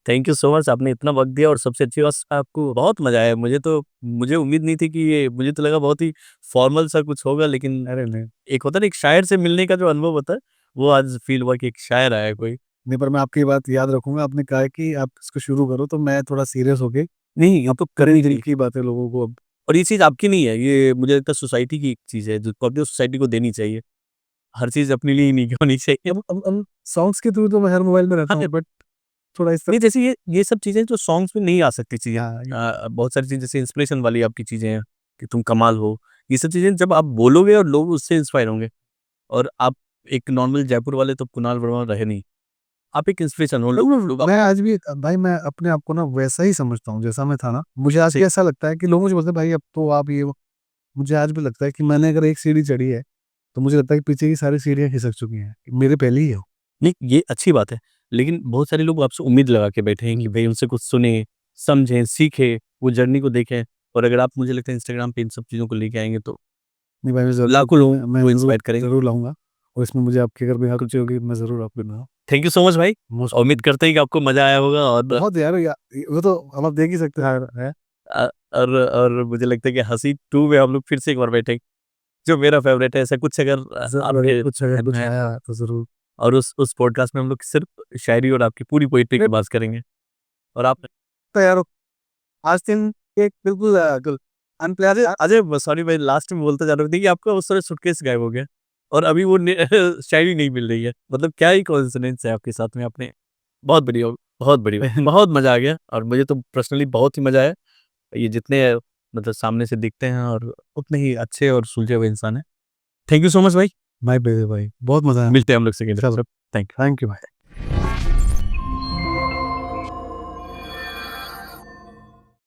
थैंक यू सो मच, आपने इतना वक्त दिया, और सबसे अच्छी बात, आपको बहुत मजा आया। मुझे उम्मीद नहीं थी कि ये, मुझे तो लगा बहुत ही फॉर्मल सा कुछ होगा, लेकिन अरे नहीं एक होता है ना एक शायर से मिलने का जो अनुभव होता है, वो आज फील हुआ कि एक शायर आया है कोई। नहीं, पर मैं आपकी बात याद रखूंगा। आपने कहा कि आप इसको शुरू करो तो मैं थोड़ा सीरियस होके नहीं, आप तो दिल करेंगे दिल ही। की बातें लोगों को अब। और ये चीज आपकी नहीं है, ये मुझे लगता है सोसाइटी की एक चीज है जो पब्लिक सोसाइटी को देनी चाहिए। हर चीज़ अपने लिए ही नहीं होनी चाहिए। अब सॉन्ग्स के थ्रू तो मैं हर मोबाइल में रहता हाँ, हूँ, बट थोड़ा इस तरह नहीं जैसे ये सब चीज़ें जो सॉन्ग्स में नहीं आ सकती चीज़ें, हाँ, बहुत सारी चीज़ें जैसे इंस्पिरेशन वाली आपकी चीज़ें हैं कि तुम कमाल हो, ये सब चीज़ें जब आप बोलोगे और लोग उससे इंस्पायर होंगे, और आप एक नॉर्मल जयपुर वाले तो कुणाल वर्मा रहे नहीं, आप एक इंस्पिरेशन हो, लोग मैं आज भी भाई मैं अपने आप को ना वैसा ही समझता हूँ जैसा मैं था ना। मुझे आज भी ऐसा लगता है कि लोग मुझे बोलते हैं भाई अब तो आप ये वो। मुझे आज भी लगता है कि मैंने अगर एक सीढ़ी चढ़ी है तो मुझे लगता है कि पीछे की सारी सीढ़ियाँ खिसक चुकी हैं, मेरे पहले ही हो। नहीं, ये अच्छी बात है, लेकिन बहुत सारे लोग आपसे उम्मीद लगा के बैठे हैं कि भई उनसे कुछ सुनें, समझें, सीखें, वो जर्नी को देखें, और अगर आप मुझे लगता है इंस्टाग्राम पे इन सब चीज़ों को लेके आएँगे तो नहीं भाई, मैं ज़रूर लाखों लोगों मैं को ज़रूर इंस्पायर करेंगे। ज़रूर लाऊँगा, और इसमें मुझे आपकी अगर भी हेल्प चाहिए होगी मैं ज़रूर आपको दूँगा। थैंक यू सो मच भाई, मोस्ट उम्मीद करते हैं कि आपको मज़ा आया होगा, और बहुत यार वो तो हम आप देख ही सकते हैं। और मुझे लगता है कि हँसी 2 में हम लोग फिर से एक बार बैठेंगे, जो मेरा फ़ेवरेट है, ऐसा कुछ अगर आपके कुछ अगर ज़हन कुछ में है, आया तो ज़रूर। और उस पॉडकास्ट में हम लोग सिर्फ़ शायरी और आपकी पूरी पोएट्री की बात करेंगे, और आप तो यार आज दिन एक बिल्कुल अनप्लान्ड अजय सॉरी भाई, लास्ट में बोलता जा रहा हूँ, देखिए आपका उस समय सूटकेस गायब हो गया, और अभी वो शायरी नहीं मिल रही है, मतलब क्या ही कोइंसिडेंस है आपके साथ में, आपने बहुत बढ़िया, बहुत बढ़िया, बहुत मज़ा आ गया, और मुझे तो पर्सनली बहुत ही मज़ा आया। ये जितने मतलब सामने से दिखते हैं और उतने ही अच्छे और सुलझे हुए इंसान हैं। थैंक यू सो मच भाई, माय बेबी भाई, बहुत मज़ा आया। मिलते हैं हम लोग सेकंड चलो, episode. Thank you. Thank you भाई।